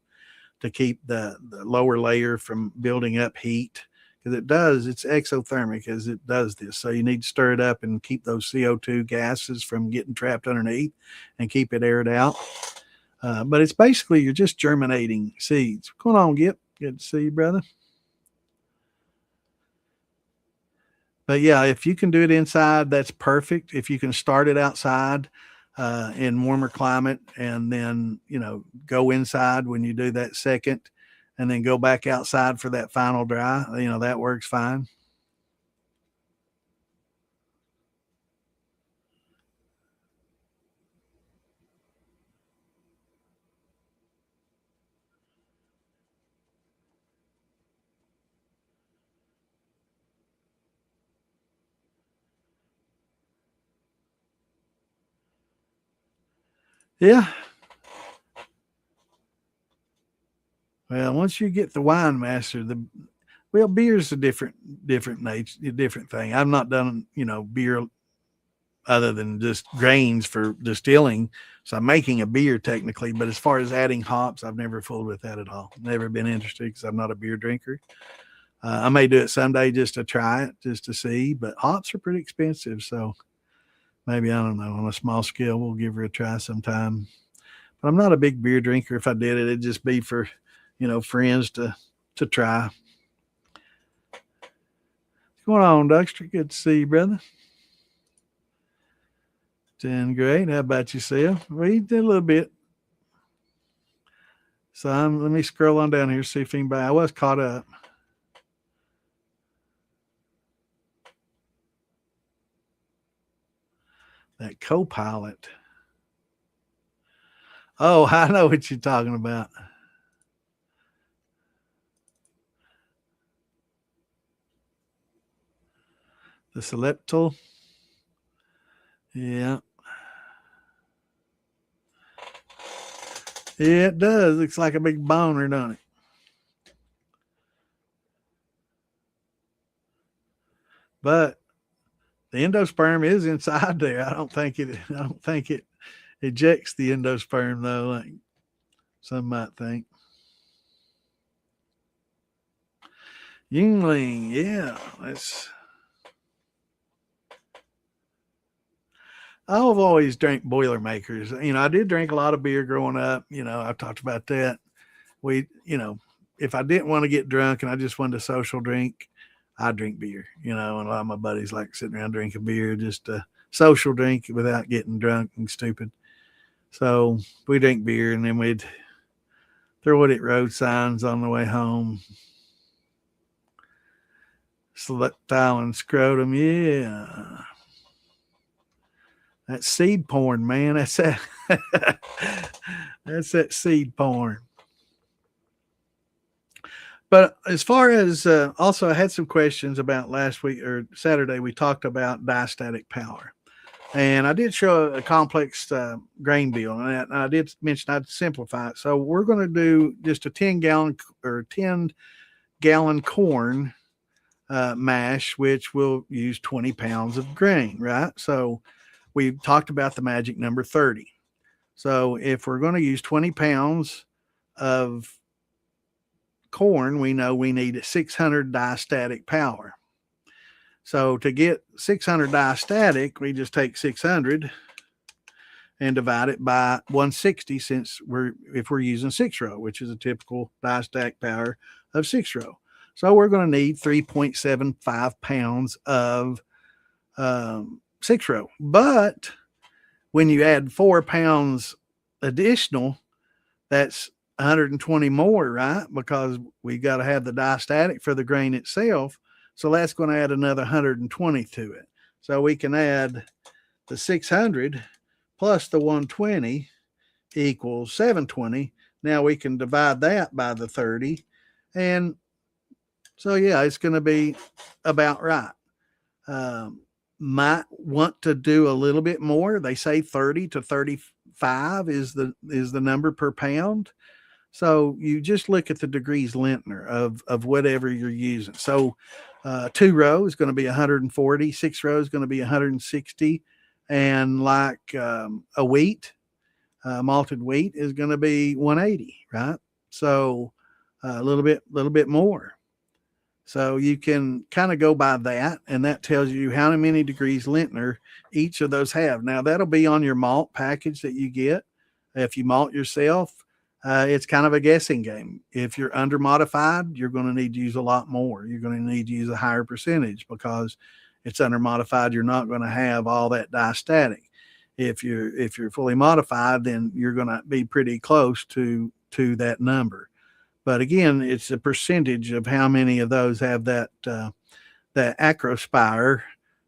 [SPEAKER 1] to keep the lower layer from building up heat, because it's exothermic as it does this. So you need to stir it up and keep those CO2 gases from getting trapped underneath, and keep it aired out. But it's basically, you're just germinating seeds. What's going on, Gip? Good to see you, brother. But yeah, if you can do it inside, that's perfect. If you can start it outside in warmer climate, and then go inside when you do that second, and then go back outside for that final dry, that works fine. Yeah. Well, once you get the wine master, beer's a different nature, different thing. I've not done beer other than just grains for distilling. So I'm making a beer technically, but as far as adding hops, I've never fooled with that at all. Never been interested, because I'm not a beer drinker. I may do it someday just to try it, just to see, but hops are pretty expensive. So maybe, I don't know, on a small scale, we'll give her a try sometime. But I'm not a big beer drinker. If I did it, it'd just be for, friends to try. What's going on, Dexter? Good to see you, brother. Doing great. How about yourself? We did a little bit. So let me scroll on down here, see if anybody. I was caught up. That co-pilot. Oh, I know what you're talking about. The Seleptal. Yeah. Yeah, it does. Looks like a big boner, doesn't it? But the endosperm is inside there. I don't think it ejects the endosperm though, like some might think. Yingling, yeah. That's I've always drank Boilermakers. I did drink a lot of beer growing up. I've talked about that. If I didn't want to get drunk and I just wanted a social drink, I drink beer. And a lot of my buddies like sitting around drinking beer, just a social drink without getting drunk and stupid. So we drink beer and then we'd throw it at road signs on the way home. Select Island scrotum, yeah. That's seed porn, man. That's that. That's that seed porn. But as far as also, I had some questions about last week or Saturday. We talked about diastatic power, and I did show a complex grain bill, and I did mention I'd simplify it. So we're going to do just a 10-gallon corn mash, which will use 20 pounds of grain, right? So we talked about the magic number 30. So if we're going to use 20 pounds of corn, we know we need 600 diastatic power. So to get 600 diastatic, we just take 600 and divide it by 160, since if we're using 6-row, which is a typical diastatic power of 6-row. So we're going to need 3.75 pounds of 6-row. But when you add 4 pounds additional, that's 120 more, right? Because we got to have the diastatic for the grain itself. So that's going to add another 120 to it. So we can add the 600 plus the 120 equals 720. Now we can divide that by the 30. And so, yeah, it's going to be about right. Might want to do a little bit more. They say 30 to 35 is the number per pound. So you just look at the degrees Lintner of whatever you're using. So 2-row is going to be 140, 6-row is going to be 160, and like a wheat, malted wheat is going to be 180, right? So a little bit more. So you can kind of go by that, and that tells you how many degrees Lintner each of those have. Now, that'll be on your malt package that you get. If you malt yourself, it's kind of a guessing game. If you're under modified, you're going to need to use a lot more. You're going to need to use a higher percentage because it's under modified. You're not going to have all that diastatic. If you're fully modified, then you're going to be pretty close to that number. But again, it's a percentage of how many of those have that acrospire,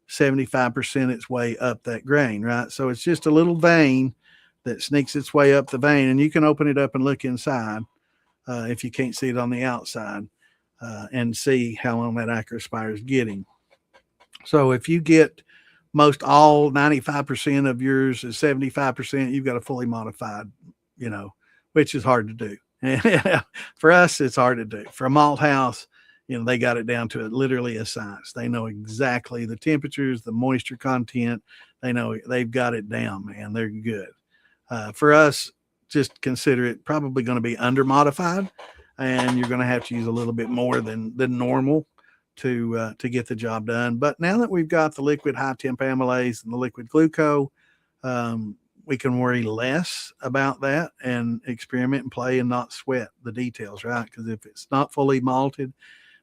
[SPEAKER 1] 75% its way up that grain, right? So it's just a little vein that sneaks its way up the vein, and you can open it up and look inside if you can't see it on the outside and see how long that acrospire is getting. So if you get most all 95% of yours is 75%, you've got a fully modified, which is hard to do. For us, it's hard to do. For a malt house, they got it down to literally a science. They know exactly the temperatures, the moisture content. They know they've got it down, man. They're good. For us, just consider it probably going to be under modified, and you're going to have to use a little bit more than normal to get the job done. But now that we've got the liquid high temp amylase and the liquid glucose, we can worry less about that and experiment and play and not sweat the details, right? Because if it's not fully malted,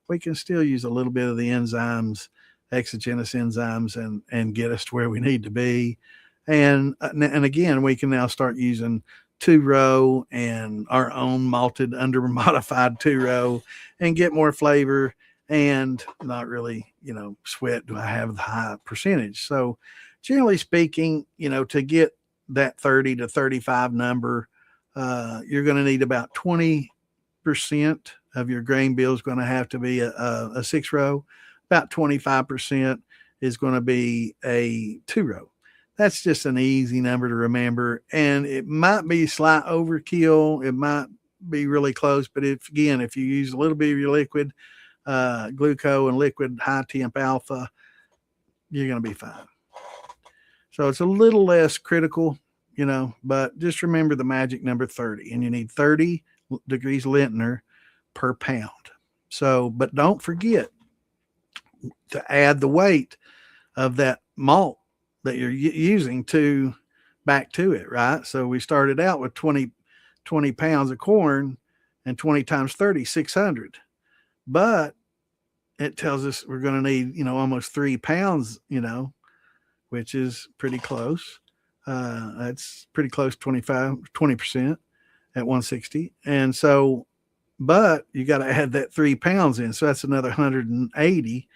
[SPEAKER 1] we can still use a little bit of the enzymes, exogenous enzymes, and get us to where we need to be. And again, we can now start using 2-row and our own malted under modified 2-row and get more flavor and not really, sweat. Do I have the high percentage? So generally speaking, to get that 30 to 35 number, you're going to need about 20% of your grain bill is going to have to be a 6-row. About 25% is going to be a 2-row. that's just an easy number to remember. And it might be slight overkill. It might be really close. But if you use a little bit of your liquid, glucose and liquid high temp alpha, you're going to be fine. So it's a little less critical, but just remember the magic number 30, and you need 30 degrees Lintner per pound. So, but don't forget to add the weight of that malt that you're using back to it, right? So we started out with 20 pounds of corn, and 20 times 30, 600. But it tells us we're going to need, almost 3 pounds, which is pretty close. That's pretty close, 20% at 160. And so, but you got to add that 3 pounds in. So that's another 180,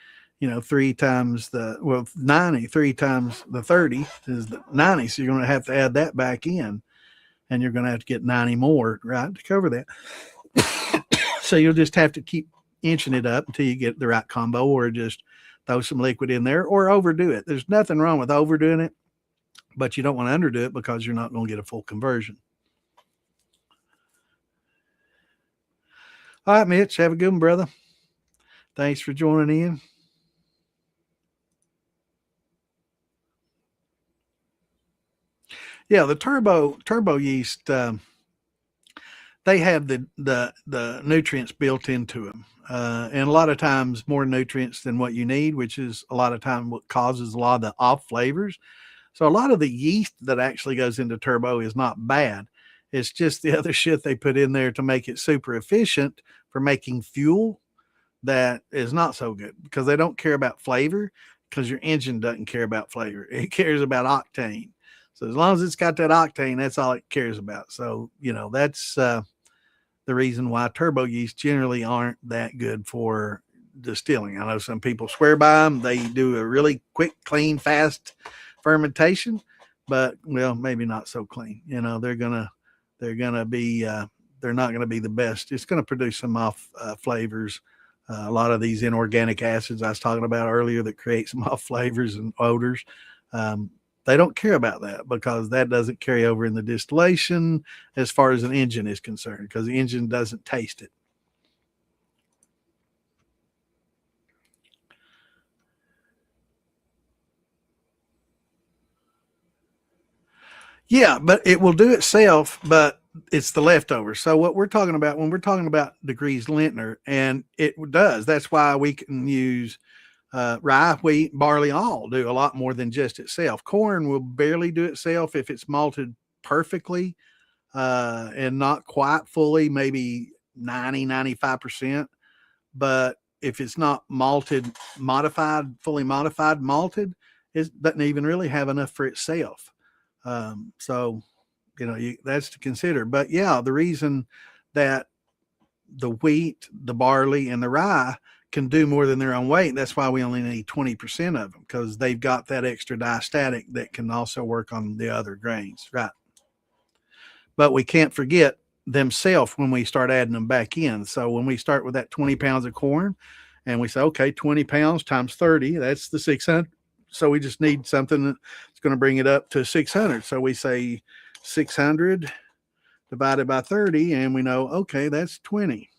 [SPEAKER 1] 3 times 90, 3 times the 30 is 90. So you're going to have to add that back in, and you're going to have to get 90 more, right, to cover that. So you'll just have to keep inching it up until you get the right combo, or just throw some liquid in there or overdo it. There's nothing wrong with overdoing it, but you don't want to underdo it because you're not going to get a full conversion. All right, Mitch, have a good one, brother. Thanks for joining in. Yeah, the turbo yeast, they have the nutrients built into them. And a lot of times more nutrients than what you need, which is a lot of time what causes a lot of the off flavors. So a lot of the yeast that actually goes into turbo is not bad. It's just the other shit they put in there to make it super efficient for making fuel that is not so good, because they don't care about flavor, because your engine doesn't care about flavor. It cares about octane. So as long as it's got that octane, that's all it cares about. So, that's the reason why turbo yeast generally aren't that good for distilling. I know some people swear by them. They do a really quick, clean, fast fermentation, but maybe not so clean. They're not going to be the best. It's going to produce some off flavors. A lot of these inorganic acids I was talking about earlier that create some off flavors and odors. They don't care about that, because that doesn't carry over in the distillation as far as an engine is concerned, because the engine doesn't taste it. Yeah, but it will do itself, but it's the leftovers. So what we're talking about when we're talking about degrees Lintner, and it does, that's why we can use rye, wheat, barley all do a lot more than just itself. Corn will barely do itself if it's malted perfectly and not quite fully, maybe 95%. But if it's not fully modified, malted, it doesn't even really have enough for itself. So, that's to consider. But yeah, the reason that the wheat, the barley, and the rye can do more than their own weight, that's why we only need 20% of them, because they've got that extra diastatic that can also work on the other grains, right? But we can't forget themselves when we start adding them back in. So when we start with that 20 pounds of corn, and we say, okay, 20 pounds times 30, that's the 600. So we just need something that's going to bring it up to 600. So we say 600 divided by 30, and we know, okay, that's 20.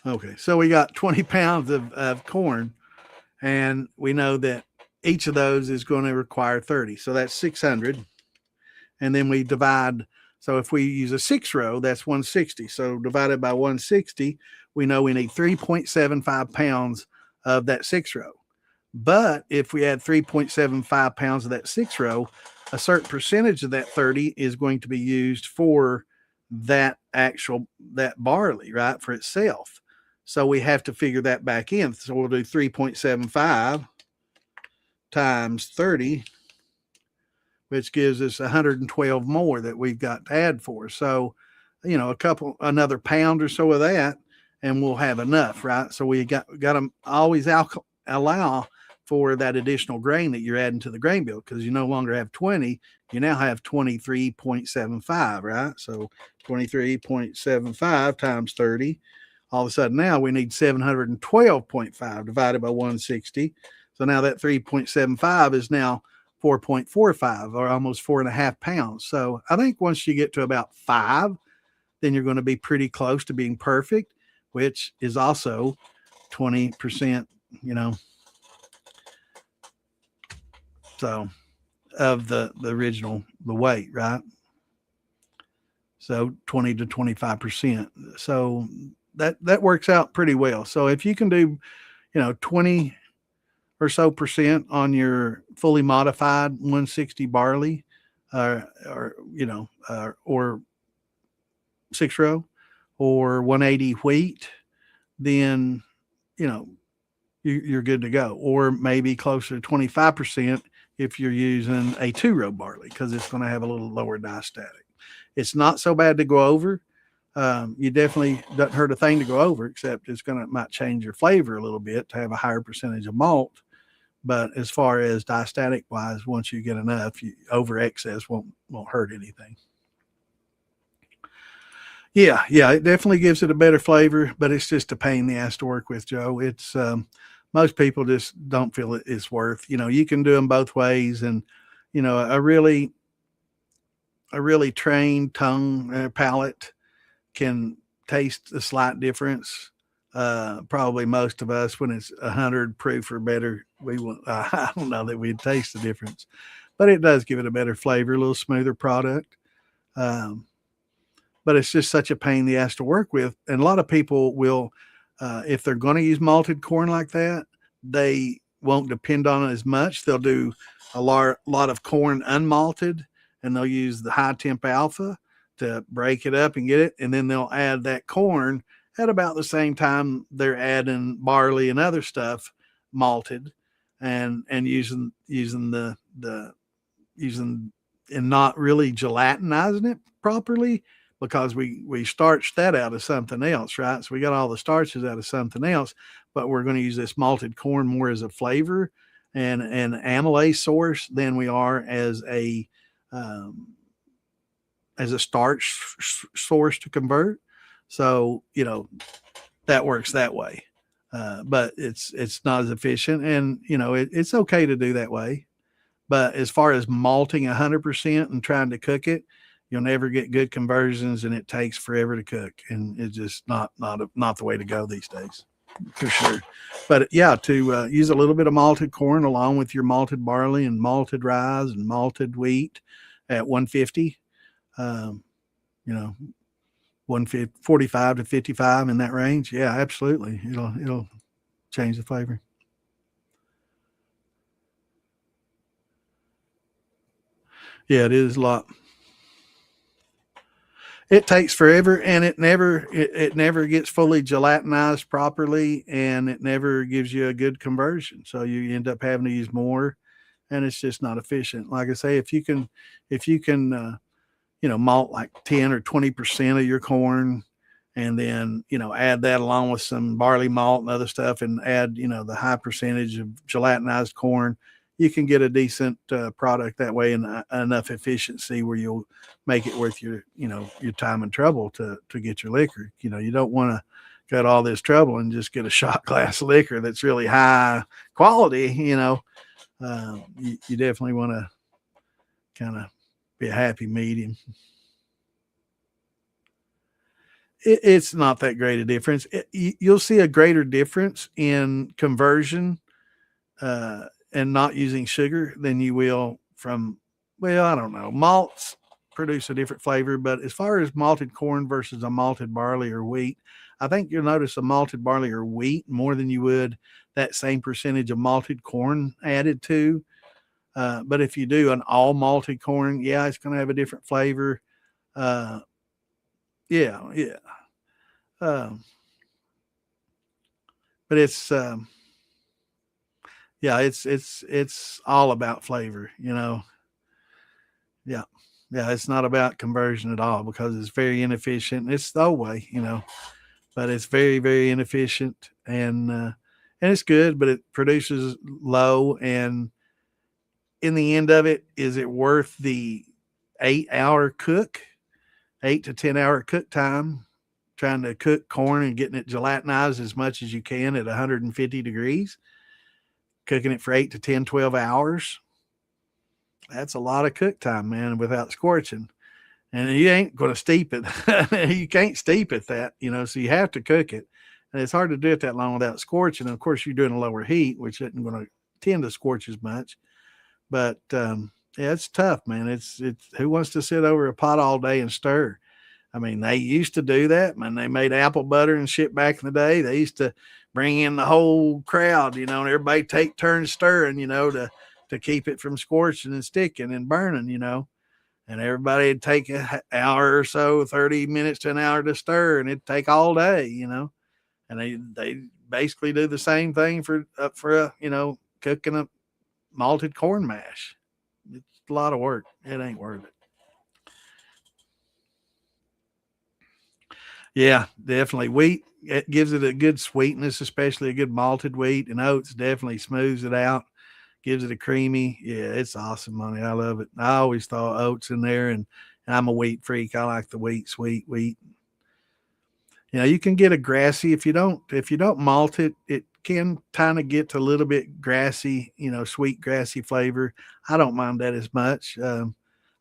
[SPEAKER 1] Okay, so we got 20 pounds of corn, and we know that each of those is going to require 30. So that's 600. And then we divide. So if we use a 6-row, that's 160. So divided by 160, we know we need 3.75 pounds of that 6-row. But if we add 3.75 pounds of that 6-row, a certain percentage of that 30 is going to be used for that barley, right, for itself. So we have to figure that back in. So we'll do 3.75 times 30, which gives us 112 more that we've got to add for. So, another pound or so of that, and we'll have enough, right? So we got to always allow for that additional grain that you're adding to the grain bill, because you no longer have 20, you now have 23.75, right? So 23.75 times 30 All of a sudden now we need 712.5 divided by 160. So now that 3.75 is now 4.45, or almost 4.5 pounds. So I think once you get to about 5, then you're going to be pretty close to being perfect, which is also 20%, so of the original, the weight, right? So 20 to 25%. So that works out pretty well. So if you can do, 20 or so percent on your fully modified 160 barley, or 6 row, or 180 wheat, then, you're good to go. Or maybe closer to 25% if you're using a 2-row barley, because it's going to have a little lower diastatic. It's not so bad to go over. You definitely doesn't hurt a thing to go over, except might change your flavor a little bit to have a higher percentage of malt. But as far as diastatic wise, once you get enough, over excess won't hurt anything. Yeah, it definitely gives it a better flavor, but it's just a pain in the ass to work with, Joe. It's most people just don't feel it's worth. You can do them both ways, and a really trained tongue palate can taste a slight difference. Probably most of us, when it's 100 proof or better, we will. I don't know that we'd taste the difference, but it does give it a better flavor, a little smoother product. But it's just such a pain in the ass to work with. And a lot of people will, if they're going to use malted corn like that, they won't depend on it as much. They'll do a lot of corn unmalted, and they'll use the high temp alpha to break it up and get it. And then they'll add that corn at about the same time they're adding barley and other stuff malted, and using and not really gelatinizing it properly, because we starched that out of something else, right? So we got all the starches out of something else, but we're going to use this malted corn more as a flavor and an amylase source than we are as a starch source to convert. So, that works that way. But it's not as efficient, and, it's okay to do that way. But as far as malting 100% and trying to cook it, you'll never get good conversions, and it takes forever to cook, and it's just not the way to go these days, for sure. But yeah, to use a little bit of malted corn along with your malted barley and malted rye and malted wheat at 150, 45 to 55, in that range. Yeah, absolutely. It'll change the flavor. Yeah, it is a lot. It takes forever, and it never gets fully gelatinized properly, and it never gives you a good conversion. So you end up having to use more, and it's just not efficient. Like I say, if you can malt like 10 or 20% of your corn, and then add that along with some barley malt and other stuff, and add the high percentage of gelatinized corn, you can get a decent product that way, and enough efficiency where you'll make it worth your time and trouble to get your liquor. You don't want to go to all this trouble and just get a shot glass liquor that's really high quality. You definitely want to kind of be a happy medium. It's not that great a difference. You'll see a greater difference in conversion and not using sugar than you will from, I don't know. Malts produce a different flavor, but as far as malted corn versus a malted barley or wheat, I think you'll notice a malted barley or wheat more than you would that same percentage of malted corn added to. But if you do an all malted corn, yeah, it's going to have a different flavor. Yeah. But it's it's all about flavor. Yeah, it's not about conversion at all, because it's very inefficient. It's the way, but it's very, very inefficient, and it's good, but it produces low. And in the end of it, is it worth the 8 to 10 hour cook time? trying to cook corn and getting it gelatinized as much as you can at 150 degrees, cooking it for 8 to 10, 12 hours. That's a lot of cook time, man, without scorching. And you ain't going to steep it. You can't steep it so you have to cook it. And it's hard to do it that long without scorching. And of course, you're doing a lower heat, which isn't going to tend to scorch as much. But yeah, it's tough, man. It's who wants to sit over a pot all day and stir? I mean, they used to do that, man. They made apple butter and shit back in the day. They used to bring in the whole crowd, and everybody take turns stirring, to keep it from scorching and sticking and burning, and everybody would take an hour or so, 30 minutes to an hour to stir, and it'd take all day, and they basically do the same thing for cooking a malted corn mash. It's a lot of work. It ain't worth it. Yeah, definitely. Wheat, it gives it a good sweetness, especially a good malted wheat, and oats definitely smooths it out, gives it a creamy. Yeah, it's awesome, money. I love it. I always thought oats in there, and I'm a wheat freak. I like the wheat, sweet wheat. You can get a grassy if you don't malt it. It can kind of get to a little bit grassy, sweet grassy flavor. I don't mind that as much. I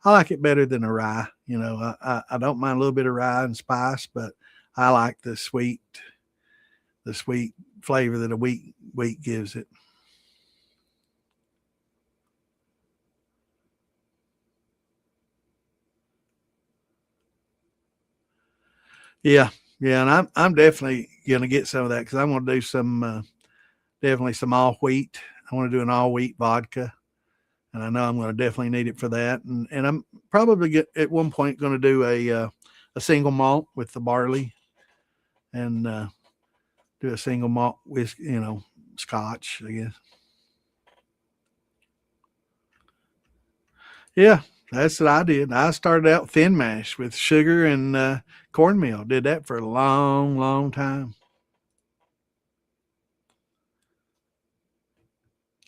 [SPEAKER 1] like it better than a rye. I don't mind a little bit of rye and spice, but I like the sweet flavor that a wheat gives it. Yeah, yeah, and I'm definitely gonna get some of that because I'm gonna do some definitely some all wheat. I want to do an all wheat vodka, and I know I'm going to definitely need it for that. And I'm probably get at one point going to do a single malt with the barley and do a single malt with scotch, I guess. Yeah, that's what I did. I started out thin mash with sugar and cornmeal. Did that for a long, long time.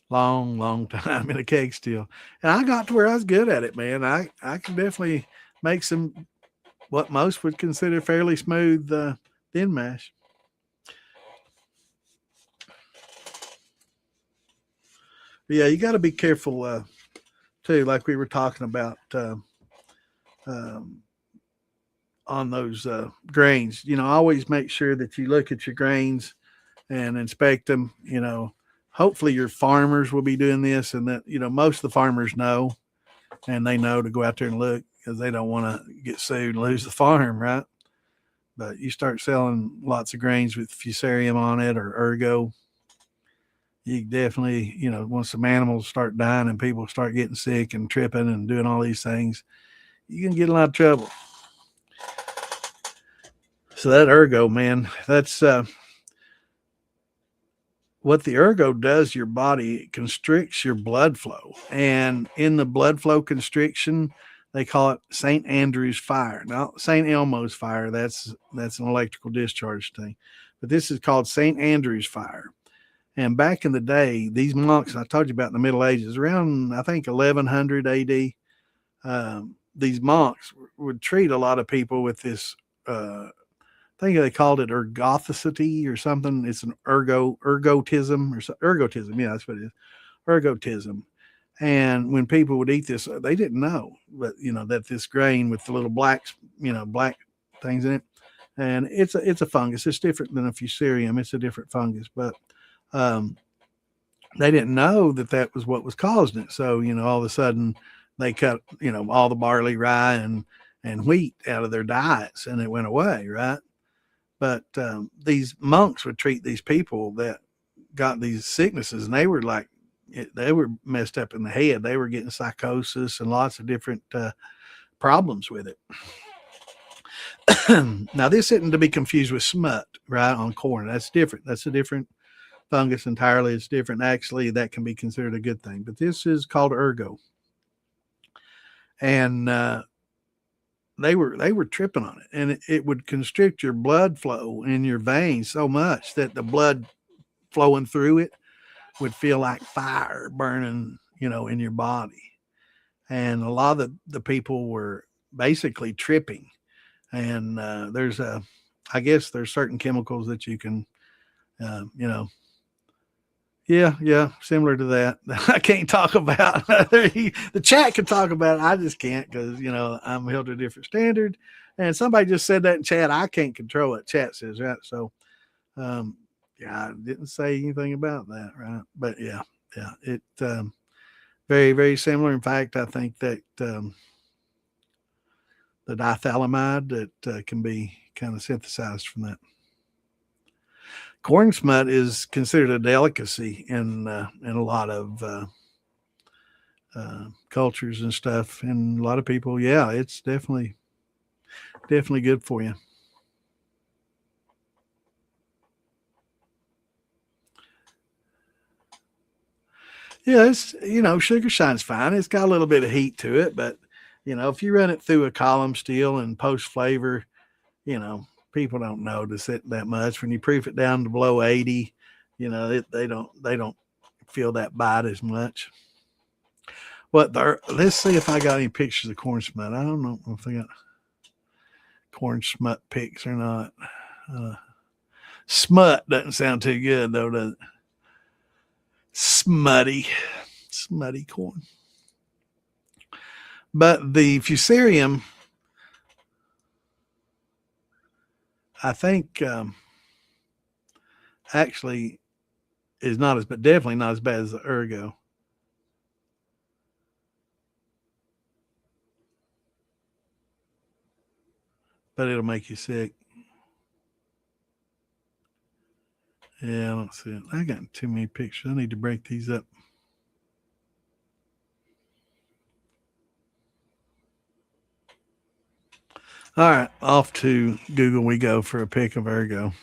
[SPEAKER 1] Long, long time in a keg still. And I got to where I was good at it, man. I can definitely make some what most would consider fairly smooth thin mash. But yeah, you got to be careful too, like we were talking about um, on those grains. Always make sure that you look at your grains and inspect them. Hopefully your farmers will be doing this, and that most of the farmers know, and they know to go out there and look because they don't want to get sued and lose the farm, right? But you start selling lots of grains with fusarium on it or ergo, you definitely, once some animals start dying and people start getting sick and tripping and doing all these things, you can get in a lot of trouble. So that ergo, man, that's what the ergo does. Your body, it constricts your blood flow, and in the blood flow constriction, they call it St. Andrew's fire. Now, St. Elmo's fire, that's an electrical discharge thing, but this is called St. Andrew's fire. And back in the day, these monks I told you about in the Middle Ages, around I think 1100 AD, these monks would treat a lot of people with this. I think they called it ergothicity or something. It's an ergotism or ergotism. Yeah, that's what it is. Ergotism. And when people would eat this, they didn't know, but that this grain with the little black things in it, and it's a fungus. It's different than a fusarium. It's a different fungus, but um, they didn't know that was what was causing it. So all of a sudden they cut all the barley, rye, and wheat out of their diets, and it went away, right? But these monks would treat these people that got these sicknesses, and they were like, they were messed up in the head. They were getting psychosis and lots of different problems with it. Now, this isn't to be confused with smut, right? On corn, that's different. That's a different fungus entirely. It's different. Actually, that can be considered a good thing. But this is called ergo, and they were tripping on it, and it would constrict your blood flow in your veins so much that the blood flowing through it would feel like fire burning, in your body. And a lot of the people were basically tripping. And there's I guess there's certain chemicals that you can, you know, yeah, similar to that. I can't talk about. The chat can talk about it. I just can't because I'm held to a different standard. And somebody just said that in chat. I can't control what chat says, right? So, um, yeah, I didn't say anything about that, right? But yeah, it very very similar. In fact, I think that the dithalamide that can be kind of synthesized from that. Corn smut is considered a delicacy in a lot of cultures and stuff, and a lot of people. Yeah, it's definitely good for you. Yeah, it's sugar shine's fine. It's got a little bit of heat to it, but if you run it through a column still and post flavor, you know, people don't notice it that much. When you proof it down to below 80, they don't feel that bite as much. Let's see if I got any pictures of corn smut. I don't know if I got corn smut pics or not. Uh, Smut doesn't sound too good though, does it? Smutty corn. But the fusarium, I think, actually is not but definitely not as bad as the ergo. But it'll make you sick. Yeah, I don't see it. I got too many pictures. I need to break these up. All right, off to Google we go for a pic of ergo.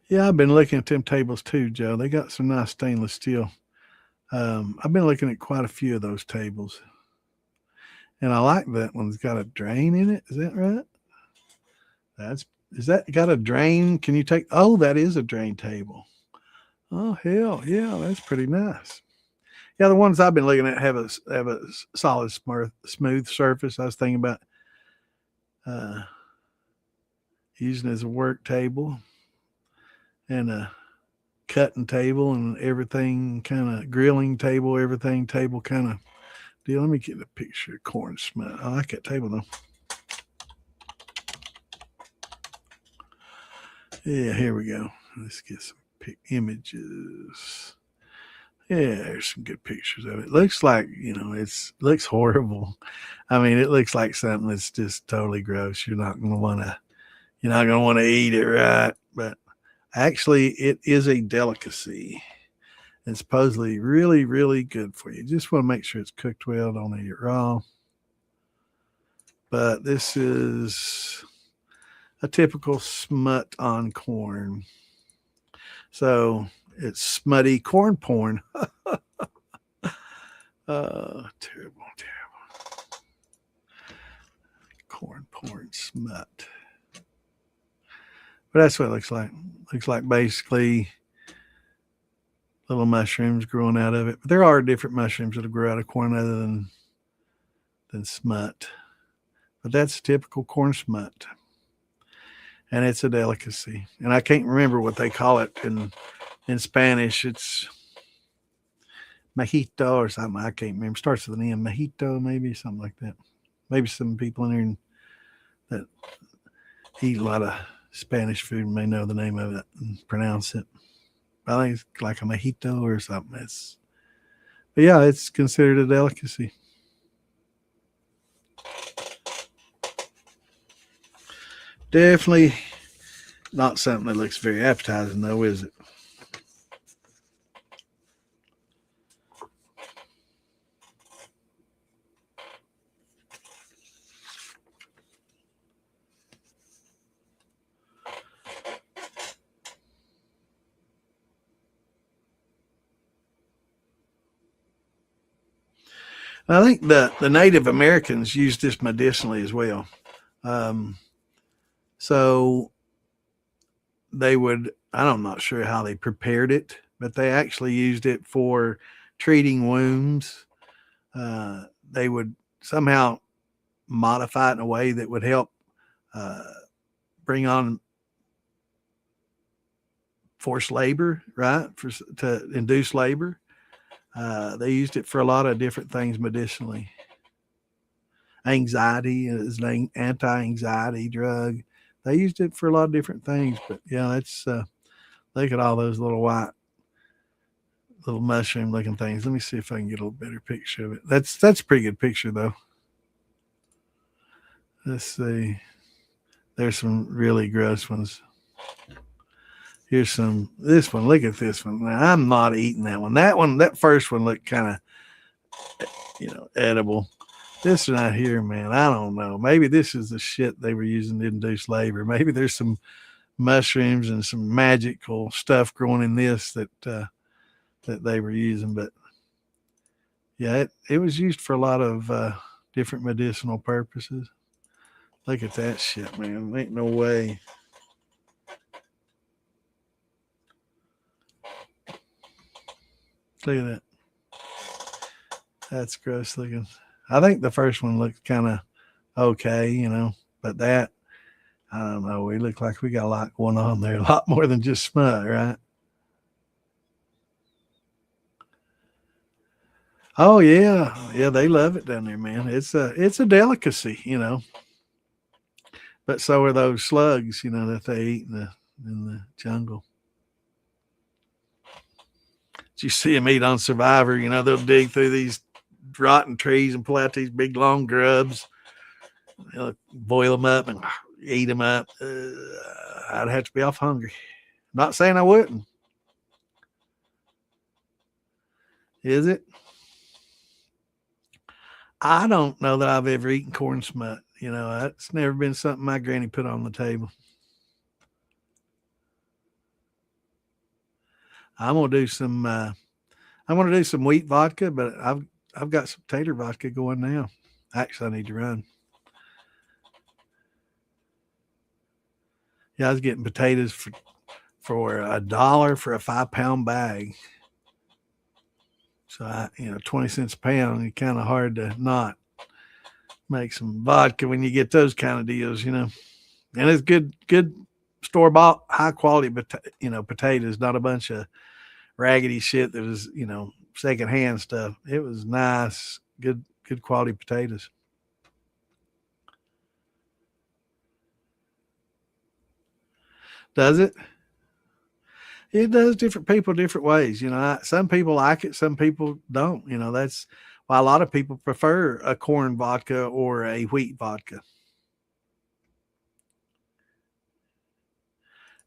[SPEAKER 1] Yeah, I've been looking at them tables too, Joe. They got some nice stainless steel. I've been looking at quite a few of those tables, and I like that one's got a drain in it. Is that right? Is that got a drain? Can you take? Oh, that is a drain table. Oh hell yeah, that's pretty nice. Yeah, the ones I've been looking at have a solid smooth surface. I was thinking about uh, using as a work table and a cutting table and everything kind of grilling table, everything table kind of deal. Let me get a picture of corn smut. I like that table though. Yeah, here we go. Let's get some images. Yeah, there's some good pictures of it. Looks like, looks horrible. I mean, it looks like something that's just totally gross. You're not gonna want to eat it, right? But actually, it is a delicacy. And supposedly really, really good for you. Just want to make sure it's cooked well. Don't eat it raw. But this is a typical smut on corn. So it's smutty corn porn. Terrible. Corn porn smut. But that's what it looks like. Looks like basically little mushrooms growing out of it. But there are different mushrooms that grow out of corn other than smut. But that's typical corn smut. And it's a delicacy. And I can't remember what they call it in Spanish. It's mojito or something. I can't remember. It starts with an M. Mojito, maybe something like that. Maybe some people in there that eat a lot of Spanish food may know the name of it and pronounce it. I think it's like a mojito or something. But yeah, it's considered a delicacy. Definitely not something that looks very appetizing, though, is it? I think the Native Americans used this medicinally as well. Um, so I'm not sure how they prepared it, but they actually used it for treating wounds. They would somehow modify it in a way that would help bring on forced labor, right? To induce labor. They used it for a lot of different things medicinally. Anxiety is an anti-anxiety drug. They used it for a lot of different things, but yeah, it's look at all those little white, little mushroom looking things. Let me see if I can get a little better picture of it. That's a pretty good picture though. Let's see. There's some really gross ones. Here's this one. Look at this one. Now, I'm not eating that one. That first one looked kind of, edible. This one out here, man, I don't know. Maybe this is the shit they were using to induce labor. Maybe there's some mushrooms and some magical stuff growing in this that they were using. But yeah, it was used for a lot of different medicinal purposes. Look at that shit, man. Ain't no way. Look at that. That's gross looking. I think the first one looked kind of okay, but that, I don't know. We look like we got a lot going on there, a lot more than just smut, right? Oh yeah, yeah, they love it down there, man. It's a delicacy, But so are those slugs, that they eat in the jungle. You see them eat on Survivor, they'll dig through these rotten trees and pull out these big long grubs. They'll boil them up and eat them up. I'd have to be off hungry. Not saying I wouldn't. Is it? I don't know that I've ever eaten corn smut. It's never been something my granny put on the table. I'm gonna do some. I'm gonna do some wheat vodka, but I've got some tater vodka going now. Actually, I need to run. Yeah, I was getting potatoes for $1 for a 5-pound bag. So 20 cents a pound. It's kind of hard to not make some vodka when you get those kind of deals, And it's good store bought, high quality, potatoes, not a bunch of raggedy shit that was, secondhand stuff. It was nice, good quality potatoes. Does it? It does. Different people, different ways. Some people like it, some people don't. That's why a lot of people prefer a corn vodka or a wheat vodka.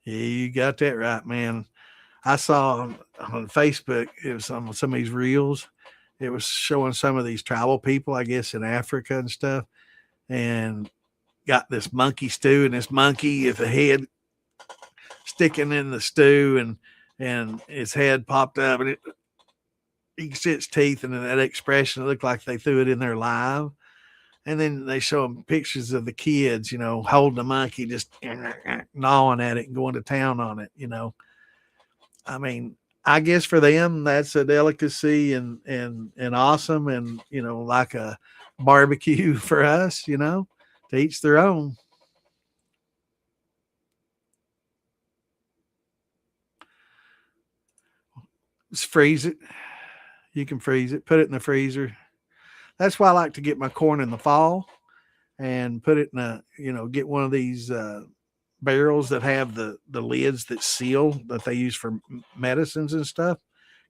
[SPEAKER 1] Yeah, you got that right, man. I saw on Facebook, it was on some of these reels. It was showing some of these tribal people, I guess, in Africa and stuff, and got this monkey stew, and this monkey with a head sticking in the stew, and its head popped up, and you can see its teeth, and that expression, it looked like they threw it in there live. And then they show them pictures of the kids, holding the monkey, just gnawing at it and going to town on it, I mean, I guess for them that's a delicacy and awesome, and like a barbecue for us, to each their own. Just freeze it. You can freeze it, put it in the freezer. That's why I like to get my corn in the fall and put it in get one of these barrels that have the lids that seal, that they use for medicines and stuff,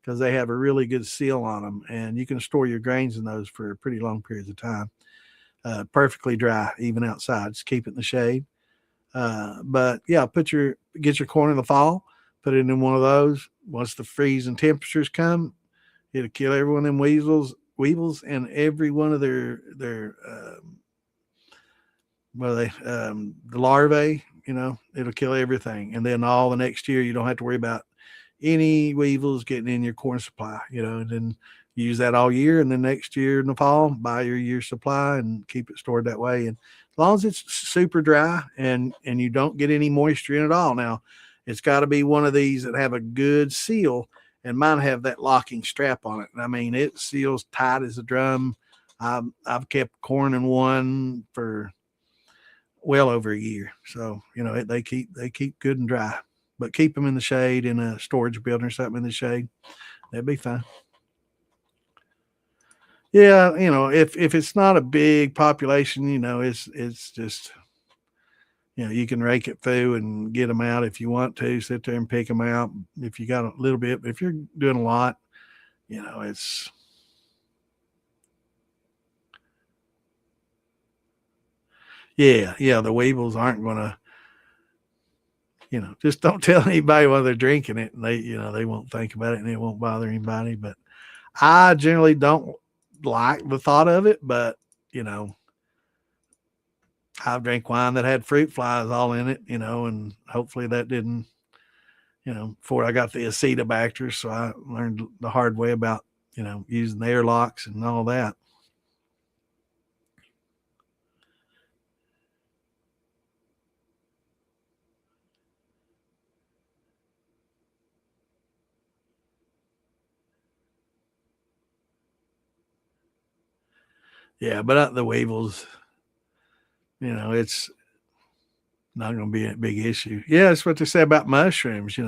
[SPEAKER 1] because they have a really good seal on them, and you can store your grains in those for pretty long periods of time. Perfectly dry, even outside. Just keep it in the shade. But yeah, get your corn in the fall, put it in one of those. Once the freezing temperatures come, it'll kill every one of them weevils, and every one of their what are they the larvae. It'll kill everything, and then all the next year you don't have to worry about any weevils getting in your corn supply. And then use that all year, and then next year in the fall buy your year's supply and keep it stored that way. And as long as it's super dry and you don't get any moisture in it all. Now it's got to be one of these that have a good seal, and mine have that locking strap on it. I mean, it seals tight as a drum. I've kept corn in one for well over a year. So they keep good and dry, but keep them in the shade in a storage building or something in the shade. That'd be fine. Yeah, if it's not a big population, it's just you can rake it through and get them out if you want to. Sit there and pick them out if you got a little bit. But if you're doing a lot, it's yeah. The weevils aren't gonna just don't tell anybody while they're drinking it, and they won't think about it and it won't bother anybody. But I generally don't like the thought of it, but you know, I've drank wine that had fruit flies all in it, and hopefully that didn't, before I got the acetobacter. So I learned the hard way about, using the airlocks and all that. Yeah, but the weevils, it's not going to be a big issue. Yeah, that's what they say about mushrooms.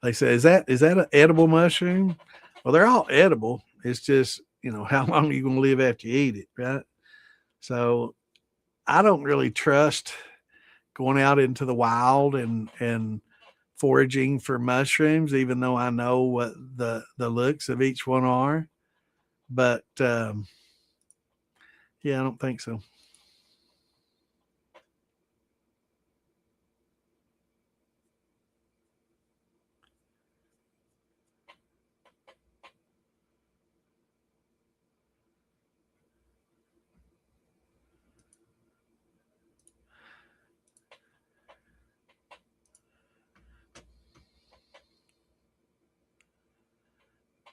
[SPEAKER 1] They say, is that an edible mushroom? Well, they're all edible. It's just how long are you going to live after you eat it, right? So I don't really trust going out into the wild and foraging for mushrooms, even though I know what the looks of each one are. But yeah, I don't think so.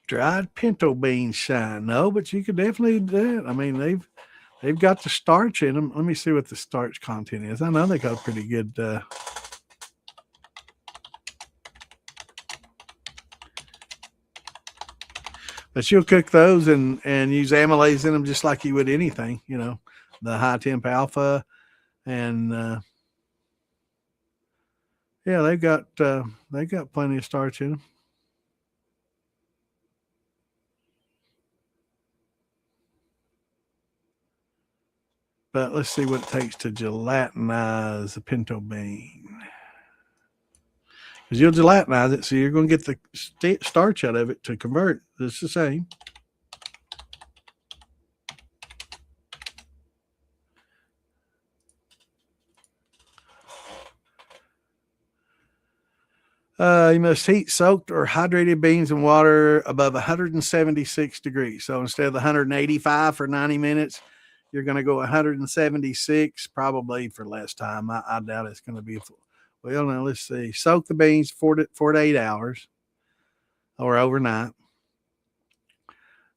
[SPEAKER 1] Dried pinto beans shine. No, but you could definitely do it. I mean, they've got the starch in them. Let me see what the starch content is. I know they got a pretty good. But you'll cook those and use amylase in them just like you would anything. The high temp alpha and yeah, they got plenty of starch in them. But let's see what it takes to gelatinize a pinto bean. Because you'll gelatinize it, so you're going to get the starch out of it to convert. It's the same. You must heat soaked or hydrated beans in water above 176 degrees. So instead of the 185 for 90 minutes, you're going to go 176, probably for less time. I doubt it's going to be full. Well, now let's see. Soak the beans 4 to 8 hours or overnight.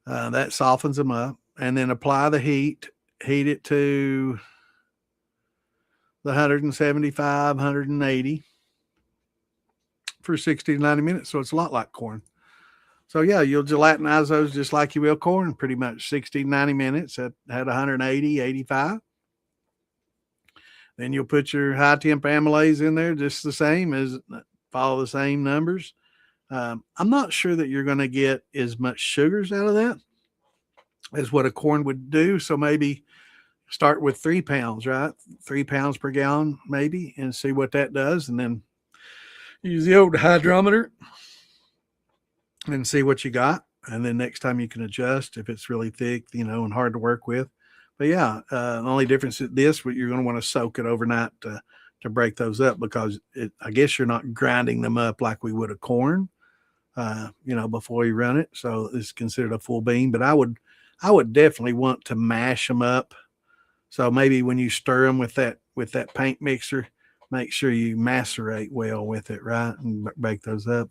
[SPEAKER 1] That softens them up. And then apply the heat. Heat it to the 175, 180 for 60 to 90 minutes. So it's a lot like corn. So yeah, you'll gelatinize those just like you will corn, pretty much 60 to 90 minutes at 180, 85. Then you'll put your high temp amylase in there just the same as follow the same numbers. I'm not sure that you're going to get as much sugars out of that as what a corn would do. So maybe start with 3 pounds, right? 3 pounds per gallon, maybe, and see what that does. And then use the old hydrometer and see what you got. And then next time you can adjust if it's really thick, and hard to work with. But yeah, the only difference is this: you're going to want to soak it overnight to break those up because I guess you're not grinding them up like we would a corn, before you run it. So it's considered a full bean. But I would definitely want to mash them up. So maybe when you stir them with that paint mixer, make sure you macerate well with it, right, and bake those up.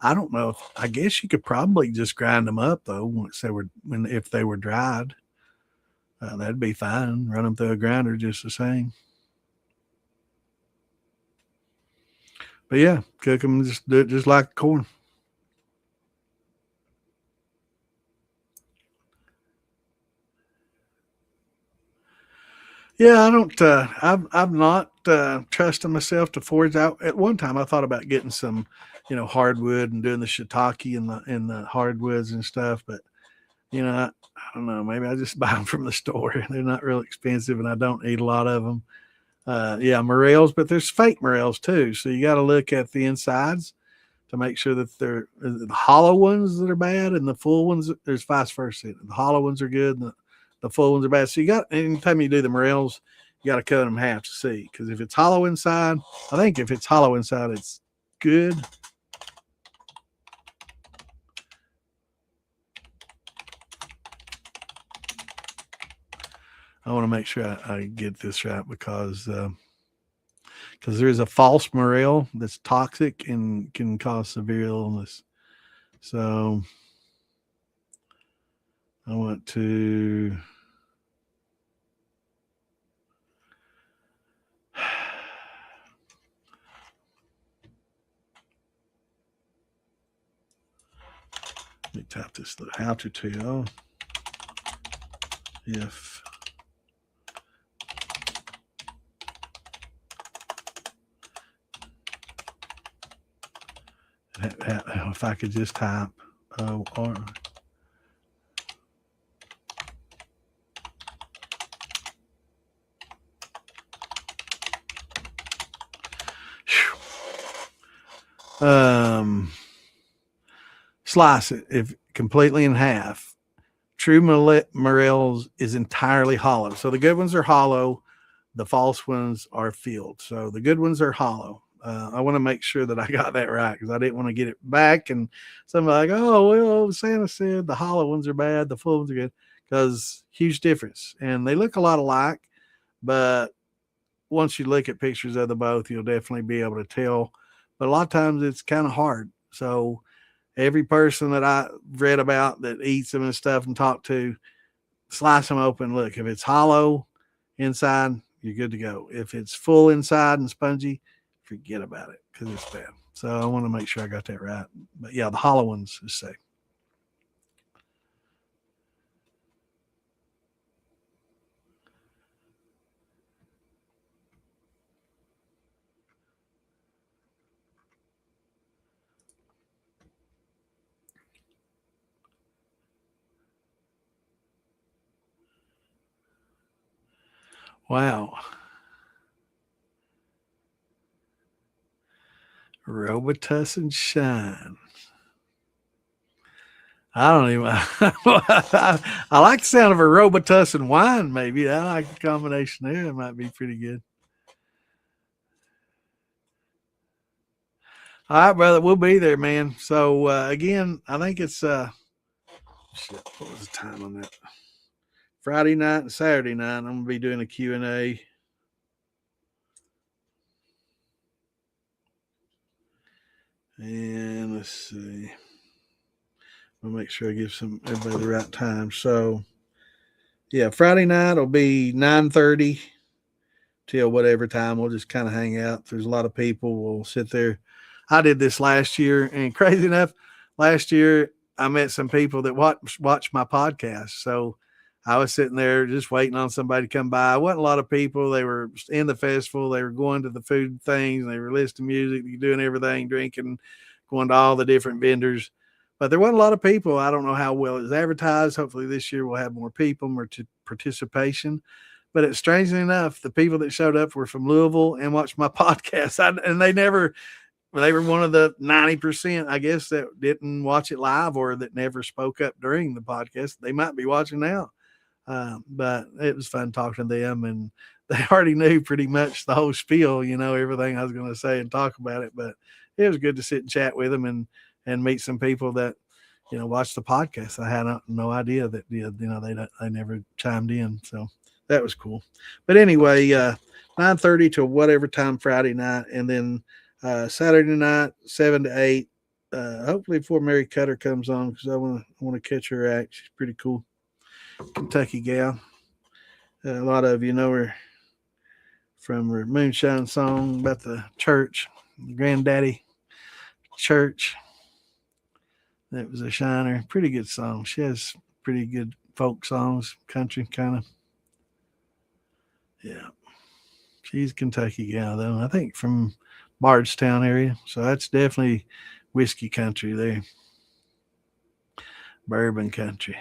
[SPEAKER 1] I don't know I guess you could probably just grind them up though if they were dried. That'd be fine. Run them through a grinder just the same. But yeah, cook them. Just do it just like corn. Yeah, I don't. I've not trusted myself to forge out. At one time, I thought about getting some, hardwood and doing the shiitake and the hardwoods and stuff. But I don't know. Maybe I just buy them from the store. They're not real expensive, and I don't eat a lot of them. Yeah, morels, but there's fake morels too. So you got to look at the insides to make sure that they're the hollow ones that are bad and the full ones. There's vice versa. The hollow ones are good, and the full ones are bad. So you got anytime you do the morels, you got to cut them in half to see because if it's hollow inside, I think if it's hollow inside, it's good. I want to make sure I get this right because there is a false morel that's toxic and can cause severe illness. So I want to. Let me tap this. How to tell if if I could just type or slice it if completely in half. True morels is entirely hollow. So the good ones are hollow. The false ones are filled. So the good ones are hollow. I want to make sure that I got that right because I didn't want to get it back and somebody like, oh well, Santa said the hollow ones are bad, the full ones are good because huge difference and they look a lot alike, but once you look at pictures of the both, you'll definitely be able to tell. But a lot of times it's kind of hard. So every person that I read about that eats them and stuff and talk to, slice them open. Look, if it's hollow inside, you're good to go. If it's full inside and spongy, forget about it because it's bad. So I want to make sure I got that right. But yeah, the hollow ones is safe. Wow. Robitussin Shine. I don't even. I like the sound of a Robitussin wine. Maybe I like the combination there. It might be pretty good. All right, brother. We'll be there, man. So again, I think it's shit. What was the time on that? Friday night and Saturday night. I'm gonna be doing a Q&A. And let's see. I'll make sure I give everybody the right time. So yeah, Friday night will be 9:30 till whatever time. We'll just kind of hang out. There's a lot of people. We'll sit there. I did this last year, and crazy enough, last year I met some people that watch my podcast. So I was sitting there just waiting on somebody to come by. Wasn't a lot of people. They were in the festival. They were going to the food things. They were listening to music, doing everything, drinking, going to all the different vendors. But there wasn't a lot of people. I don't know how well it was advertised. Hopefully this year we'll have more people, more participation. But it's strangely enough, the people that showed up were from Louisville and watched my podcast. And they were one of the 90%, I guess, that didn't watch it live or that never spoke up during the podcast. They might be watching now. But it was fun talking to them, and they already knew pretty much the whole spiel, everything I was going to say and talk about it. But it was good to sit and chat with them and meet some people that watch the podcast. I had no idea that they never chimed in, so that was cool. But anyway, 9:30 to whatever time Friday night, and then Saturday night 7 to 8. Hopefully before Mary Cutter comes on because I want to catch her act. She's pretty cool, Kentucky gal. A lot of you know her from her Moonshine song about the church, granddaddy church. That was a shiner. Pretty good song. She has pretty good folk songs, country kind of. Yeah. She's Kentucky gal though. I think from Bardstown area. So that's definitely whiskey country there. Bourbon country.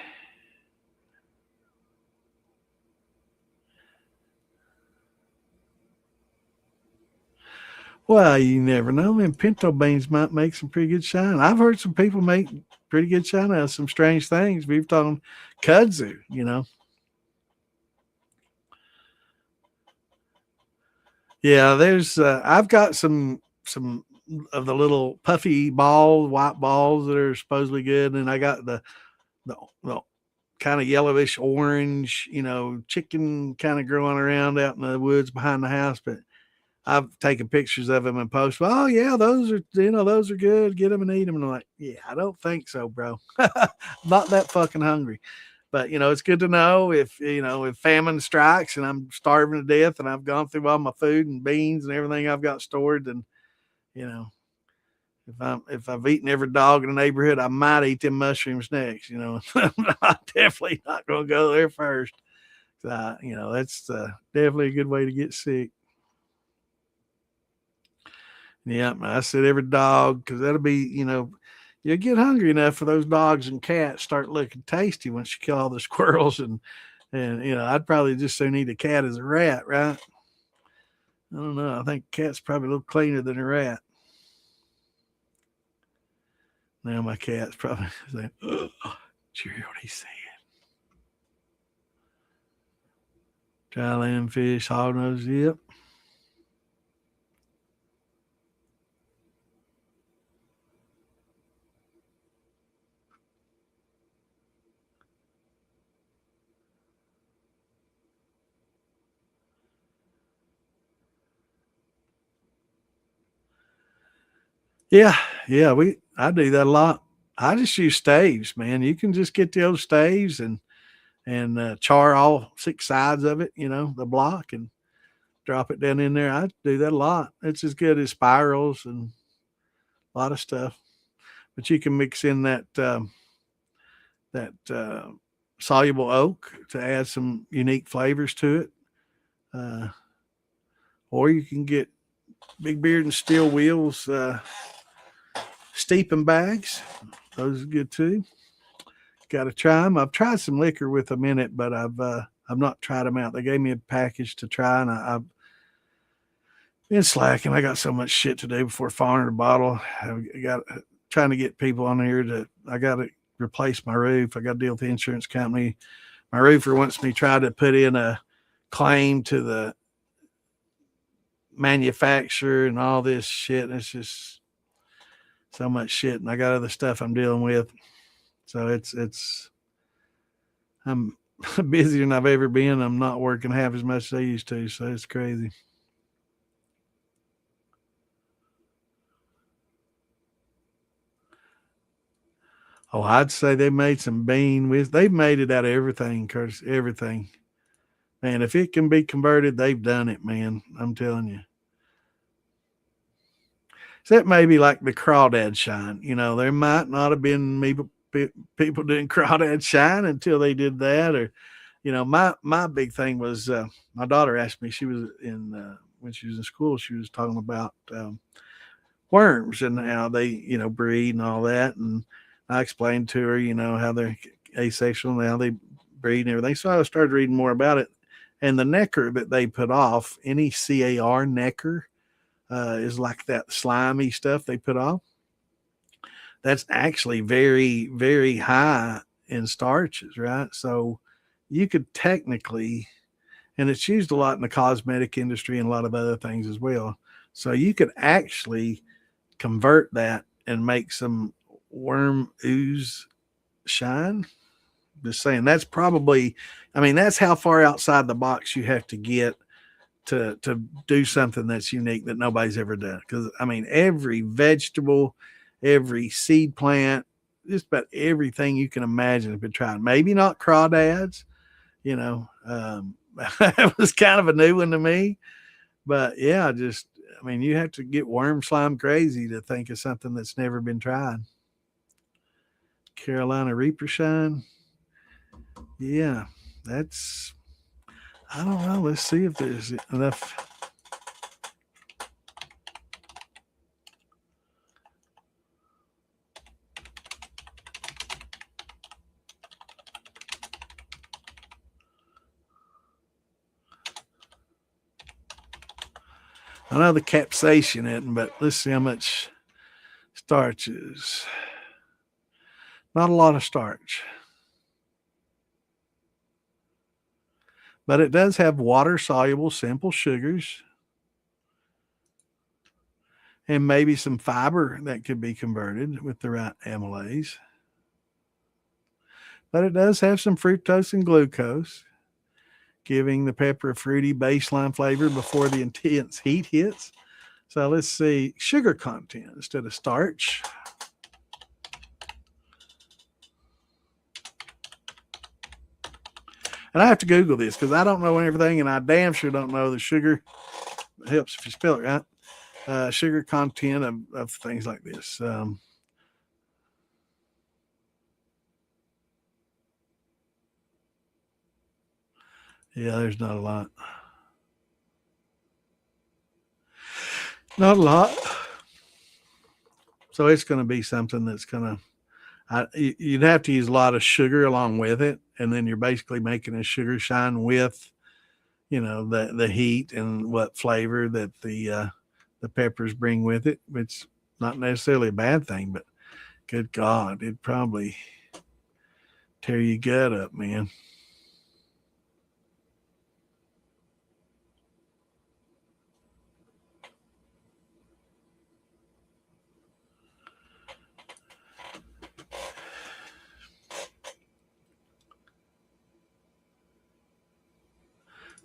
[SPEAKER 1] Well, you never know. And pinto beans might make some pretty good shine. I've heard some people make pretty good shine out of some strange things. We've taught them kudzu, you know. Yeah, there's I've got some of the little puffy balls, white balls that are supposedly good, and I got the kind of yellowish orange, you know, chicken kind of growing around out in the woods behind the house. But I've taken pictures of them and posted. Oh yeah, those are those are good. Get them and eat them. And I'm like, yeah, I don't think so, bro. Not that fucking hungry. But it's good to know if if famine strikes and I'm starving to death and I've gone through all my food and beans and everything I've got stored, then you know if I've eaten every dog in the neighborhood, I might eat them mushrooms next. I'm definitely not going to go there first. That's definitely a good way to get sick. Yeah, I said every dog because that'll be you get hungry enough for those dogs and cats start looking tasty once you kill all the squirrels and I'd probably just soon eat a cat as a rat, right? I don't know. I think cat's probably a little cleaner than a rat. Now my cat's probably saying, "Oh, did you hear what he said?" Dry land fish, hog nose, yep. Yeah, yeah, I do that a lot. I just use staves, man. You can just get the old staves and char all six sides of it, the block, and drop it down in there. I do that a lot. It's as good as spirals and a lot of stuff. But you can mix in that soluble oak to add some unique flavors to it. Uh, or you can get Big Beard and Steel Wheels steeping bags. Those are good too. Got to try them. I've tried some liquor with them in it, but I've not tried them out. They gave me a package to try, and I've been slacking. I got so much shit to do before firing a bottle. I got trying to get people on here to. I got to replace my roof. I got to deal with the insurance company. My roofer wants me to try to put in a claim to the manufacturer and all this shit. And it's just so much shit, and I got other stuff I'm dealing with. So it's I'm busier than I've ever been. I'm not working half as much as I used to, so it's crazy. Oh, I'd say they made some bean with. They've made it out of everything, Curtis. Everything, man. If it can be converted, they've done it, man. I'm telling you. So that may be like the crawdad shine. There might not have been people doing crawdad shine until they did that, or my big thing was my daughter asked me. She was in when she was in school. She was talking about worms and how they breed and all that, and I explained to her how they're asexual and how they breed and everything. So I started reading more about it, and the necker that they put off, NECAR necker, is like that slimy stuff they put off. That's actually very, very high in starches, right? So you could technically, and it's used a lot in the cosmetic industry and a lot of other things as well. So you could actually convert that and make some worm ooze shine. Just saying, that's probably, I mean, that's how far outside the box you have to get to do something that's unique that nobody's ever done. Because I mean, every vegetable, every seed plant, just about everything you can imagine has been tried. Maybe not crawdads, that was kind of a new one to me. But yeah, I mean, you have to get worm slime crazy to think of something that's never been tried. Carolina Reaper shine, yeah, that's I don't know. Let's see if there's enough. I know the capsaicin isn't, but let's see how much starch is. Not a lot of starch. But it does have water-soluble simple sugars and maybe some fiber that could be converted with the right amylase. But it does have some fructose and glucose, giving the pepper a fruity baseline flavor before the intense heat hits. So let's see sugar content instead of starch. And I have to Google this because I don't know everything, and I damn sure don't know the sugar. It helps if you spell it right. Sugar content of things like this. Yeah, there's not a lot. Not a lot. So it's going to be something that's going to, you'd have to use a lot of sugar along with it. And then you're basically making a sugar shine with, the heat and what flavor that the peppers bring with it, which not necessarily a bad thing, but good God, it'd probably tear your gut up, man.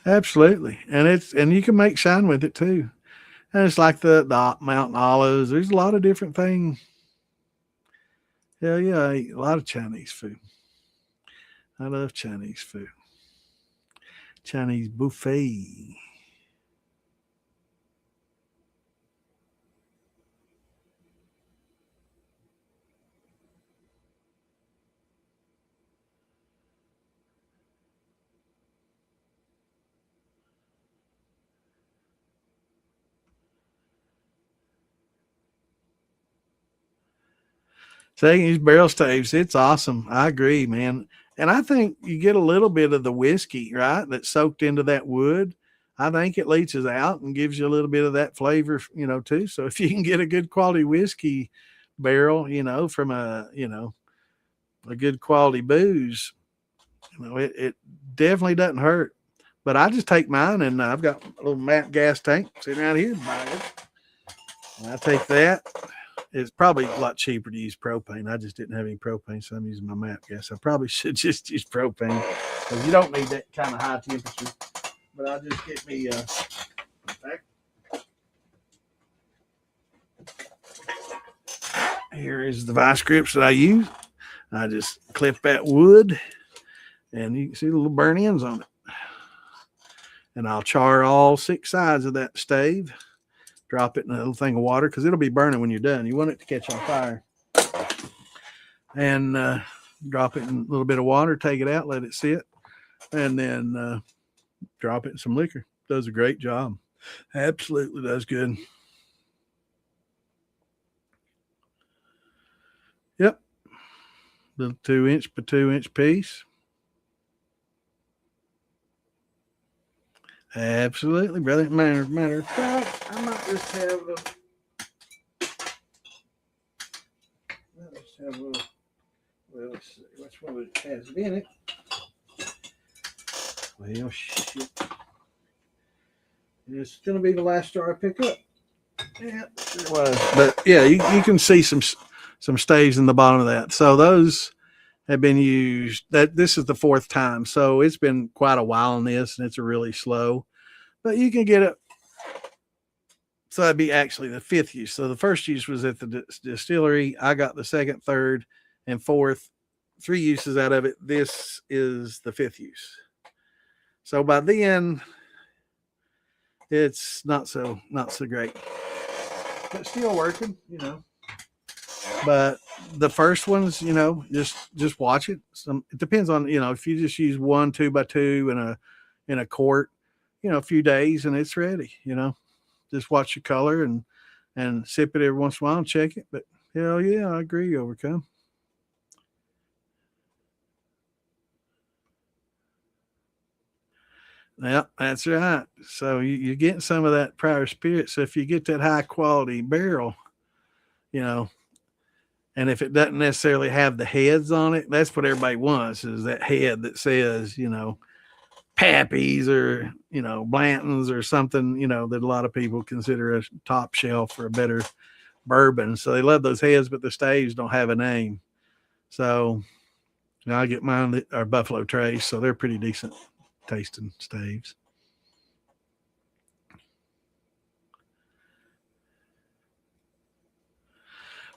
[SPEAKER 1] Absolutely. And you can make shine with it too. And it's like the mountain olives. There's a lot of different things. Hell yeah, I eat a lot of Chinese food. I love Chinese food. Chinese buffet. So these barrel staves, it's awesome. I agree, man. And I think you get a little bit of the whiskey, right? That's soaked into that wood. I think it leaches out and gives you a little bit of that flavor, too. So if you can get a good quality whiskey barrel, from a good quality booze, it definitely doesn't hurt. But I just take mine and I've got a little MAP gas tank sitting around here. And I take that. It's probably a lot cheaper to use propane. I just didn't have any propane, so I'm using my MAP gas. I probably should just use propane because you don't need that kind of high temperature. But I'll just get me here is the vice grips that I use. I just clip that wood, and you can see the little burn ends on it. And I'll char all 6 sides of that stave. Drop it in a little thing of water because it'll be burning when you're done. You want it to catch on fire. And drop it in a little bit of water, take it out, let it sit, and then drop it in some liquor. Does a great job. Absolutely does good. Yep. Little 2-inch by 2-inch piece. Absolutely, brother. Matter of fact, I might just have a. Well, let's see which one it has it in it. Well, shit. It's going to be the last jar I pick up. Yeah, it was. But yeah, you can see some staves in the bottom of that. So those have been used. This is the 4th time, so it's been quite a while on this, and it's really slow. But you can get it. So that'd be actually the 5th use. So the first use was at the distillery. I got the 2nd, 3rd, and 4th. 3 uses out of it. This is the 5th use. So by then, it's not so great, but still working, But the first ones, just watch it. It depends on, if you just use 1 2x2 and in a quart, a few days and it's ready. Just watch the color and sip it every once in a while and check it. But hell yeah, I agree, Overcome. Yeah, that's right. So you're getting some of that prior spirit. So if you get that high quality barrel, you know, and if it doesn't necessarily have the heads on it, that's what everybody wants, is that head that says, Pappy's or, Blanton's or something, that a lot of people consider a top shelf or a better bourbon. So they love those heads, but the staves don't have a name. So I get mine that are Buffalo Trace, so they're pretty decent tasting staves.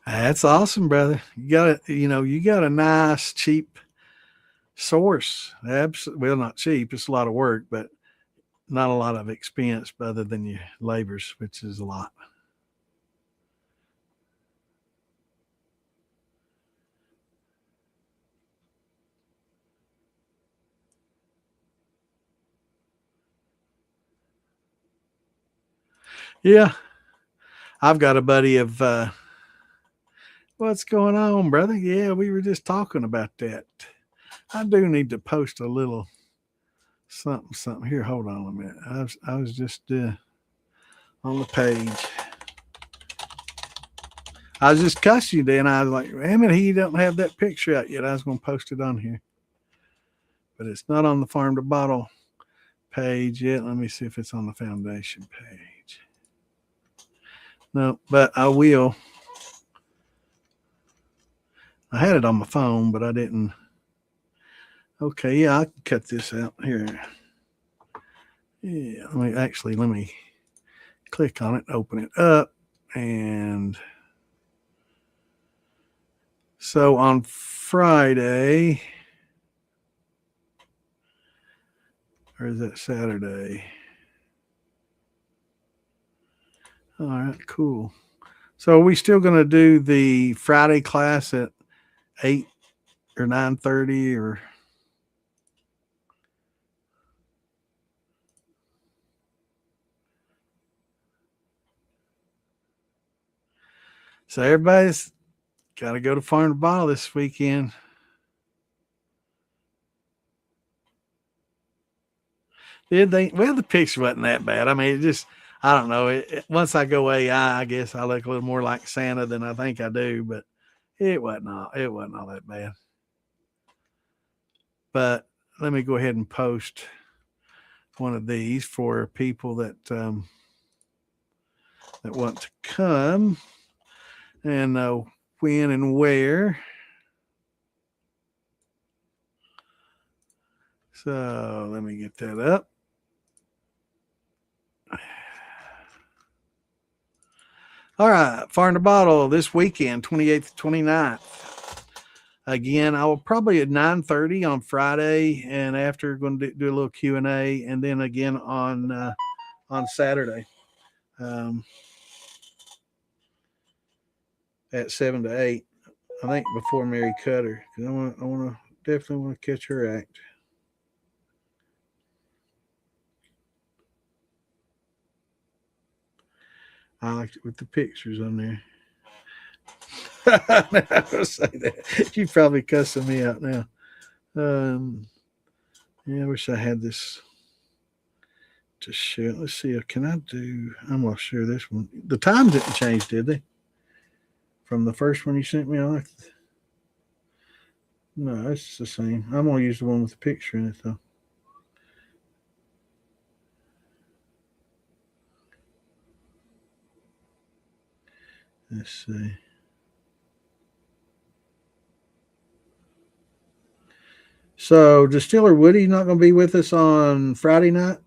[SPEAKER 1] That's awesome, brother. You got a nice cheap source. Well, not cheap. It's a lot of work, but not a lot of expense other than your labors, which is a lot. Yeah, I've got a buddy of what's going on, brother? Yeah, we were just talking about that. I do need to post a little something here. Hold on a minute. I was just on the page. I was just cussing you then. I was like, damn it, he don't have that picture out yet. I was going to post it on here, but it's not on the Farm to Bottle page yet. Let me see if it's on the Foundation page. No, but I will. I had it on my phone, but I didn't. Okay, yeah, I can cut this out here. Yeah, let me click on it, open it up, and so on Friday, or is that Saturday? All right, cool. So are we still going to do the Friday class at 8 or 9:30 or? So everybody's got to go to Farm to Bottle this weekend. Did they? Well, the picture wasn't that bad. I mean, it just, I don't know. Once I go AI, I guess I look a little more like Santa than I think I do, but it wasn't all that bad. But let me go ahead and post one of these for people that want to come and know when and where. So let me get that up. All right, Farm to Bottle this weekend, 28th, 29th. Again, I will probably at 9:30 on Friday, and after going to do a little Q&A, and then again on Saturday at 7 to 8. I think before Mary Cutter, because I want to definitely want to catch her act. I liked it with the pictures on there. I will say that. You probably cussing me out now. Yeah, I wish I had this to share. Let's see. Can I do? I'm gonna share this one. The times didn't change, did they? From the first one you sent me, no, it's the same. I'm gonna use the one with the picture in it though. Let's see. So, Distiller Woody not going to be with us on Friday night?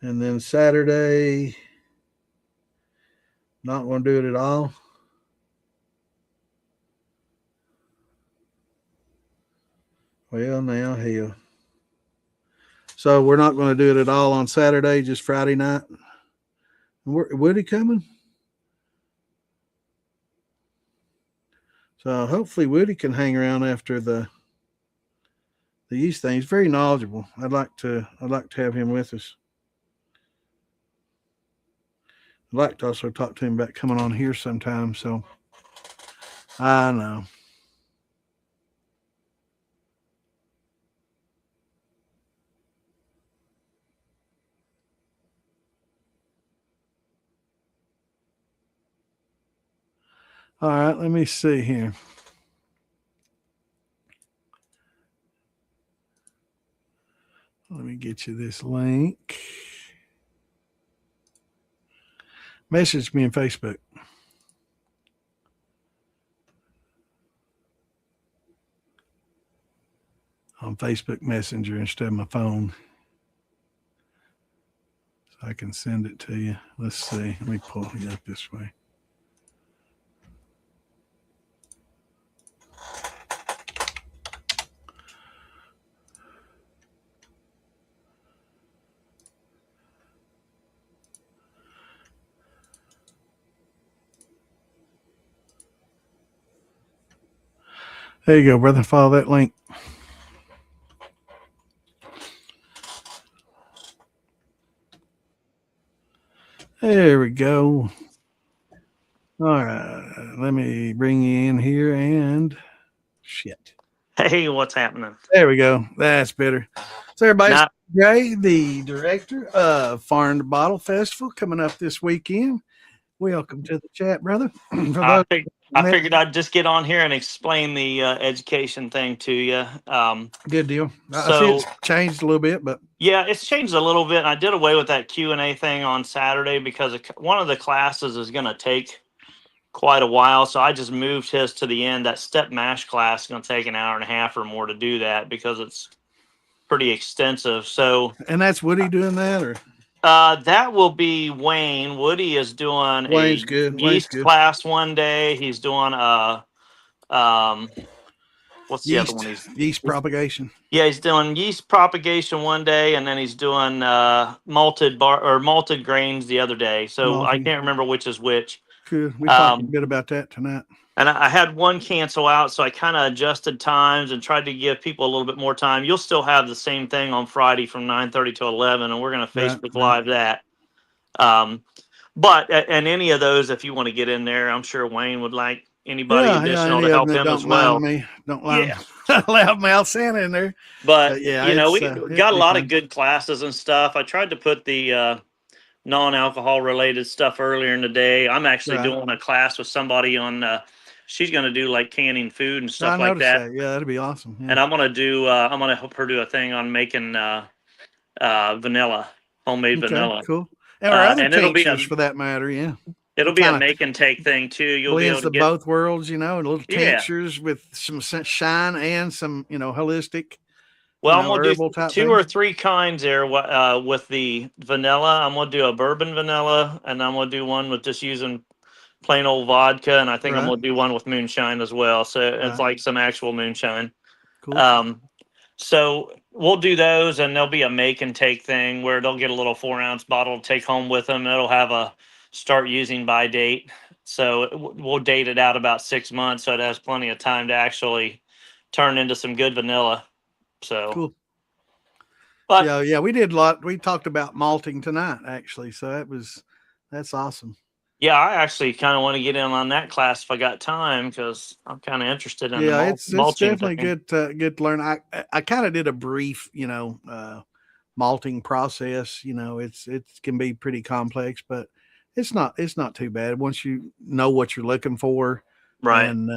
[SPEAKER 1] And then Saturday, not going to do it at all? Well, now, hell. So, we're not going to do it at all on Saturday, just Friday night? Woody coming? So hopefully Woody can hang around after the yeast thing. He's very knowledgeable. I'd like to have him with us. I'd like to also talk to him about coming on here sometime. So I know. All right, let me see here. Let me get you this link. Message me on Facebook. On Facebook Messenger instead of my phone. So I can send it to you. Let's see. Let me pull it up this way. There you go, brother. Follow that link. There we go. All right. Let me bring you in here and shit.
[SPEAKER 2] Hey, what's happening?
[SPEAKER 1] There we go. That's better. So everybody's Gray, the director of Farm to Bottle Festival, coming up this weekend. Welcome to the chat, brother.
[SPEAKER 2] I figured I'd just get on here and explain the education thing to you.
[SPEAKER 1] Good deal.
[SPEAKER 2] So,
[SPEAKER 1] I see it's changed a little bit, but
[SPEAKER 2] yeah, it's changed a little bit. I did away with that Q&A thing on Saturday because one of the classes is going to take quite a while. So I just moved his to the end. That step mash class is going to take an hour and a half or more to do that because it's pretty extensive. So,
[SPEAKER 1] and that's Woody doing that, or
[SPEAKER 2] that will be Wayne. Woody is doing
[SPEAKER 1] Wayne's
[SPEAKER 2] a
[SPEAKER 1] good.
[SPEAKER 2] yeast class one day. He's doing a what's the other one?
[SPEAKER 1] Yeast propagation.
[SPEAKER 2] Yeah, he's doing yeast propagation one day, and then he's doing malted grains the other day. So I can't remember which is which.
[SPEAKER 1] Good. We talked a bit about that tonight.
[SPEAKER 2] And I had one cancel out, so I kind of adjusted times and tried to give people a little bit more time. You'll still have the same thing on Friday from 9:30 to 11, and we're going to Facebook Live that. But and any of those, if you want to get in there, I'm sure Wayne would like anybody additional to help him as well.
[SPEAKER 1] Don't mind loudmouth Santa in there.
[SPEAKER 2] But yeah, you know, we got a lot of good classes and stuff. I tried to put the non-alcohol related stuff earlier in the day. I'm actually doing a class with somebody on. She's going to do like canning food and stuff like that.
[SPEAKER 1] Yeah, that'd be awesome. Yeah.
[SPEAKER 2] And I'm going to help her do a thing on making vanilla, homemade vanilla.
[SPEAKER 1] Cool. And other tinctures for that matter, yeah.
[SPEAKER 2] It'll be a make and take thing too. You'll be able to get
[SPEAKER 1] both worlds, you know, little tinctures with some shine and some, you know, holistic.
[SPEAKER 2] Well, I'm gonna do two or three kinds there. With the vanilla, I'm gonna do a bourbon vanilla, and I'm gonna do one with just using plain old vodka, and I think I'm gonna do one with moonshine as well. So it's like some actual moonshine.
[SPEAKER 1] Cool.
[SPEAKER 2] So we'll do those, and there'll be a make and take thing where they'll get a little 4-ounce bottle to take home with them. It'll have a start using by date. So we'll date it out about 6 months, so it has plenty of time to actually turn into some good vanilla. So
[SPEAKER 1] cool. But yeah, we did a lot. We talked about malting tonight, actually. So that's awesome.
[SPEAKER 2] Yeah, I actually kind of want to get in on that class if I got time because I'm kind of interested in
[SPEAKER 1] it's definitely good to learn. I kind of did a brief, you know, malting process. You know, it can be pretty complex, but it's not too bad once you know what you're looking for,
[SPEAKER 2] right?
[SPEAKER 1] And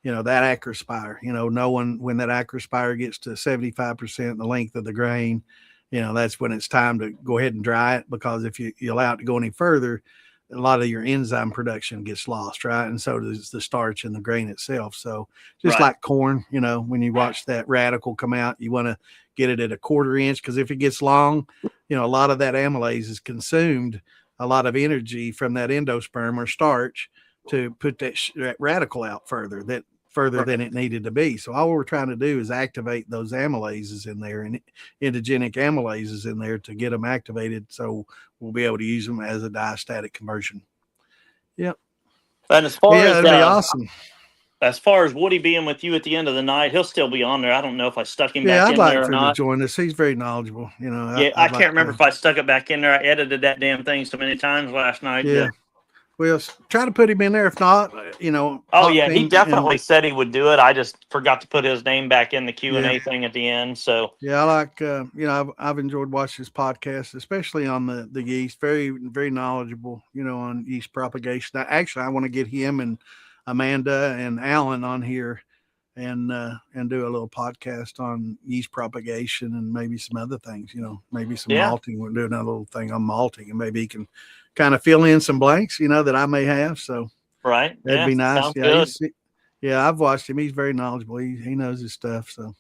[SPEAKER 1] you know that acrospire. You know, knowing when that acrospire gets to 75% the length of the grain, you know that's when it's time to go ahead and dry it, because if you allow it to go any further, a lot of your enzyme production gets lost, right? And so does the starch in the grain itself. So just like corn, you know, when you watch that radical come out, you want to get it at a 1/4 inch, because if it gets long, you know, a lot of that amylase is consumed, a lot of energy from that endosperm or starch to put that radical out further than it needed to be. So all we're trying to do is activate those amylases in there, and endogenic amylases in there, to get them activated so we'll be able to use them as a diastatic conversion. Yep.
[SPEAKER 2] And as far as
[SPEAKER 1] that'd be awesome.
[SPEAKER 2] as far as Woody being with you at the end of the night, he'll still be on there. I don't know if I stuck him
[SPEAKER 1] Yeah,
[SPEAKER 2] back
[SPEAKER 1] I'd
[SPEAKER 2] in
[SPEAKER 1] like
[SPEAKER 2] there or
[SPEAKER 1] for him to
[SPEAKER 2] not.
[SPEAKER 1] join us. He's very knowledgeable. You know,
[SPEAKER 2] Yeah, I
[SPEAKER 1] I'd like
[SPEAKER 2] can't remember
[SPEAKER 1] to.
[SPEAKER 2] if I stuck it back in there. I edited that damn thing so many times last night.
[SPEAKER 1] Yeah,
[SPEAKER 2] That,
[SPEAKER 1] we'll try to put him in there. If not, you know,
[SPEAKER 2] oh
[SPEAKER 1] talk
[SPEAKER 2] yeah,
[SPEAKER 1] to
[SPEAKER 2] he
[SPEAKER 1] him. And
[SPEAKER 2] definitely said he would do it. I just forgot to put his name back in the Q&A
[SPEAKER 1] yeah,
[SPEAKER 2] thing at the end. So
[SPEAKER 1] yeah, I like. You know, I've enjoyed watching his podcast, especially on the yeast. Very knowledgeable. You know, on yeast propagation. I want to get him and Amanda and Alan on here and do a little podcast on yeast propagation and maybe some other things, you know, maybe some
[SPEAKER 2] yeah,
[SPEAKER 1] malting. We're doing another little thing on malting, and maybe he can kind of fill in some blanks, you know, that I may have. So
[SPEAKER 2] right.
[SPEAKER 1] that'd
[SPEAKER 2] Yeah,
[SPEAKER 1] be nice.
[SPEAKER 2] sounds good.
[SPEAKER 1] Yeah, I've watched him. He's very knowledgeable. He knows his stuff. So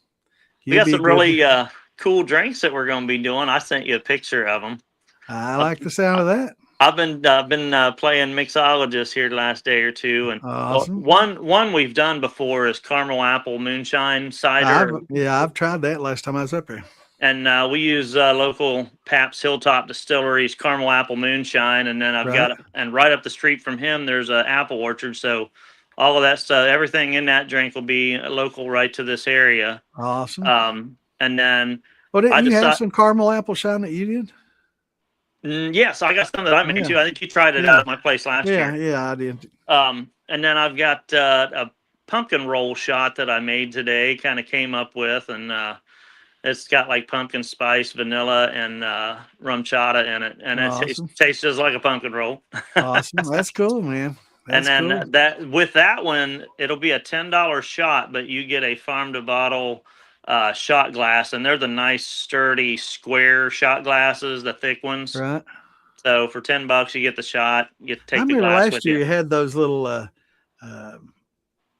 [SPEAKER 2] We
[SPEAKER 1] he'll
[SPEAKER 2] got
[SPEAKER 1] be
[SPEAKER 2] some
[SPEAKER 1] good.
[SPEAKER 2] really cool drinks that we're going to be doing. I sent you a picture of them.
[SPEAKER 1] I like the sound of that.
[SPEAKER 2] I've been playing mixologist here the last day or two, and
[SPEAKER 1] Awesome.
[SPEAKER 2] one we've done before is caramel apple moonshine cider,
[SPEAKER 1] I've tried that last time I was up here.
[SPEAKER 2] and we use local Pabst Hilltop Distilleries caramel apple moonshine, and then I've
[SPEAKER 1] Right.
[SPEAKER 2] got and right up the street from him there's an apple orchard, so all of that stuff, everything in that drink will be local right to this area.
[SPEAKER 1] Awesome.
[SPEAKER 2] And then
[SPEAKER 1] Well,
[SPEAKER 2] I
[SPEAKER 1] didn't you have
[SPEAKER 2] decided.
[SPEAKER 1] some caramel apple shine that you did?
[SPEAKER 2] Yes, I got some that I made
[SPEAKER 1] Yeah.
[SPEAKER 2] too. I think you tried it out at my place last year.
[SPEAKER 1] Yeah, I did.
[SPEAKER 2] And then I've got a pumpkin roll shot that I made today, kind of came up with, and it's got like pumpkin spice, vanilla, and rum chata in it, and
[SPEAKER 1] Awesome.
[SPEAKER 2] it tastes just like a pumpkin roll.
[SPEAKER 1] Awesome. That's cool, man.
[SPEAKER 2] And
[SPEAKER 1] That's
[SPEAKER 2] then
[SPEAKER 1] cool.
[SPEAKER 2] that with that one, it'll be a $10 shot, but you get a farm to bottle shot glass, and they're the nice, sturdy, square shot glasses, the thick ones.
[SPEAKER 1] Right.
[SPEAKER 2] So for $10, you get the shot. You get to
[SPEAKER 1] I
[SPEAKER 2] take the
[SPEAKER 1] remember
[SPEAKER 2] glass
[SPEAKER 1] last
[SPEAKER 2] with
[SPEAKER 1] year
[SPEAKER 2] you.
[SPEAKER 1] you had those little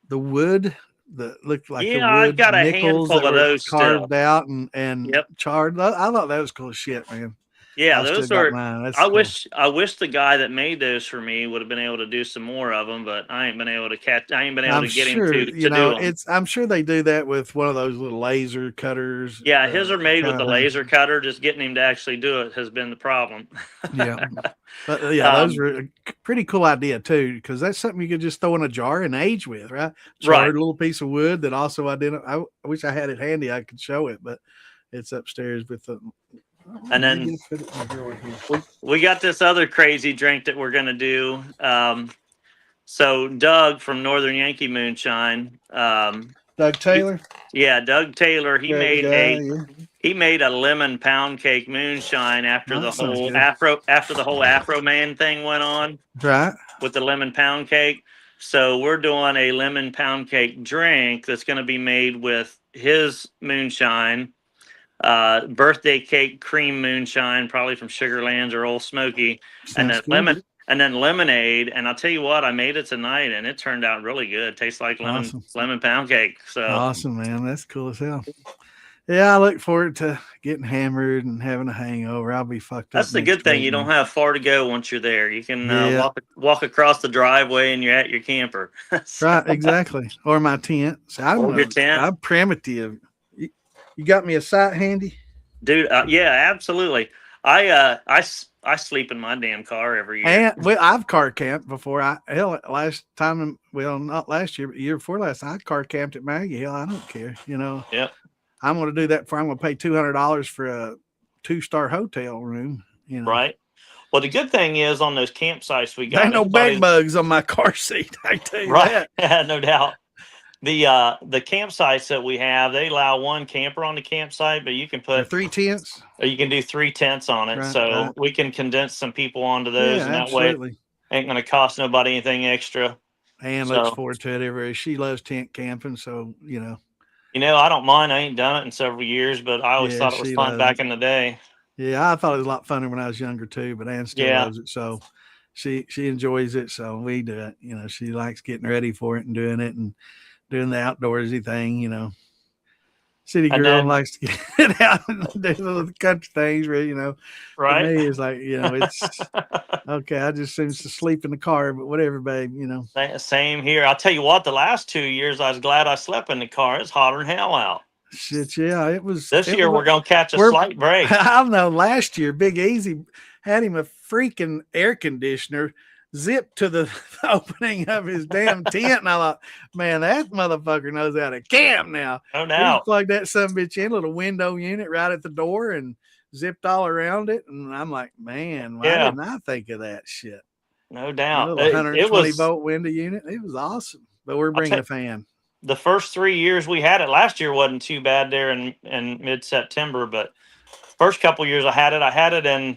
[SPEAKER 1] the wood that looked like the
[SPEAKER 2] Yeah, I've
[SPEAKER 1] wood
[SPEAKER 2] got a
[SPEAKER 1] nickels
[SPEAKER 2] handful
[SPEAKER 1] that
[SPEAKER 2] of
[SPEAKER 1] were
[SPEAKER 2] those still.
[SPEAKER 1] carved out and
[SPEAKER 2] Yep.
[SPEAKER 1] charred. I thought that was cool as shit, man.
[SPEAKER 2] Yeah,
[SPEAKER 1] I still
[SPEAKER 2] those
[SPEAKER 1] got
[SPEAKER 2] are.
[SPEAKER 1] mine. That's
[SPEAKER 2] I
[SPEAKER 1] cool.
[SPEAKER 2] wish the guy that made those for me would have been able to do some more of them, but I ain't been able to catch. I ain't been able
[SPEAKER 1] I'm
[SPEAKER 2] to get him
[SPEAKER 1] sure,
[SPEAKER 2] to
[SPEAKER 1] you
[SPEAKER 2] do
[SPEAKER 1] know,
[SPEAKER 2] them.
[SPEAKER 1] I'm sure they do that with one of those little laser cutters.
[SPEAKER 2] Yeah, his are made with
[SPEAKER 1] kind
[SPEAKER 2] the
[SPEAKER 1] of thing.
[SPEAKER 2] laser cutter. Just getting him to actually do it has been the problem.
[SPEAKER 1] Yeah. But yeah, those were a pretty cool idea too, because that's something you could just throw in a jar and age with, right? Charred
[SPEAKER 2] Right.
[SPEAKER 1] little piece of wood that also I wish I had it handy. I could show it, but it's upstairs with the.
[SPEAKER 2] And then we got this other crazy drink that we're gonna do. So Doug from Northern Yankee Moonshine,
[SPEAKER 1] Doug Taylor.
[SPEAKER 2] Doug Taylor, he
[SPEAKER 1] Great
[SPEAKER 2] made
[SPEAKER 1] guy, yeah.
[SPEAKER 2] he made a lemon pound cake moonshine after
[SPEAKER 1] That
[SPEAKER 2] the
[SPEAKER 1] sounds
[SPEAKER 2] whole
[SPEAKER 1] good.
[SPEAKER 2] Afro Man thing went on
[SPEAKER 1] Right.
[SPEAKER 2] with the lemon pound cake. So we're doing a lemon pound cake drink that's going to be made with his moonshine, birthday cake cream moonshine, probably from Sugarlands or Old Smoky, and
[SPEAKER 1] Sounds
[SPEAKER 2] then
[SPEAKER 1] good.
[SPEAKER 2] lemonade. And I'll tell you what, I made it tonight, and it turned out really good. Tastes like
[SPEAKER 1] Awesome.
[SPEAKER 2] lemon pound cake. So
[SPEAKER 1] Awesome, man. That's cool as hell. Yeah, I look forward to getting hammered and having a hangover. I'll be fucked up.
[SPEAKER 2] that's the
[SPEAKER 1] next
[SPEAKER 2] good thing.
[SPEAKER 1] week,
[SPEAKER 2] You don't
[SPEAKER 1] man.
[SPEAKER 2] have far to go once you're there. You can
[SPEAKER 1] Yeah.
[SPEAKER 2] walk across the driveway, and you're at your camper.
[SPEAKER 1] Right, exactly. Or my tent. So
[SPEAKER 2] Or your tent.
[SPEAKER 1] I'm primitive. You got me a sight handy?
[SPEAKER 2] Dude, yeah, absolutely. I sleep in my damn car every year.
[SPEAKER 1] And well, I've car camped before. Last time, well, not last year, but the year before last, I car camped at Maggie Hill. I don't care, you know.
[SPEAKER 2] Yep.
[SPEAKER 1] I'm going to do that I'm going to pay $200 for a 2-star hotel room, you know.
[SPEAKER 2] Right. Well, the good thing is on those campsites we got.
[SPEAKER 1] There ain't no bed bugs on my car seat. I tell you
[SPEAKER 2] right.
[SPEAKER 1] that.
[SPEAKER 2] No doubt. The campsites that we have, they allow one camper on the campsite, but you can put
[SPEAKER 1] 3 tents.
[SPEAKER 2] Or you can do 3 tents on it.
[SPEAKER 1] Right,
[SPEAKER 2] so
[SPEAKER 1] right.
[SPEAKER 2] we can condense some people onto those,
[SPEAKER 1] Yeah,
[SPEAKER 2] and that
[SPEAKER 1] absolutely.
[SPEAKER 2] way it ain't going to cost nobody anything extra.
[SPEAKER 1] Ann looks forward to it. She loves tent camping, so you know.
[SPEAKER 2] You know, I don't mind. I ain't done it in several years, but I always thought it was fun back in the day.
[SPEAKER 1] Yeah, I thought it was a lot funner when I was younger too, but Ann still loves it. So she enjoys it. So we do it. You know, she likes getting ready for it and doing the outdoorsy thing, you know. City girl likes to get out and do the country things, you know.
[SPEAKER 2] Right.
[SPEAKER 1] For me, it's like, you know, it's okay. I just seems to sleep in the car, but whatever, babe, you know.
[SPEAKER 2] Same here. I'll tell you what, the last 2 years, I was glad I slept in the car. It's hotter than hell out.
[SPEAKER 1] Shit, yeah, it was.
[SPEAKER 2] This year, we're going to catch a slight break.
[SPEAKER 1] I know last year, Big Easy had him a freaking air conditioner zip to the opening of his damn tent. And I thought, man, that motherfucker knows how to camp now.
[SPEAKER 2] No
[SPEAKER 1] He
[SPEAKER 2] doubt.
[SPEAKER 1] plugged that bitch in, little window unit right at the door and zipped all around it. And I'm like, man, why didn't I think of that shit?
[SPEAKER 2] No
[SPEAKER 1] A
[SPEAKER 2] doubt.
[SPEAKER 1] little 120 volt window unit. It was awesome. But we're bringing a fan.
[SPEAKER 2] The first 3 years we had it, last year wasn't too bad there in mid-September, but first couple years I had it in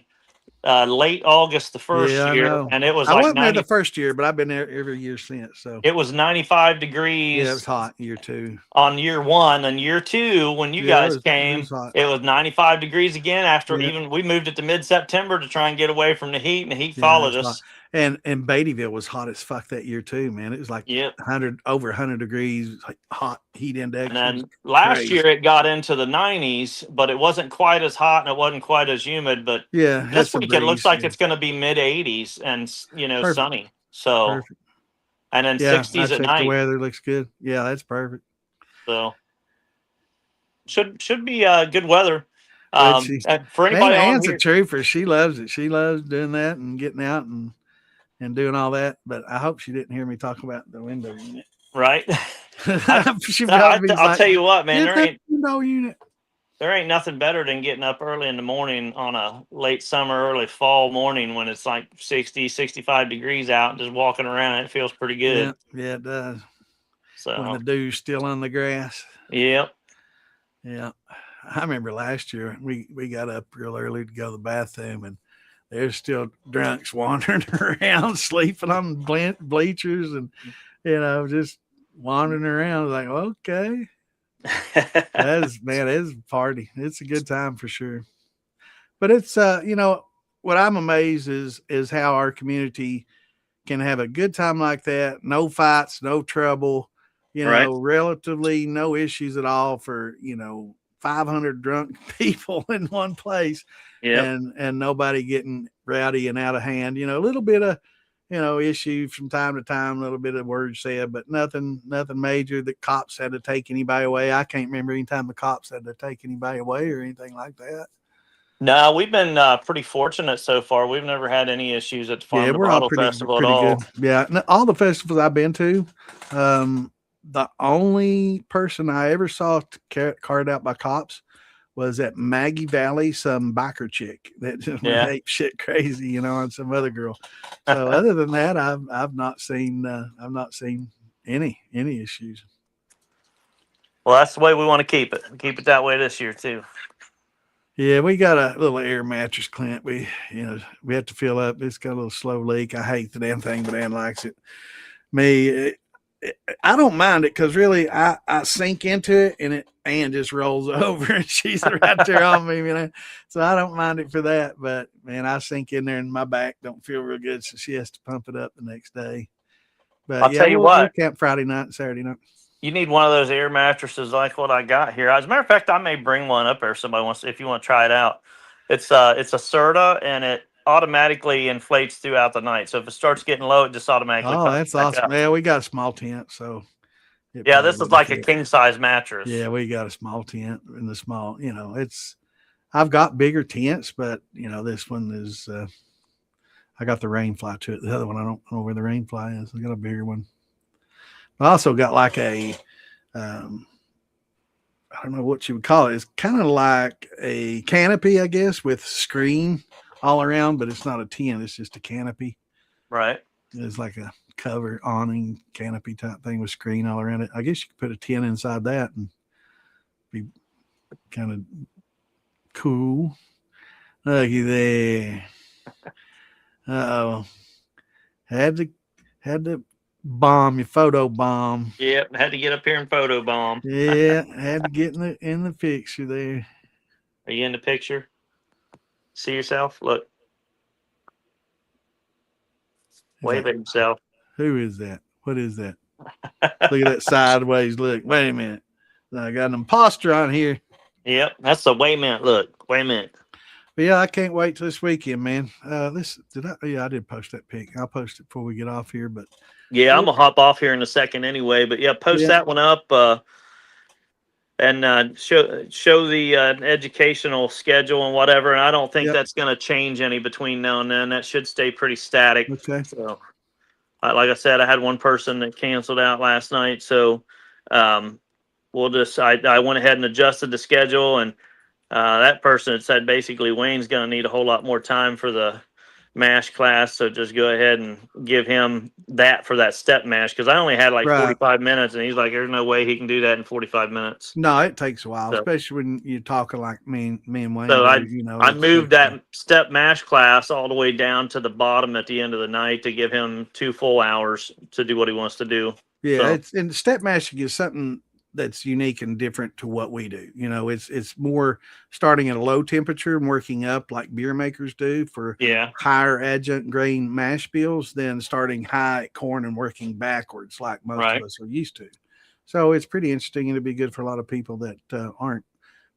[SPEAKER 2] late August the first year, and it was
[SPEAKER 1] I
[SPEAKER 2] like
[SPEAKER 1] wasn't there the first year, but I've been there every year since. So
[SPEAKER 2] it was 95 degrees.
[SPEAKER 1] Yeah, it was hot year 2.
[SPEAKER 2] On year 1 and year 2, when you guys came, it was 95 degrees again. After even we moved it to mid-September to try and get away from the heat, and the heat followed us.
[SPEAKER 1] Hot. And Beattyville was hot as fuck that year too, man. It was like 100 over 100 degrees, like hot heat index.
[SPEAKER 2] And then last year it got into the 90s, but it wasn't quite as hot and it wasn't quite as humid. But this week it looks like it's going to be mid 80s and sunny. So
[SPEAKER 1] perfect.
[SPEAKER 2] And then 60s at night.
[SPEAKER 1] The weather looks good. Yeah, that's perfect.
[SPEAKER 2] So should be good weather. For anybody,
[SPEAKER 1] Ann's a trooper. She loves it. She loves doing that and getting out and doing all that. But I hope she didn't hear me talk about the window unit.
[SPEAKER 2] Right.
[SPEAKER 1] I'll
[SPEAKER 2] tell you what, man.
[SPEAKER 1] There
[SPEAKER 2] ain't nothing better than getting up early in the morning on a late summer, early fall morning when it's like 60, 65 degrees out and just walking around. It feels pretty good.
[SPEAKER 1] Yeah, it does.
[SPEAKER 2] So
[SPEAKER 1] when the dew's still on the grass.
[SPEAKER 2] Yep.
[SPEAKER 1] Yeah. I remember last year we got up real early to go to the bathroom, and there's still drunks wandering around, sleeping on bleachers, and just wandering around. Like, okay, that is a party. It's a good time for sure. But it's what I'm amazed is how our community can have a good time like that. No fights, no trouble. Relatively no issues at all for 500 drunk people in one place, and nobody getting rowdy and out of hand. A little bit of issue from time to time, a little bit of words said, but nothing major that cops had to take anybody away. I can't remember any time the cops had to take anybody away or anything like that.
[SPEAKER 2] No, we've been pretty fortunate so far. We've never had any issues at the Farm to Bottle Festival at all.
[SPEAKER 1] Good. Yeah, all the festivals I've been to, the only person I ever saw carted out by cops was at Maggie Valley, some biker chick that just ate shit crazy, and some other girl. So other than that, I've not seen any issues.
[SPEAKER 2] Well, that's the way we want to keep it. Keep it that way this year too.
[SPEAKER 1] Yeah, we got a little air mattress, Clint. We have to fill up. It's got a little slow leak. I hate the damn thing, but Ann likes it. I don't mind it because really I sink into it and Ann just rolls over and she's right there on me, So I don't mind it for that. But man, I sink in there and my back don't feel real good, so she has to pump it up the next day. But
[SPEAKER 2] I'll tell you what,
[SPEAKER 1] we camp Friday night and Saturday night.
[SPEAKER 2] You need one of those air mattresses like what I got here. As a matter of fact, I may bring one up there if somebody wants. If you want to try it out, it's a Serta and it automatically inflates throughout the night. So if it starts getting low, it just automatically.
[SPEAKER 1] Oh, that's awesome! Up. Yeah, we got a small tent, so.
[SPEAKER 2] Yeah, this is like a king size mattress.
[SPEAKER 1] Yeah, we got a small tent in the small. I've got bigger tents, but this one is. I got the rain fly to it. The other one, I don't know where the rain fly is. I got a bigger one. I also got like a, I don't know what you would call it. It's kind of like a canopy, I guess, with screen all around, but it's not a tent. It's just a canopy.
[SPEAKER 2] Right.
[SPEAKER 1] It's like a cover awning canopy type thing with screen all around it. I guess you could put a tent inside that and be kind of cool. Looky there. Uh-oh. Had to bomb your photo bomb.
[SPEAKER 2] Yep, had to get up here and photo bomb.
[SPEAKER 1] Yeah, had to get in the picture there.
[SPEAKER 2] Are you in the picture? See yourself? Look. Wave at yourself.
[SPEAKER 1] Who is that? What is that? Look at that sideways look. Wait a minute. I got an imposter on here.
[SPEAKER 2] Yep, that's the wait a minute look. Wait a minute.
[SPEAKER 1] But yeah, I can't wait till this weekend, man. I did post that pic. I'll post it before we get off here, but
[SPEAKER 2] yeah, I'm gonna hop off here in a second anyway. But yeah, post that one up. and show the educational schedule and whatever. And I don't think
[SPEAKER 1] Yep.
[SPEAKER 2] that's going to change any between now and then. That should stay pretty static.
[SPEAKER 1] Okay.
[SPEAKER 2] So, like I said, I had one person that canceled out last night, so um, we'll just I went ahead and adjusted the schedule, and that person had said basically Wayne's going to need a whole lot more time for the mash class, so just go ahead and give him that for that step mash, because I only had like
[SPEAKER 1] Right.
[SPEAKER 2] 45 minutes, and he's like, there's no way he can do that in 45 minutes.
[SPEAKER 1] No, it takes a while,
[SPEAKER 2] So,
[SPEAKER 1] especially when you're talking like me and Wayne
[SPEAKER 2] so
[SPEAKER 1] do.
[SPEAKER 2] I
[SPEAKER 1] You know,
[SPEAKER 2] I
[SPEAKER 1] it
[SPEAKER 2] moved
[SPEAKER 1] takes.
[SPEAKER 2] that step mash class all the way down to the bottom at the end of the night to give him 2 full hours to do what he wants to do.
[SPEAKER 1] Yeah,
[SPEAKER 2] So
[SPEAKER 1] it's and step mashing is something that's unique and different to what we do. You know, it's more starting at a low temperature and working up like beer makers do for
[SPEAKER 2] yeah,
[SPEAKER 1] higher adjunct grain mash bills than starting high at corn and working backwards like most of
[SPEAKER 2] right.
[SPEAKER 1] us are used to. So it's pretty interesting and it'd be good for a lot of people that aren't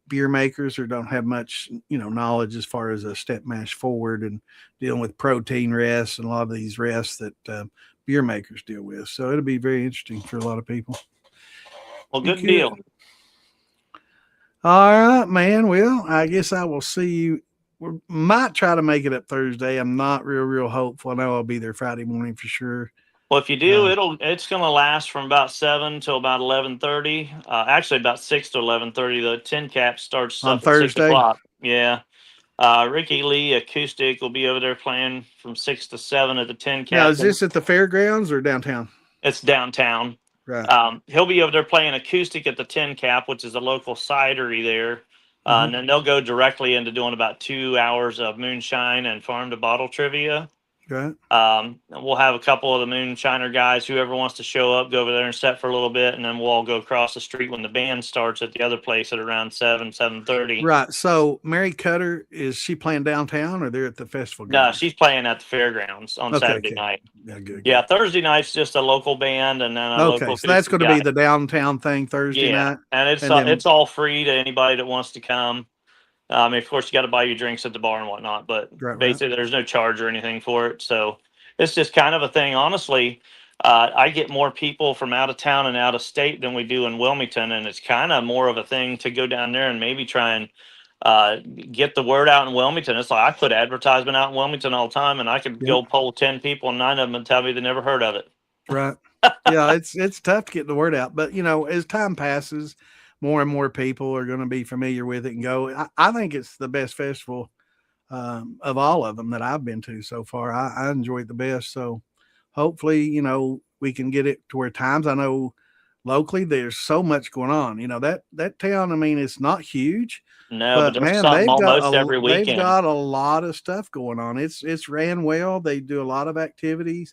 [SPEAKER 1] beer makers or don't have much, knowledge as far as a step mash forward and dealing with protein rests and a lot of these rests that beer makers deal with. So it'll be very interesting for a lot of people.
[SPEAKER 2] Well,
[SPEAKER 1] Be
[SPEAKER 2] good
[SPEAKER 1] good.
[SPEAKER 2] deal.
[SPEAKER 1] All right, man. Well, I guess I will see you. We might try to make it up Thursday. I'm not real hopeful. I know I'll be there Friday morning for sure.
[SPEAKER 2] Well, if you do, it's going to last from about 7 till about 11:30. Actually, about 6 to 11:30. The tin cap starts
[SPEAKER 1] On
[SPEAKER 2] up at six
[SPEAKER 1] Thursday.
[SPEAKER 2] o'clock. Yeah. Ricky Lee Acoustic will be over there playing from 6 to 7 at the tin
[SPEAKER 1] Now,
[SPEAKER 2] cap.
[SPEAKER 1] is this at the fairgrounds or downtown?
[SPEAKER 2] It's downtown.
[SPEAKER 1] Right.
[SPEAKER 2] He'll be over there playing acoustic at the tin cap, which is a local cidery there.
[SPEAKER 1] Uh-huh.
[SPEAKER 2] And then they'll go directly into doing about 2 hours of moonshine and farm to bottle trivia.
[SPEAKER 1] Right.
[SPEAKER 2] We'll have a couple of the moonshiner guys, whoever wants to show up, go over there and set for a little bit, and then we'll all go across the street when the band starts at the other place at around 7:30.
[SPEAKER 1] Right. So Mary Cutter, is she playing downtown or they're at the festival
[SPEAKER 2] No,
[SPEAKER 1] grounds?
[SPEAKER 2] she's playing at the fairgrounds on Saturday
[SPEAKER 1] Okay.
[SPEAKER 2] night.
[SPEAKER 1] Yeah, good.
[SPEAKER 2] Yeah, Thursday night's just a local band and then a
[SPEAKER 1] Okay,
[SPEAKER 2] local
[SPEAKER 1] so that's
[SPEAKER 2] acoustic
[SPEAKER 1] going to be
[SPEAKER 2] guy.
[SPEAKER 1] the downtown thing Thursday
[SPEAKER 2] Yeah,
[SPEAKER 1] night,
[SPEAKER 2] and
[SPEAKER 1] and then
[SPEAKER 2] it's all free to anybody that wants to come. Of course, you got to buy your drinks at the bar and whatnot, but
[SPEAKER 1] right.
[SPEAKER 2] basically, there's no charge or anything for it. So it's just kind of a thing. Honestly, I get more people from out of town and out of state than we do in Wilmington, and it's kind of more of a thing to go down there and maybe try and get the word out in Wilmington. It's like I put advertisement out in Wilmington all the time, and I could
[SPEAKER 1] Yep.
[SPEAKER 2] go poll 10 people, and 9 of them would tell me they never heard of it.
[SPEAKER 1] Right. Yeah, it's tough to get the word out, but as time passes, more and more people are going to be familiar with it and go. I think it's the best festival of all of them that I've been to so far. I enjoy it the best. So hopefully, we can get it to where times. I know locally there's so much going on. That town. I mean, it's not huge,
[SPEAKER 2] No, but
[SPEAKER 1] but
[SPEAKER 2] there's
[SPEAKER 1] man,
[SPEAKER 2] something almost every
[SPEAKER 1] they've
[SPEAKER 2] weekend.
[SPEAKER 1] got a lot of stuff going on. It's ran well. They do a lot of activities.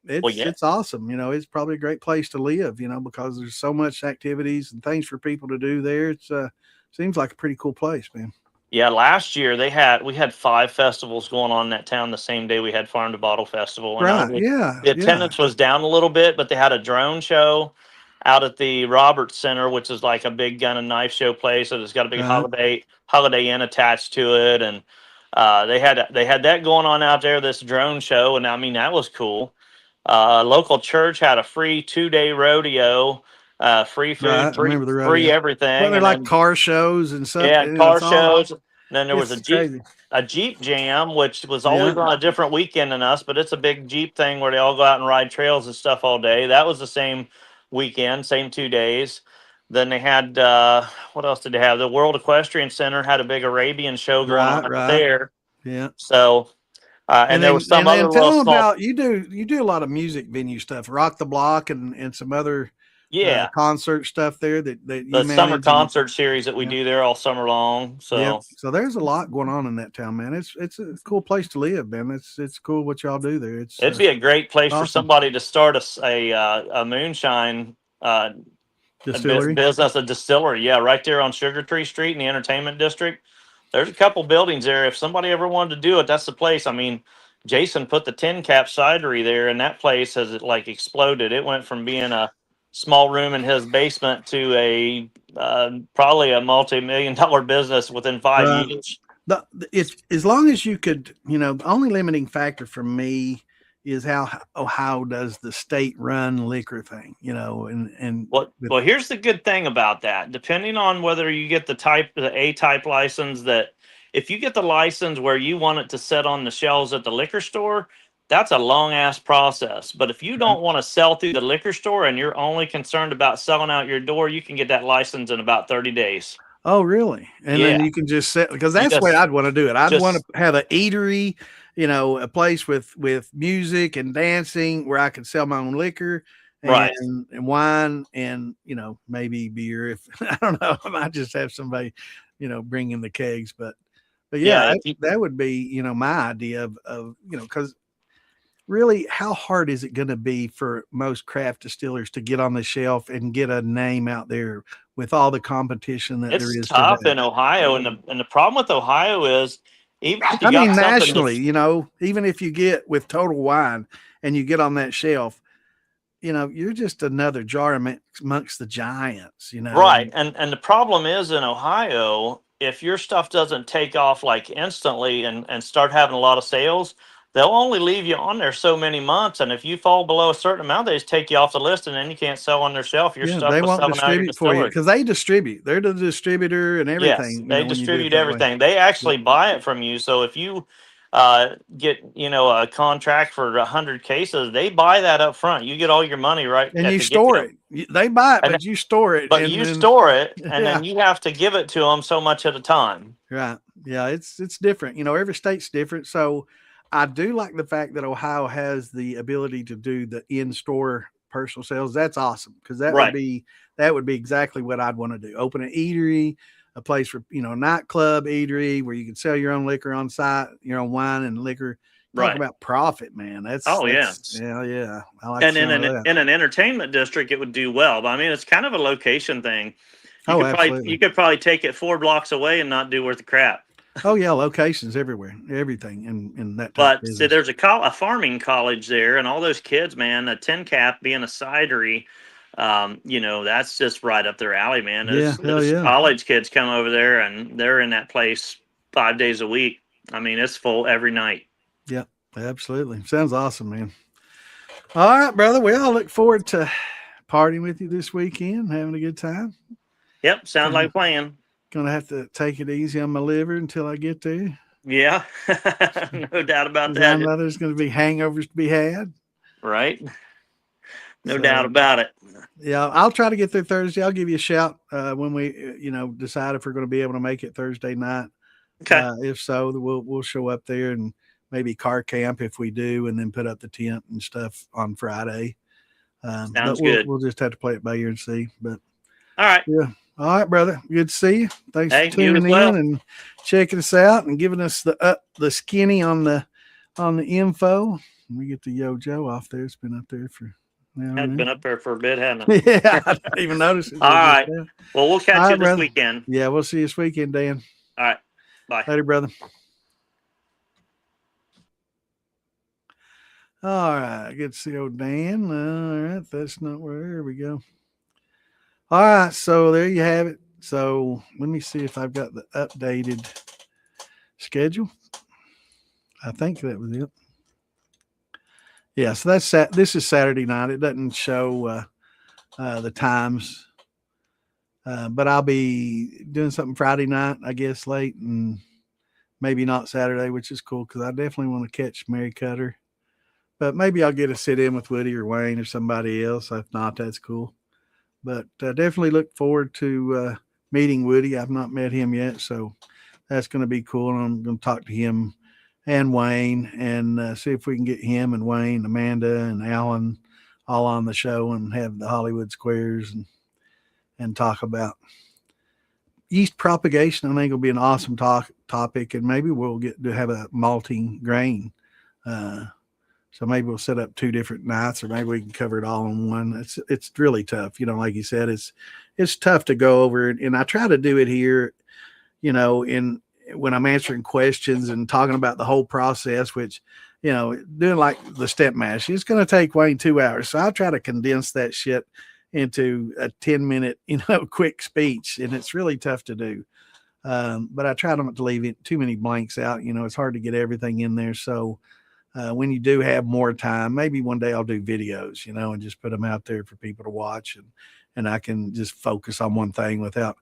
[SPEAKER 1] It's awesome. It's probably a great place to live, because there's so much activities and things for people to do there. It's seems like a pretty cool place, man.
[SPEAKER 2] Yeah, last year we had 5 festivals going on in that town the same day we had Farm to Bottle Festival. And
[SPEAKER 1] Right. Yeah.
[SPEAKER 2] the attendance was down a little bit, but they had a drone show out at the Roberts Center, which is like a big gun and knife show place. So it's got a big
[SPEAKER 1] Right.
[SPEAKER 2] Holiday Inn attached to it, and they had that going on out there. This drone show, and I mean that was cool. Local church had a free 2-day rodeo, free
[SPEAKER 1] Right.
[SPEAKER 2] food,
[SPEAKER 1] I remember the
[SPEAKER 2] free
[SPEAKER 1] rodeo. Well,
[SPEAKER 2] everything,
[SPEAKER 1] they're
[SPEAKER 2] and
[SPEAKER 1] like
[SPEAKER 2] then
[SPEAKER 1] car shows and stuff.
[SPEAKER 2] yeah, car
[SPEAKER 1] It's all.
[SPEAKER 2] shows. And then there was
[SPEAKER 1] It's crazy.
[SPEAKER 2] a Jeep jam, which was
[SPEAKER 1] Yeah.
[SPEAKER 2] always on a different weekend than us, but it's a big Jeep thing where they all go out and ride trails and stuff all day. That was the same weekend, same 2 days. Then they had what else did they have? The World Equestrian Center had a big Arabian show going on out
[SPEAKER 1] Right.
[SPEAKER 2] there.
[SPEAKER 1] Yeah.
[SPEAKER 2] So and there was some other
[SPEAKER 1] and tell
[SPEAKER 2] little
[SPEAKER 1] them
[SPEAKER 2] small.
[SPEAKER 1] about you do a lot of music venue stuff, Rock the Block and some other
[SPEAKER 2] Yeah,
[SPEAKER 1] concert stuff there that you
[SPEAKER 2] the summer
[SPEAKER 1] manage.
[SPEAKER 2] concert series that we
[SPEAKER 1] Yeah.
[SPEAKER 2] do there all summer long. So
[SPEAKER 1] Yep. So there's a lot going on in that town, man. It's a cool place to live, man. It's cool what y'all do there.
[SPEAKER 2] it'd be a great place for
[SPEAKER 1] awesome.
[SPEAKER 2] somebody to start a moonshine
[SPEAKER 1] Distillery.
[SPEAKER 2] business, a distillery. Yeah, right there on Sugar Tree Street in the entertainment district. There's a couple buildings there. If somebody ever wanted to do it, that's the place. I mean, Jason put the tin cap cidery there, and that place has like exploded. It went from being a small room in his basement to a probably a multi-million-dollar business within 5 years.
[SPEAKER 1] It's as long as you could, the only limiting factor for me is how Ohio does the state run liquor thing, and
[SPEAKER 2] well, here's the good thing about that. Depending on whether you get the A type license, that if you get the license where you want it to sit on the shelves at the liquor store, that's a long ass process. But if you don't want to sell through the liquor store and you're only concerned about selling out your door, you can get that license in about 30 days.
[SPEAKER 1] Oh, really? And then
[SPEAKER 2] Yeah.
[SPEAKER 1] you can just set, because that's the way I'd want to do it. I'd want to have an eatery, a place with music and dancing where I could sell my own liquor and wine and, maybe beer. If I don't know, I might just have somebody, bring in the kegs, but yeah, that would be, my idea of because really, how hard is it going to be for most craft distillers to get on the shelf and get a name out there with all the competition that there is?
[SPEAKER 2] It's tough in Ohio, and the problem with Ohio is, even if you
[SPEAKER 1] nationally, even if you get with Total Wine and you get on that shelf, you're just another jar amongst the giants,
[SPEAKER 2] Right. And the problem is in Ohio, if your stuff doesn't take off like instantly and start having a lot of sales, they'll only leave you on there so many months. And if you fall below a certain amount, they just take you off the list and then you can't sell on their shelf. You're stuck
[SPEAKER 1] they
[SPEAKER 2] with
[SPEAKER 1] won't
[SPEAKER 2] selling out your
[SPEAKER 1] distribute for you
[SPEAKER 2] distillery.
[SPEAKER 1] because they distribute. They're the distributor and
[SPEAKER 2] Yes,
[SPEAKER 1] everything.
[SPEAKER 2] they distribute everything. They actually buy it from you. So if you get a contract for 100 cases, they buy that up front. You get all your money right,
[SPEAKER 1] and you store it. They buy it, but you store it.
[SPEAKER 2] But you store it, and then you have to give it to them so much at a time.
[SPEAKER 1] Right? Yeah, it's different. Every state's different. So I do like the fact that Ohio has the ability to do the in-store personal sales. That's awesome because that would be exactly what I'd want to do. Open an eatery, a place for nightclub eatery where you can sell your own liquor on site, your own wine and liquor. Talk about profit, man. Yeah. I like.
[SPEAKER 2] And in an entertainment district, it would do well. But I mean, it's kind of a location thing. You could probably take it 4 blocks away and not do worth of crap.
[SPEAKER 1] Oh yeah, locations everywhere, everything in that.
[SPEAKER 2] But see, there's a farming college there, and all those kids, man. A 10 cap being a cidery, that's just right up their alley, man. Those college kids come over there, and they're in that place 5 days a week. I mean, it's full every night.
[SPEAKER 1] Yeah, absolutely. Sounds awesome, man. All right, brother. Well, I look forward to partying with you this weekend, having a good time.
[SPEAKER 2] Yep, sounds like a plan.
[SPEAKER 1] Gonna have to take it easy on my liver until I get there.
[SPEAKER 2] Yeah, no doubt about that.
[SPEAKER 1] I know there's going to be hangovers to be had.
[SPEAKER 2] Right. No doubt about it.
[SPEAKER 1] Yeah, I'll try to get there Thursday. I'll give you a shout when we, decide if we're going to be able to make it Thursday night.
[SPEAKER 2] Okay.
[SPEAKER 1] If so, we'll show up there and maybe car camp if we do, and then put up the tent and stuff on Friday.
[SPEAKER 2] Sounds good.
[SPEAKER 1] We'll just have to play it by ear and see. But
[SPEAKER 2] all right.
[SPEAKER 1] Yeah. All right, brother. Good to see you. Thanks for tuning in and checking us out and giving us the skinny on the info. We get the Yo Joe off there. It's been up there for now.
[SPEAKER 2] It's been up there for a bit, hasn't it?
[SPEAKER 1] Yeah, I didn't even notice it.
[SPEAKER 2] All right. Well, we'll catch you this weekend.
[SPEAKER 1] Yeah, we'll see you this weekend, Dan.
[SPEAKER 2] All right. Bye.
[SPEAKER 1] Later, brother. All right. Good to see old Dan. All right. That's not where. There we go. All right. So there you have it. So let me see if I've got the updated schedule. I think that was it. Yeah. So this is Saturday night. It doesn't show the times, but I'll be doing something Friday night, I guess, late, and maybe not Saturday, which is cool because I definitely want to catch Mary Cutter. But maybe I'll get a sit in with Woody or Wayne or somebody else. If not, that's cool. But definitely look forward to meeting Woody. I've not met him yet, so that's going to be cool. And I'm going to talk to him and Wayne and see if we can get him and Wayne, Amanda, and Alan all on the show and have the Hollywood Squares and talk about yeast propagation. I think it'll be an awesome topic, and maybe we'll get to have a malting grain. So maybe we'll set up 2 different nights, or maybe we can cover it all in one. It's really tough. Like you said, it's tough to go over it. And I try to do it here, when I'm answering questions and talking about the whole process, which, doing like the step mash, it's going to take Wayne 2 hours. So I try to condense that shit into a 10-minute, quick speech. And it's really tough to do. But I try not to leave too many blanks out. It's hard to get everything in there. So, when you do have more time, maybe one day I'll do videos, and just put them out there for people to watch, and I can just focus on one thing without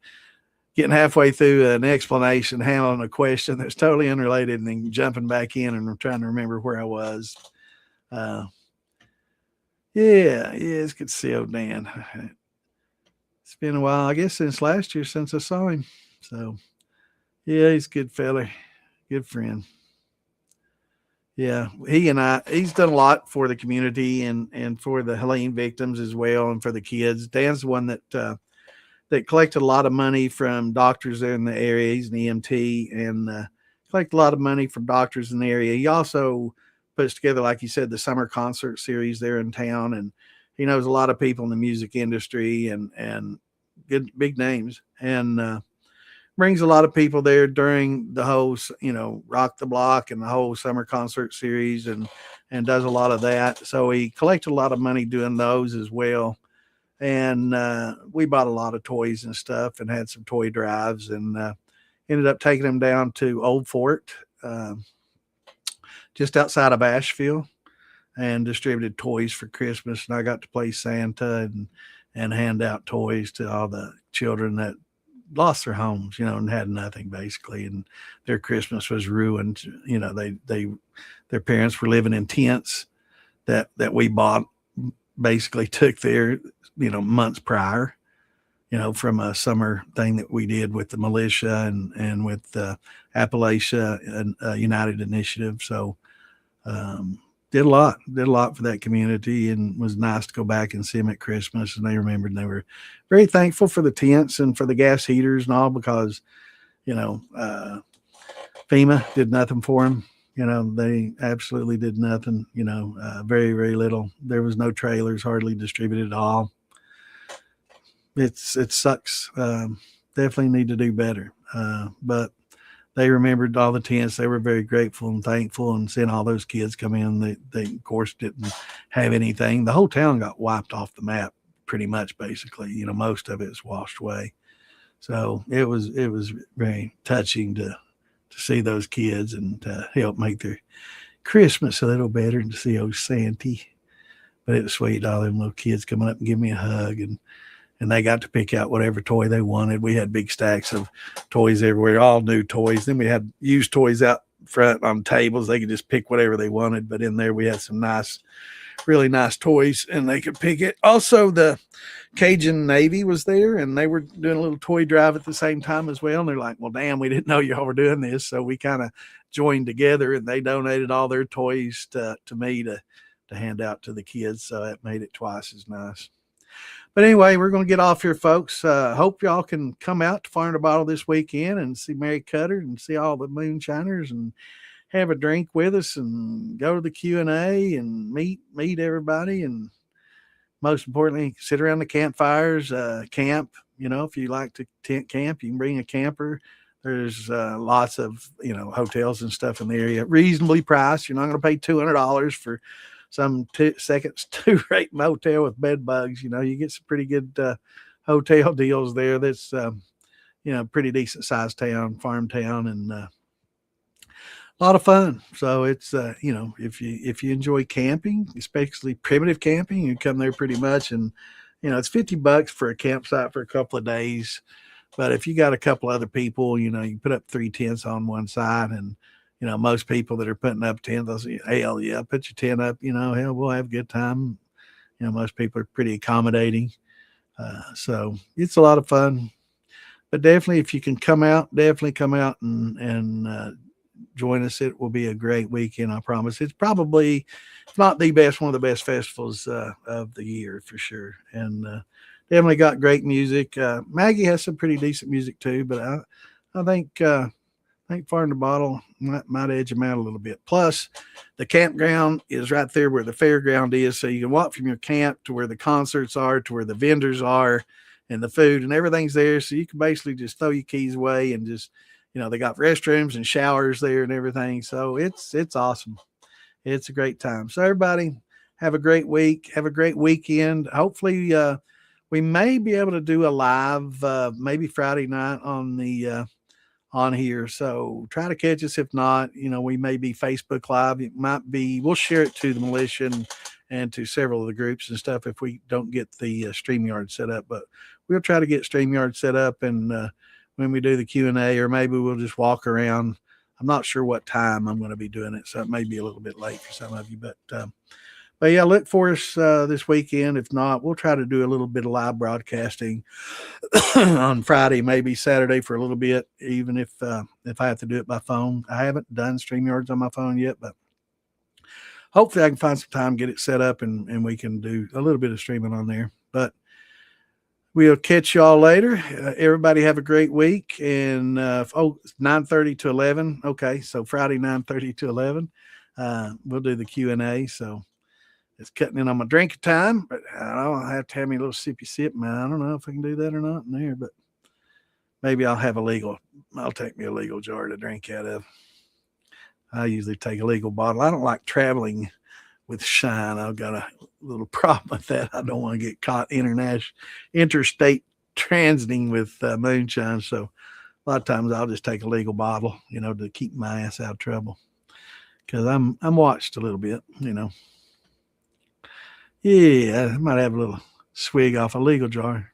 [SPEAKER 1] getting halfway through an explanation, handling a question that's totally unrelated, and then jumping back in and trying to remember where I was. Uh, yeah, it's good to see old Dan. It's been a while, I guess, since last year since I saw him. So, yeah, he's a good fella, good friend. Yeah, he's done a lot for the community and for the Helene victims as well, and for the kids. Dan's the one that collected a lot of money from doctors there in the area. He's an EMT, and collected a lot of money from doctors in the area. He also puts together, like you said, the summer concert series there in town, and he knows a lot of people in the music industry and good big names, and brings a lot of people there during the whole, Rock the Block and the whole summer concert series, and does a lot of that. So he collected a lot of money doing those as well. And we bought a lot of toys and stuff and had some toy drives, and ended up taking them down to Old Fort, just outside of Asheville, and distributed toys for Christmas. And I got to play Santa and hand out toys to all the children that lost their homes, and had nothing basically, and their Christmas was ruined. Their parents were living in tents that we bought, basically took there, months prior, from a summer thing that we did with the militia and with Appalachia and United Initiative. So did a lot for that community, and was nice to go back and see them at Christmas. And they remembered, and they were very thankful for the tents and for the gas heaters and all, because, FEMA did nothing for them. They absolutely did nothing, very, very little. There was no trailers hardly distributed at all. It sucks. Definitely need to do better. But they remembered all the tents. They were very grateful and thankful, and seeing all those kids come in. They of course didn't have anything. The whole town got wiped off the map pretty much, basically. Most of it's washed away. So it was very touching to see those kids and to help make their Christmas a little better, and to see old Santy. But it was sweet, all them little kids coming up and giving me a hug, and they got to pick out whatever toy they wanted. We had big stacks of toys everywhere, all new toys. Then we had used toys out front on tables. They could just pick whatever they wanted. But in there we had some really nice toys, and they could pick it. Also, the Cajun Navy was there, and they were doing a little toy drive at the same time as well. And they're like, well, damn, we didn't know y'all were doing this. So we kind of joined together, and they donated all their toys to me to hand out to the kids. So that made it twice as nice. But anyway, we're going to get off here, folks. Hope y'all can come out to Fire in a Bottle this weekend and see Mary Cutter and see all the moonshiners and have a drink with us and go to the Q&A and meet everybody. And most importantly, sit around the campfires, camp. If you like to tent camp, you can bring a camper. There's lots of, hotels and stuff in the area, reasonably priced. You're not going to pay $200 for some two-rate motel with bed bugs. You get some pretty good hotel deals there. That's pretty decent sized town, farm town, and a lot of fun. So it's if you enjoy camping, especially primitive camping, you come there pretty much, and it's $50 for a campsite for a couple of days. But if you got a couple other people, you can put up 3 tents on one side, and most people that are putting up tents, they'll say, hell yeah, put your tent up, hell, we'll have a good time. Most people are pretty accommodating. So it's a lot of fun. But definitely, if you can come out and join us. It will be a great weekend, I promise. It's probably, if not the best, one of the best festivals of the year for sure. And definitely got great music. Maggie has some pretty decent music too, but I think Fire in the Bottle might edge them out a little bit. Plus, the campground is right there where the fairground is, so you can walk from your camp to where the concerts are, to where the vendors are, and the food and everything's there. So you can basically just throw your keys away and just, they got restrooms and showers there and everything. So it's awesome. It's a great time. So everybody have a great week. Have a great weekend. Hopefully, we may be able to do a live maybe Friday night on on here. So try to catch us. If not, we may be Facebook Live. It might be, we'll share it to the militia and to several of the groups and stuff if we don't get the StreamYard set up. But we'll try to get StreamYard set up, and when we do the Q&A, or maybe we'll just walk around. I'm not sure what time I'm going to be doing it, so it may be a little bit late for some of you. But yeah, look for us this weekend. If not, we'll try to do a little bit of live broadcasting on Friday, maybe Saturday for a little bit, even if I have to do it by phone. I haven't done StreamYards on my phone yet, but hopefully I can find some time, get it set up, and we can do a little bit of streaming on there. But we'll catch y'all later. Everybody have a great week. And 9:30 to 11. Okay, so Friday 9:30 to 11. We'll do the Q&A. So it's cutting in on my drinking time, but I have to have me a little sippy sip, man. I don't know if I can do that or not in there, but maybe I'll take me a legal jar to drink out of. I usually take a legal bottle. I don't like traveling with shine. I've got a little problem with that. I don't want to get caught interstate transiting with moonshine. So a lot of times I'll just take a legal bottle, to keep my ass out of trouble. Because I'm watched a little bit, Yeah, I might have a little swig off a legal jar.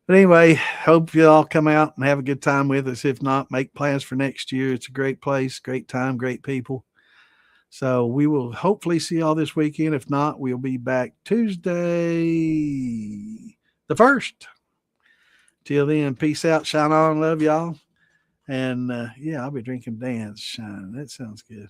[SPEAKER 1] But anyway, hope you all come out and have a good time with us. If not, make plans for next year. It's a great place, great time, great people. So we will hopefully see y'all this weekend. If not, we'll be back Tuesday the 1st. Till then, peace out, shine on, love y'all. And yeah, I'll be drinking Dan's shine. That sounds good.